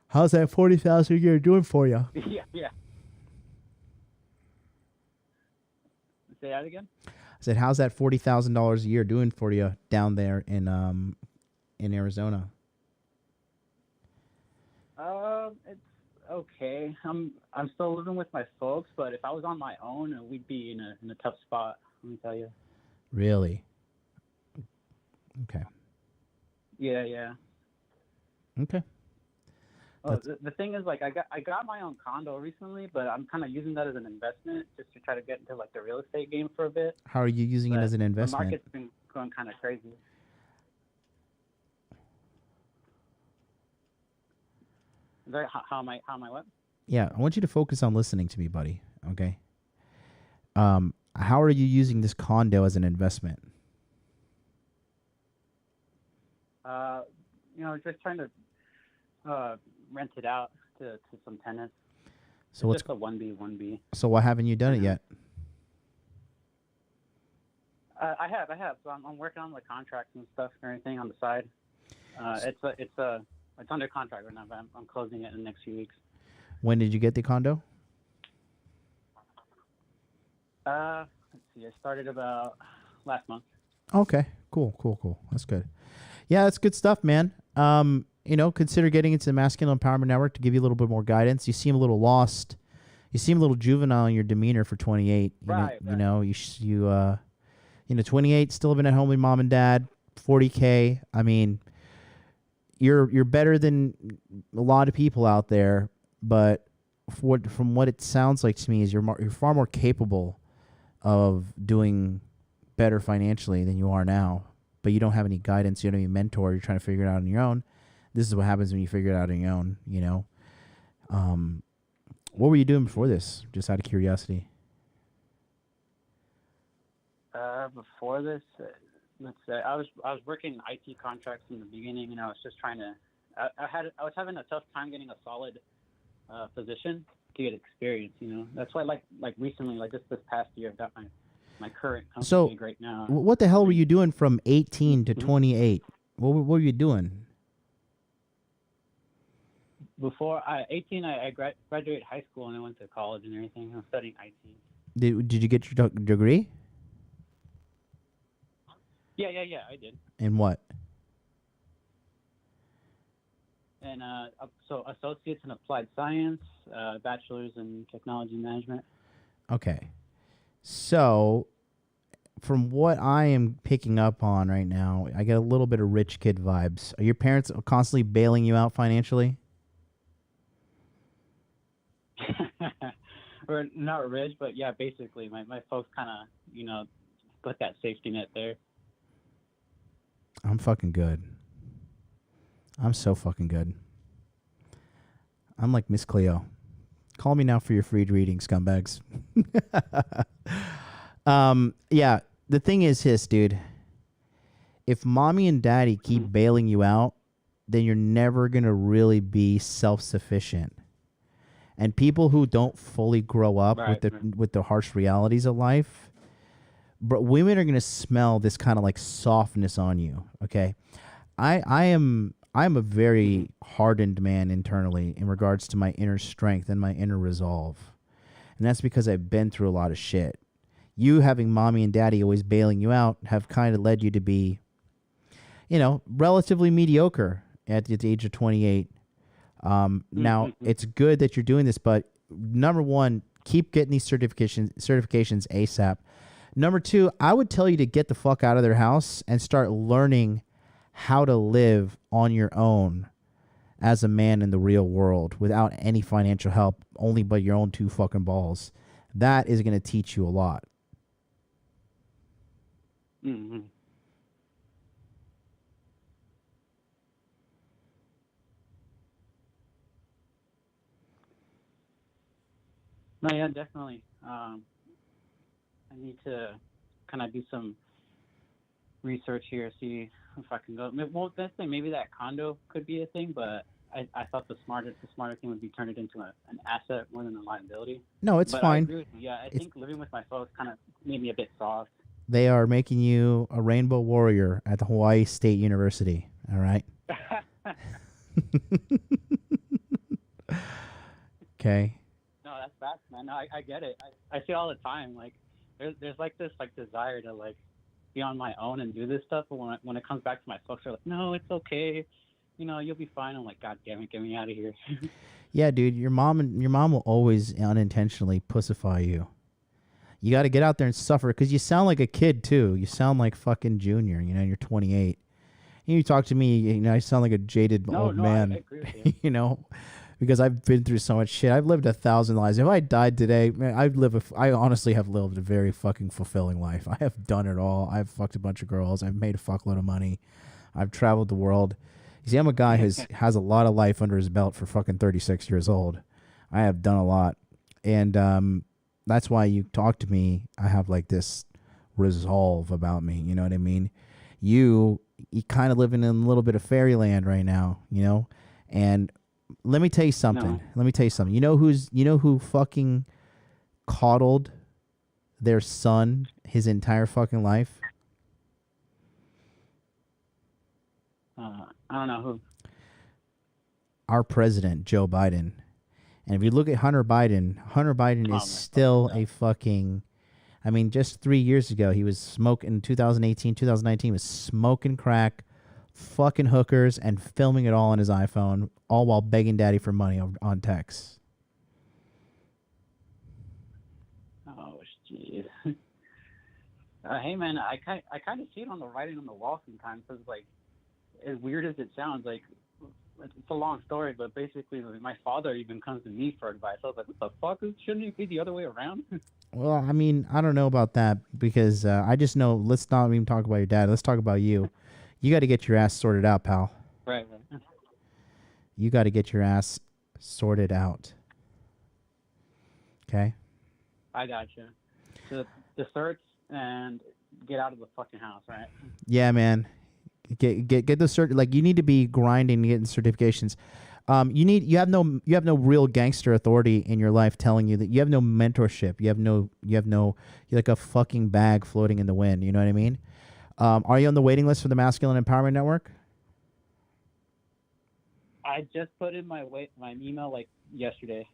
[SPEAKER 4] How's that $40,000 a year doing for you?
[SPEAKER 16] Yeah. Say that again?
[SPEAKER 4] I said, how's that $40,000 a year doing for you down there in Arizona?
[SPEAKER 16] It's okay. I'm still living with my folks, but if I was on my own, we'd be in a tough spot. Let me tell you.
[SPEAKER 4] Really? Okay.
[SPEAKER 16] Yeah.
[SPEAKER 4] Okay.
[SPEAKER 16] Well, the thing is, like, I got my own condo recently, but I'm kind of using that as an investment just to try to get into like the real estate game for a bit.
[SPEAKER 4] How are you using it as an
[SPEAKER 16] The
[SPEAKER 4] investment?
[SPEAKER 16] market's been going kind of crazy. How am I what?
[SPEAKER 4] Yeah, I want you to focus on listening to me, buddy. Okay. How are you using this condo as an investment?
[SPEAKER 16] Just trying to rent it out to some tenants.
[SPEAKER 4] So
[SPEAKER 16] It's just a 1B.
[SPEAKER 4] So why haven't you done it yet?
[SPEAKER 16] I have. So I'm working on the contracts and stuff and everything on the side. It's under contract right now, but I'm closing it in the next few weeks.
[SPEAKER 4] When did you get the condo?
[SPEAKER 16] Let's see. I started about last month.
[SPEAKER 4] Okay, cool. That's good. Yeah, that's good stuff, man. Consider getting into the Masculine Empowerment Network to give you a little bit more guidance. You seem a little lost. You seem a little juvenile in your demeanor for 28.
[SPEAKER 16] Right.
[SPEAKER 4] 28, still living at home with mom and dad, 40K. I mean, you're better than a lot of people out there, but from what it sounds like to me is you're far more capable of doing better financially than you are now. But you don't have any guidance, you don't have any mentor, you're trying to figure it out on your own. This is what happens when you figure it out on your own, What were you doing before this, just out of curiosity?
[SPEAKER 16] Before this, let's say I was working IT contracts in the beginning, I was just trying to I was having a tough time getting a solid position to get experience, That's why like recently, like this past year, I've got my current company right now.
[SPEAKER 4] What the hell were you doing from 18 to 28? What were you doing?
[SPEAKER 16] Before 18, I graduated high school and I went to college and everything. I was studying IT.
[SPEAKER 4] Did you get your degree?
[SPEAKER 16] Yeah, I did.
[SPEAKER 4] In what?
[SPEAKER 16] And so associates in applied science, bachelor's in technology management.
[SPEAKER 4] Okay. So, from what I am picking up on right now, I get a little bit of rich kid vibes. Are your parents constantly bailing you out financially?
[SPEAKER 16] Or not rich, but yeah, basically, my folks kind of, put that safety net there.
[SPEAKER 4] I'm fucking good. I'm so fucking good. I'm like Miss Cleo. Call me now for your free reading, scumbags. Yeah, the thing is this, dude. If mommy and daddy keep bailing you out, then you're never going to really be self-sufficient. And people who don't fully grow up with the harsh realities of life, but women are going to smell this kind of like softness on you, okay? I'm a very hardened man internally in regards to my inner strength and my inner resolve. And that's because I've been through a lot of shit. You having mommy and daddy always bailing you out have kind of led you to be, relatively mediocre at the age of 28. Now, it's good that you're doing this, but number one, keep getting these certifications ASAP. Number two, I would tell you to get the fuck out of their house and start learning how to live on your own as a man in the real world without any financial help, only but your own two fucking balls. That is going to teach you a lot.
[SPEAKER 16] Mm-hmm. No, yeah, definitely. I need to kind of do some research here, see if I can go. Well, let's say maybe that condo could be a thing, but I thought the smarter thing would be turn it into an asset more than a liability.
[SPEAKER 4] No, it's
[SPEAKER 16] but
[SPEAKER 4] fine.
[SPEAKER 16] I agree with you. Yeah, I think living with my folks kind of made me a bit soft.
[SPEAKER 4] They are making you a rainbow warrior at the Hawaii State University. All right. Okay.
[SPEAKER 16] No, that's facts, man. No, I get it. I see all the time. Like, there's like this like desire to like be on my own and do this stuff, but when it comes back to my folks, they're like, no, it's okay. you'll be fine. I'm like, God damn it, get me out of here.
[SPEAKER 4] Yeah, dude, your mom will always unintentionally pussify you. You got to get out there and suffer because you sound like a kid too. You sound like fucking Junior. You're 28. And you talk to me, I sound like a jaded old man.
[SPEAKER 16] I agree with you.
[SPEAKER 4] Because I've been through so much shit. I've lived 1,000 lives. If I died today, man, I honestly have lived a very fucking fulfilling life. I have done it all. I've fucked a bunch of girls. I've made a fuckload of money. I've traveled the world. You see, I'm a guy who has a lot of life under his belt for fucking 36 years old. I have done a lot. And that's why you talk to me. I have like this resolve about me. You know what I mean? You kind of living in a little bit of fairyland right now, And let me tell you something. You know who fucking coddled their son his entire fucking life?
[SPEAKER 16] I don't know who.
[SPEAKER 4] Our president, Joe Biden. And if you look at Hunter Biden is still a fucking... I mean, just 3 years ago, he was smoking... 2018, 2019, he was smoking crack, fucking hookers, and filming it all on his iPhone, all while begging daddy for money on text.
[SPEAKER 16] Oh, jeez. Hey, man, I kind of see it on the writing on the wall sometimes. Because, like, as weird as it sounds, like, it's a long story, but basically, my father even comes to me for advice. I was like, what the fuck? Shouldn't it be the other way around?
[SPEAKER 4] Well, I mean, I don't know about that because I just know, let's not even talk about your dad. Let's talk about you. You got to get your ass sorted out, pal.
[SPEAKER 16] Right.
[SPEAKER 4] You got to get your ass sorted out. Okay?
[SPEAKER 16] I got you. The certs and get out of the fucking house, right?
[SPEAKER 4] Yeah, man. Get the cert. Like, you need to be grinding, getting certifications. You have no real gangster authority in your life telling you that you have no mentorship. You're like a fucking bag floating in the wind. You know what I mean? Are you on the waiting list for the Masculine Empowerment Network?
[SPEAKER 16] I just put in my email like yesterday.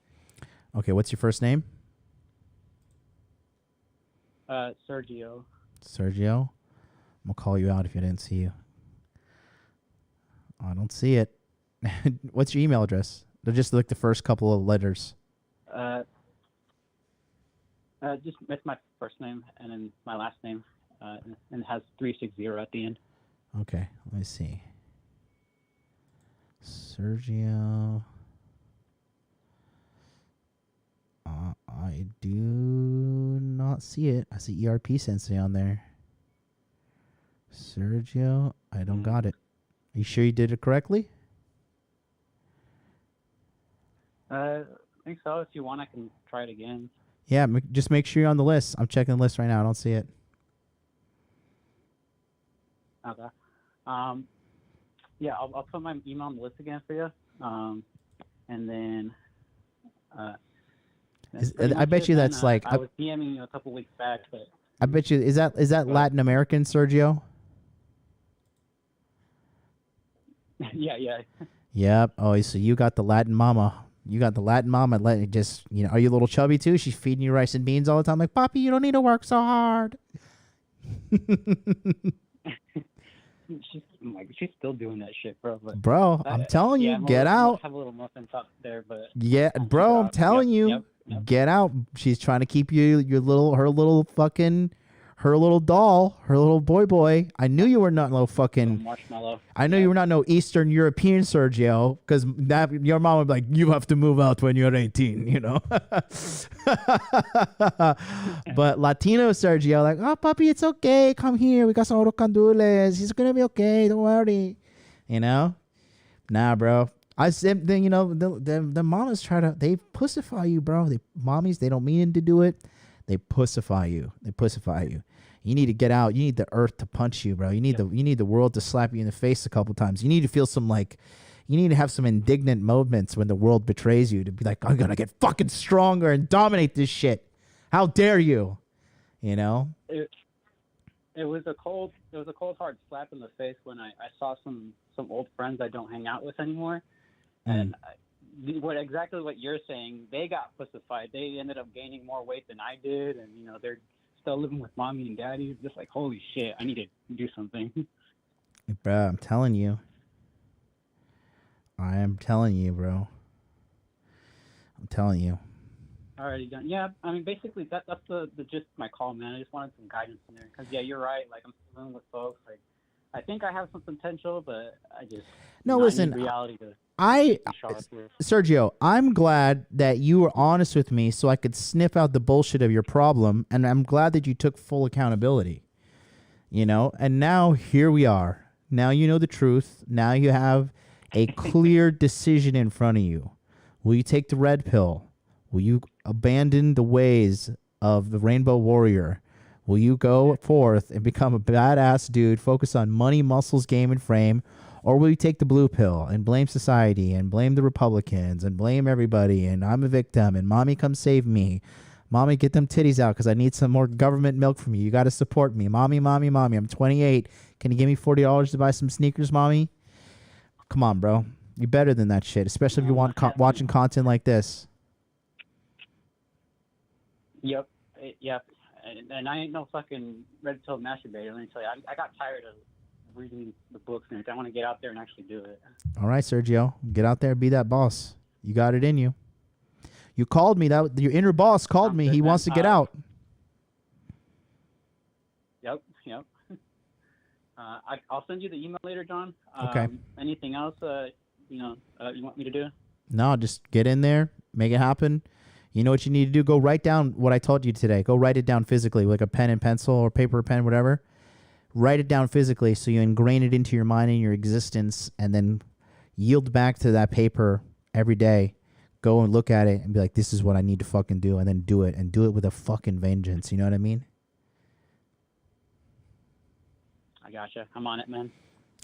[SPEAKER 4] Okay, what's your first name?
[SPEAKER 16] Sergio.
[SPEAKER 4] Sergio? I'm gonna call you out if I didn't see you. I don't see it. What's your email address? They're just like the first couple of letters.
[SPEAKER 16] Just it's my first name and then my last name, and it has 360 at the end.
[SPEAKER 4] Okay, let me see. Sergio. I do not see it. I see ERP Sensei on there. Sergio, I don't got it. Are you sure you did it correctly?
[SPEAKER 16] I think so. If you want, I can try it again.
[SPEAKER 4] Yeah, just make sure you're on the list. I'm checking the list right now. I don't see it.
[SPEAKER 16] Okay. Yeah, I'll put my email on the list again for you. And then...
[SPEAKER 4] I bet you that's like...
[SPEAKER 16] I was DMing you a couple weeks back, but...
[SPEAKER 4] I bet you... Is that Latin American, Sergio?
[SPEAKER 16] Yeah.
[SPEAKER 4] Yep. Oh, so you got the Latin mama. You got the Latin mama. Let it just, are you a little chubby too? She's feeding you rice and beans all the time. Like, Papi, you don't need to work so hard.
[SPEAKER 16] She's still doing that shit, bro. But,
[SPEAKER 4] bro, I'm telling you, get out.
[SPEAKER 16] I have a little muffin top there, but
[SPEAKER 4] yeah, bro, I'm telling you, get out. She's trying to keep you, her little doll, her little boy. I knew you were not no fucking
[SPEAKER 16] marshmallow.
[SPEAKER 4] I know you were not no Eastern European Sergio, because your mom would be like, you have to move out when you're 18, But Latino Sergio, like, oh, papi, it's okay. Come here. We got some candules. He's gonna be okay. Don't worry. Nah, bro. I said, then the mamas they pussify you, bro. Mommies, they don't mean to do it. They pussify you. You need to get out. You need the earth to punch you, bro. You need the world to slap you in the face a couple times. You need to feel you need to have some indignant moments when the world betrays you to be like, I'm gonna get fucking stronger and dominate this shit. How dare you?
[SPEAKER 16] It was a cold hard slap in the face when I saw some old friends I don't hang out with anymore, and exactly what you're saying. They got pussified. They ended up gaining more weight than I did, and they're still living with mommy and daddy. Just like, holy shit, I need to do something.
[SPEAKER 4] Bro, I'm telling you. I am telling you, bro. I'm telling you.
[SPEAKER 16] Already done. Yeah, I mean, basically that's the gist of my call, man. I just wanted some guidance in there because yeah, you're right. Like I'm dealing with folks. Like I think I have some potential, but I just
[SPEAKER 4] No,
[SPEAKER 16] I
[SPEAKER 4] listen.
[SPEAKER 16] need reality to show up here.
[SPEAKER 4] Sergio, I'm glad that you were honest with me so I could sniff out the bullshit of your problem, and I'm glad that you took full accountability. You know, and now here we are. Now you know the truth. Now you have a clear decision in front of you. Will you take the red pill? Will you abandon the ways of the Rainbow Warrior? Will you go forth and become a badass dude, focus on money, muscles, game, and frame? Or will you take the blue pill and blame society and blame the Republicans and blame everybody and I'm a victim and mommy come save me? Mommy, get them titties out because I need some more government milk from you. You got to support me. Mommy, mommy, mommy, I'm 28. Can you give me $40 to buy some sneakers, mommy? Come on, bro. You're better than that shit, especially if you want watching content like this.
[SPEAKER 16] Yep. And I ain't no fucking red pill masturbator. Let me tell you, I got tired of reading the books and everything. I want to get out there and actually do it.
[SPEAKER 4] All right, Sergio, get out there, be that boss. You got it in you. You called me. That your inner boss called me. He wants to get out.
[SPEAKER 16] Yep. I'll send you the email later, John.
[SPEAKER 4] Okay.
[SPEAKER 16] Anything else? You want me to do?
[SPEAKER 4] No, just get in there, make it happen. You know what you need to do? Go write down what I told you today. Go write it down physically, like a pen and pencil or paper, pen, whatever. Write it down physically so you ingrain it into your mind and your existence, and then yield back to that paper every day. Go and look at it and be like, this is what I need to fucking do, and then do it, and do it with a fucking vengeance. You know what I mean?
[SPEAKER 16] I gotcha. I'm on it, man.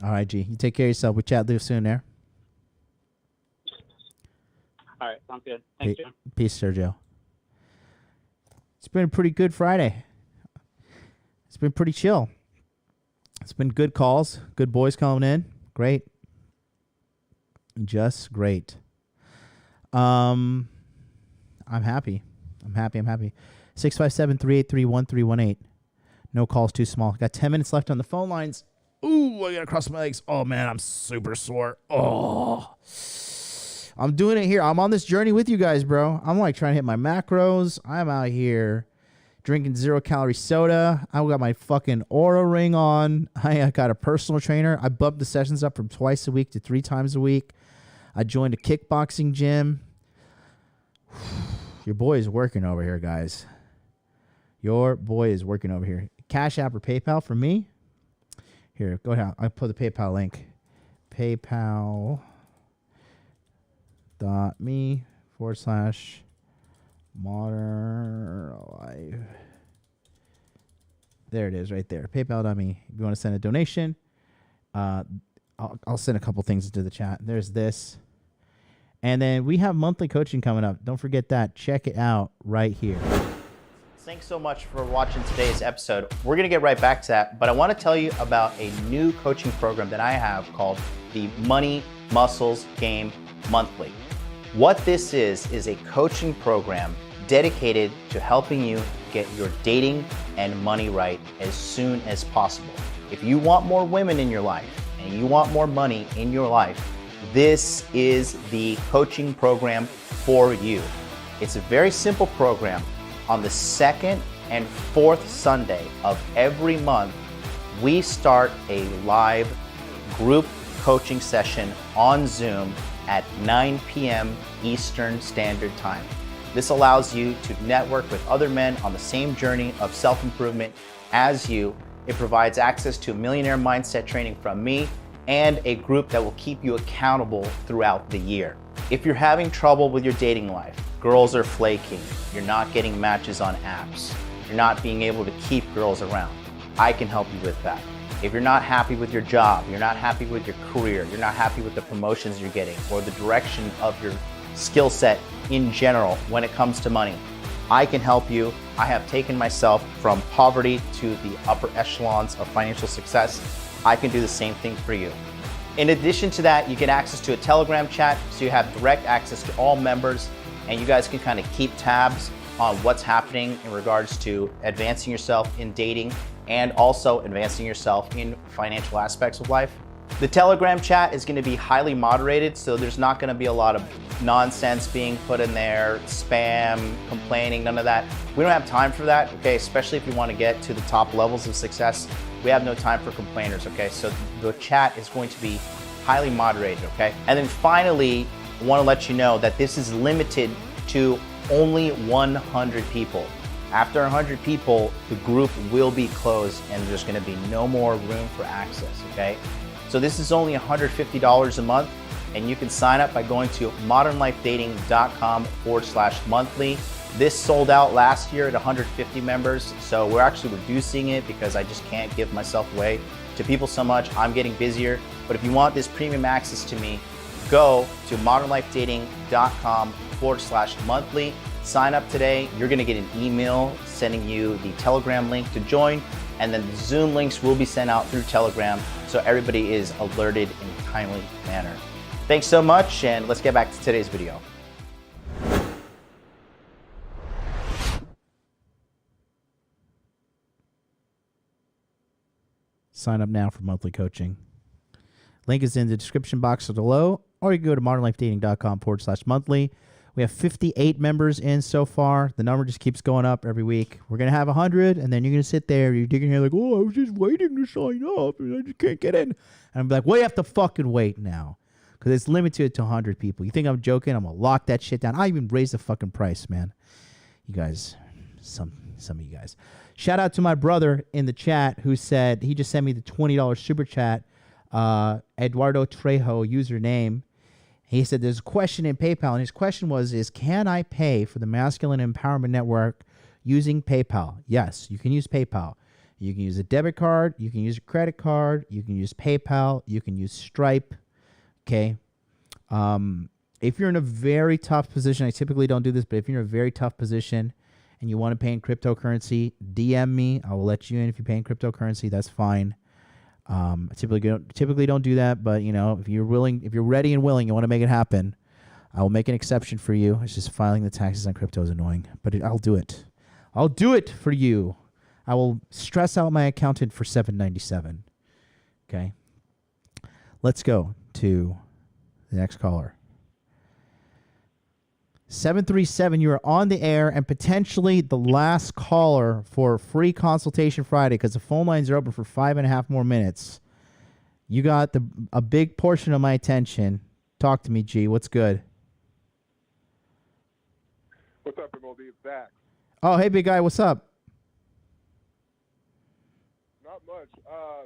[SPEAKER 4] All right, G. You take care of yourself. We'll chat live soon there.
[SPEAKER 16] All right. Sounds good. Thanks, John.
[SPEAKER 4] Peace, Sergio. It's been a pretty good Friday. It's been pretty chill. It's been good calls. Good boys coming in. Great. Just great. I'm happy. I'm happy. 657-383-1318. No calls too small. Got 10 minutes left on the phone lines. Ooh, I gotta cross my legs. Oh man, I'm super sore. Oh, I'm doing it here. I'm on this journey with you guys, bro. I'm like trying to hit my macros. I'm out here drinking 0-calorie soda. I got my fucking Aura ring on. I got a personal trainer. I bumped the sessions up from twice a week to 3 times a week. I joined a kickboxing gym. Your boy is working over here, guys. Your boy is working over here. Cash App or PayPal for me? Here, go ahead. I'll put the PayPal link. PayPal.me/Modern Life. There it is right there. PayPal.me. If you want to send a donation, I'll send a couple things into the chat. There's this. And then we have monthly coaching coming up. Don't forget that. Check it out right here. Thanks so much for watching today's episode. We're going to get right back to that, but I want to tell you about a new coaching program that I have called the Money Muscles Game Monthly. What this is a coaching program dedicated to helping you get your dating and money right as soon as possible. If you want more women in your life and you want more money in your life, this is the coaching program for you. It's a very simple program. On the 2nd and 4th Sunday of every month, we start a live group coaching session on Zoom at 9 p.m. Eastern Standard Time. This allows you to network with other men on the same journey of self-improvement as you. It provides access to millionaire mindset training from me and a group that will keep you accountable throughout the year. If you're having trouble with your dating life, girls are flaking, you're not getting matches on apps, you're not being able to keep girls around, I can help you with that. If you're not happy with your job, you're not happy with your career, you're not happy with the promotions you're getting or the direction of your skill set in general when it comes to money, I can help you. I have taken myself from poverty to the upper echelons of financial success. I can do the same thing for you. In addition to that, you get access to a Telegram chat, so you have direct access to all members, and you guys can kind of keep tabs on what's happening in regards to advancing yourself in dating and also advancing yourself in financial aspects of life. The Telegram chat is going to be highly moderated, so there's not going to be a lot of nonsense being put in there, spam, complaining, none of that. We don't have time for that, okay? Especially if you want to get to the top levels of success. We have no time for complainers, okay? So the chat is going to be highly moderated, okay? And then finally, I want to let you know that this is limited to only 100 people. After 100 people, the group will be closed and there's going to be no more room for access, okay? So this is only $150 a month, and you can sign up by going to modernlifedating.com/monthly. This sold out last year at 150 members, so we're actually reducing it because I just can't give myself away to people so much. I'm getting busier, but if you want this premium access to me, go to modernlifedating.com/monthly. Sign up today. You're gonna get an email sending you the Telegram link to join, and then the Zoom links will be sent out through Telegram so everybody is alerted in a timely manner. Thanks so much, and let's get back to today's video. Sign up now for monthly coaching. Link is in the description box below, or you can go to modernlifedating.com/monthly. We have 58 members in so far. The number just keeps going up every week. We're going to have 100, and then you're going to sit there, you're digging here like, oh, I was just waiting to sign up, and I just can't get in. And I'm like, well, you have to fucking wait now, because it's limited to 100 people. You think I'm joking? I'm going to lock that shit down. I even raised the fucking price, man. You guys, some of you guys. Shout out to my brother in the chat who said, he just sent me the $20 super chat, Eduardo Trejo username. He said there's a question in PayPal, and his question was, can I pay for the Masculine Empowerment Network using PayPal? Yes, you can use PayPal. You can use a debit card. You can use a credit card. You can use PayPal. You can use Stripe. Okay. If you're in a very tough position, I typically don't do this, but if you're in a very tough position and you want to pay in cryptocurrency, DM me. I will let you in if you pay in cryptocurrency. That's fine. I typically don't do that, but you know, if you're willing, if you're ready and willing, you want to make it happen, I will make an exception for you. It's just filing the taxes on crypto is annoying, but I'll do it. I'll do it for you. I will stress out my accountant for $7.97. Okay. Let's go to the next caller. 737, you are on the air and potentially the last caller for free consultation Friday because the phone lines are open for 5.5 more minutes. You got a big portion of my attention. Talk to me, G. What's good?
[SPEAKER 17] What's up, MLD? It's Zach.
[SPEAKER 4] Oh, hey, big guy. What's up?
[SPEAKER 17] Not much.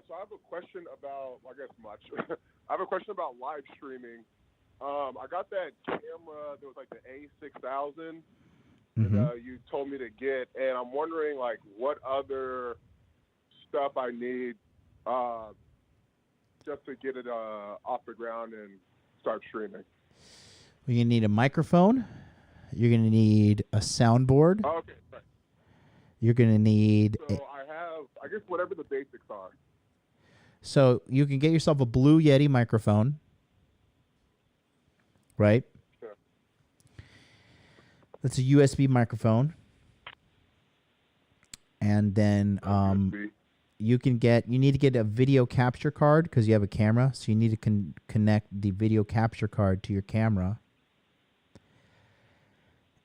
[SPEAKER 17] So I have a question about, I guess much. I have a question about live streaming. I got that camera, there was like the A6000 that you told me to get, and I'm wondering like what other stuff I need just to get it off the ground and start streaming.
[SPEAKER 4] You're going to need a microphone. You're going to need a soundboard.
[SPEAKER 17] Oh, okay, right.
[SPEAKER 4] You're going to need...
[SPEAKER 17] So I have, I guess whatever the basics are.
[SPEAKER 4] So you can get yourself a Blue Yeti microphone. Right? Sure. That's a USB microphone. And then you need to get a video capture card because you have a camera. So you need to connect the video capture card to your camera.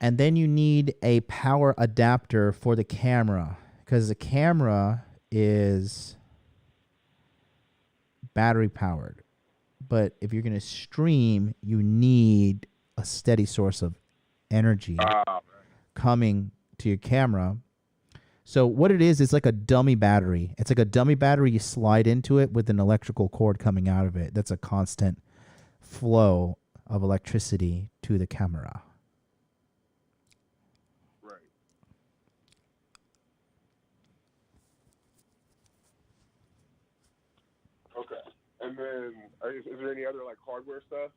[SPEAKER 4] And then you need a power adapter for the camera because the camera is battery powered. But if you're going to stream, you need a steady source of energy coming to your camera. So what it is, it's like a dummy battery. It's like a dummy battery you slide into it with an electrical cord coming out of it. That's a constant flow of electricity to the camera.
[SPEAKER 17] Right. Okay. And then, is there any other like hardware stuff?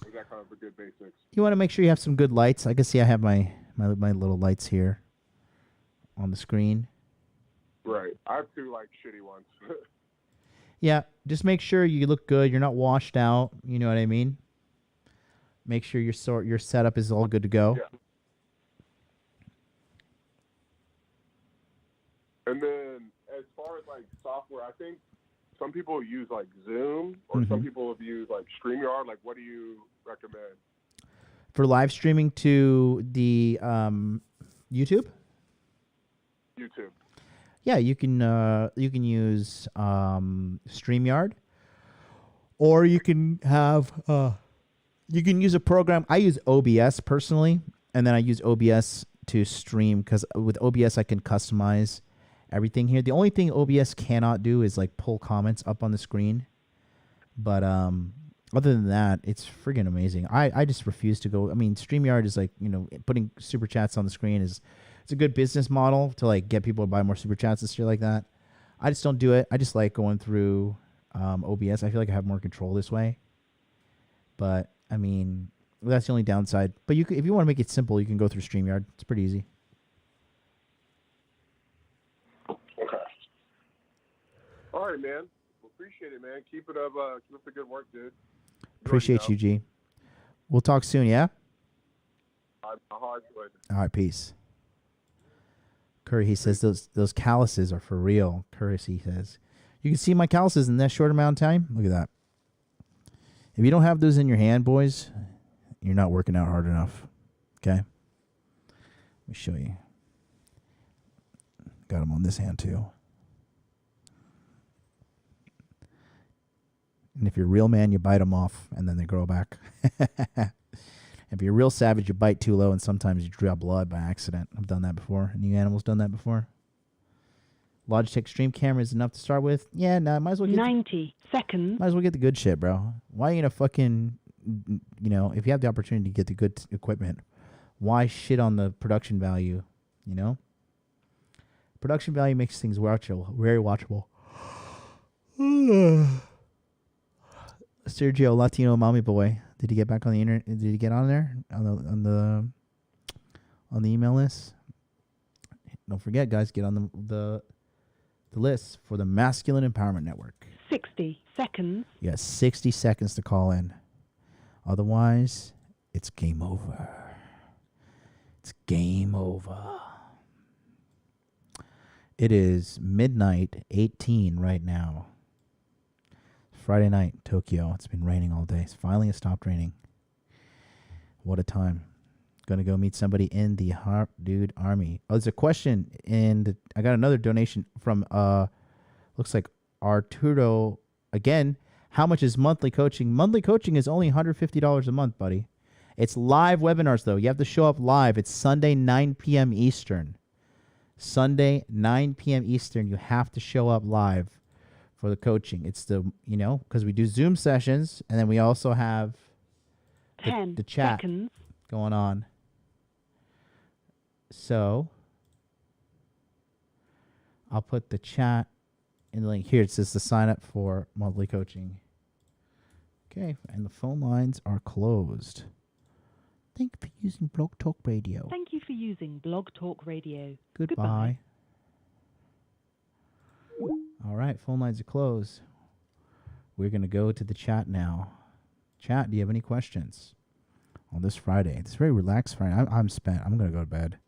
[SPEAKER 17] Or is that kind of a good basics?
[SPEAKER 4] You want to make sure you have some good lights. I can see I have my little lights here on the screen.
[SPEAKER 17] Right. I have two like shitty ones.
[SPEAKER 4] Yeah, just make sure you look good. You're not washed out. You know what I mean? Make sure your setup is all good to go.
[SPEAKER 17] Yeah. And then as far as like software, I think some people use like Zoom, or some
[SPEAKER 4] Mhm.
[SPEAKER 17] people have used like StreamYard. Like, what do you recommend?
[SPEAKER 4] For live streaming to the YouTube?
[SPEAKER 17] YouTube.
[SPEAKER 4] Yeah, you can use StreamYard, or you can have you can use a program. I use OBS personally, and then I use OBS to stream because with OBS I can customize everything here. The only thing OBS cannot do is like pull comments up on the screen, but other than that, it's friggin' amazing. I just refuse to go. I mean, StreamYard is like, putting super chats on the screen is it's a good business model to like get people to buy more super chats and shit like that. I just don't do it. I just like going through OBS. I feel like I have more control this way. But I mean, that's the only downside. But you could, if you want to make it simple, you can go through StreamYard. It's pretty easy.
[SPEAKER 17] Okay. All right, man. Well, appreciate it, man. Keep it up. Keep up the good work, dude.
[SPEAKER 4] Appreciate you, G. We'll talk soon, yeah?
[SPEAKER 17] My heart's good.
[SPEAKER 4] All right, peace. Curry, he says those calluses are for real. Curry, he says. You can see my calluses in that short amount of time. Look at that. If you don't have those in your hand, boys, you're not working out hard enough. Okay? Let me show you. Got them on this hand, too. And if you're a real man, you bite them off, and then they grow back. If you're a real savage, you bite too low, and sometimes you draw blood by accident. I've done that before. Any animals done that before? Logitech Stream Camera is enough to start with? Yeah, no, might as well get
[SPEAKER 2] 90 seconds.
[SPEAKER 4] might as well get the good shit, bro. Why are you gonna fucking, if you have the opportunity to get the good equipment, why shit on the production value, Production value makes things watchable, very watchable. Sergio Latino Mommy Boy. Did he get back on the internet? Did he get on there on the email list? Don't forget, guys, get on the list for the Masculine Empowerment Network.
[SPEAKER 2] 60 seconds.
[SPEAKER 4] You got 60 seconds to call in. Otherwise, it's game over. It's game over. It is midnight 18 right now. Friday night, Tokyo. It's been raining all day. Finally, it stopped raining. What a time. Gonna go meet somebody in the Heart Dude Army. Oh, there's a question, and I got another donation from, looks like Arturo. Again, how much is monthly coaching? Monthly coaching is only $150 a month, buddy. It's live webinars, though. You have to show up live. It's Sunday, 9 p.m. Eastern. Sunday, 9 p.m. Eastern. You have to show up live for the coaching. It's because we do Zoom sessions, and then we also have
[SPEAKER 2] 10
[SPEAKER 4] the chat
[SPEAKER 2] seconds.
[SPEAKER 4] going on. So I'll put the chat in the link here. It says to sign up for monthly coaching. Okay, and the phone lines are closed. Thank you for using Blog Talk Radio.
[SPEAKER 2] Thank you for using Blog Talk Radio.
[SPEAKER 4] Goodbye. All right, phone lines are closed. We're going to go to the chat now. Chat, do you have any questions on this Friday? It's a very relaxed Friday. I'm spent. I'm going to go to bed.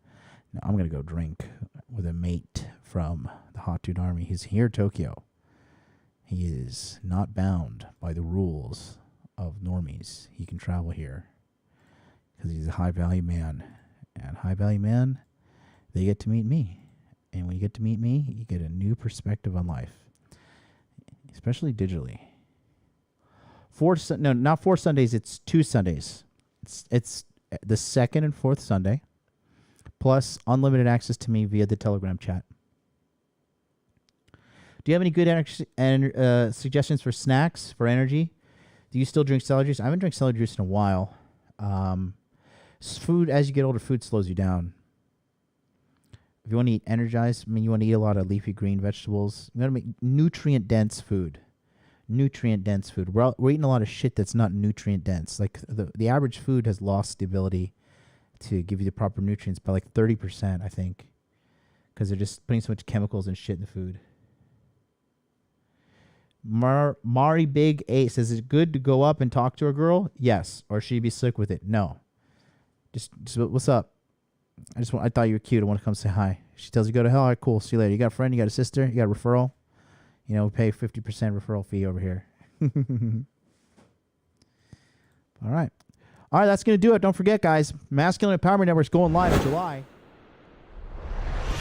[SPEAKER 4] Now I'm going to go drink with a mate from the Hot Dude Army. He's here, Tokyo. He is not bound by the rules of normies. He can travel here because he's a high-value man. And high-value man, they get to meet me. And when you get to meet me, you get a new perspective on life, especially digitally. Not 4 Sundays. It's 2 Sundays. It's the second and fourth Sunday, plus unlimited access to me via the Telegram chat. Do you have any good suggestions for snacks for energy? Do you still drink celery juice? I haven't drank celery juice in a while. Food, as you get older, food slows you down. If you want to eat energized, you want to eat a lot of leafy green vegetables. You got to make nutrient-dense food. Nutrient-dense food. We're eating a lot of shit that's not nutrient-dense. Like, the average food has lost the ability to give you the proper nutrients by like 30%, I think, because they're just putting so much chemicals and shit in the food. Mari Big 8 says, is it good to go up and talk to a girl? Yes. Or should you be slick with it? No. Just what's up? I thought you were cute. I want to come say hi. She tells you go to hell. All right, cool. See you later. You got a friend? You got a sister? You got a referral? You know, we pay 50% referral fee over here. All right. All right, that's going to do it. Don't forget, guys, Masculine Empowerment Network is going live in July.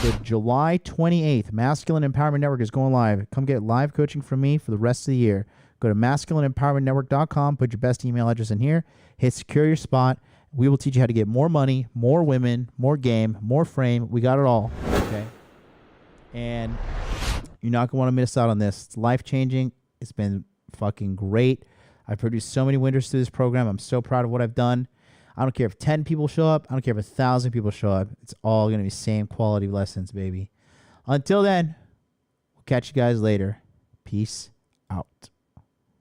[SPEAKER 4] The July 28th, Masculine Empowerment Network is going live. Come get live coaching from me for the rest of the year. Go to masculineempowermentnetwork.com, put your best email address in here, hit secure your spot. We will teach you how to get more money, more women, more game, more frame. We got it all, okay? And you're not going to want to miss out on this. It's life-changing. It's been fucking great. I've produced so many winners through this program. I'm so proud of what I've done. I don't care if 10 people show up. I don't care if 1,000 people show up. It's all going to be same quality lessons, baby. Until then, we'll catch you guys later. Peace out.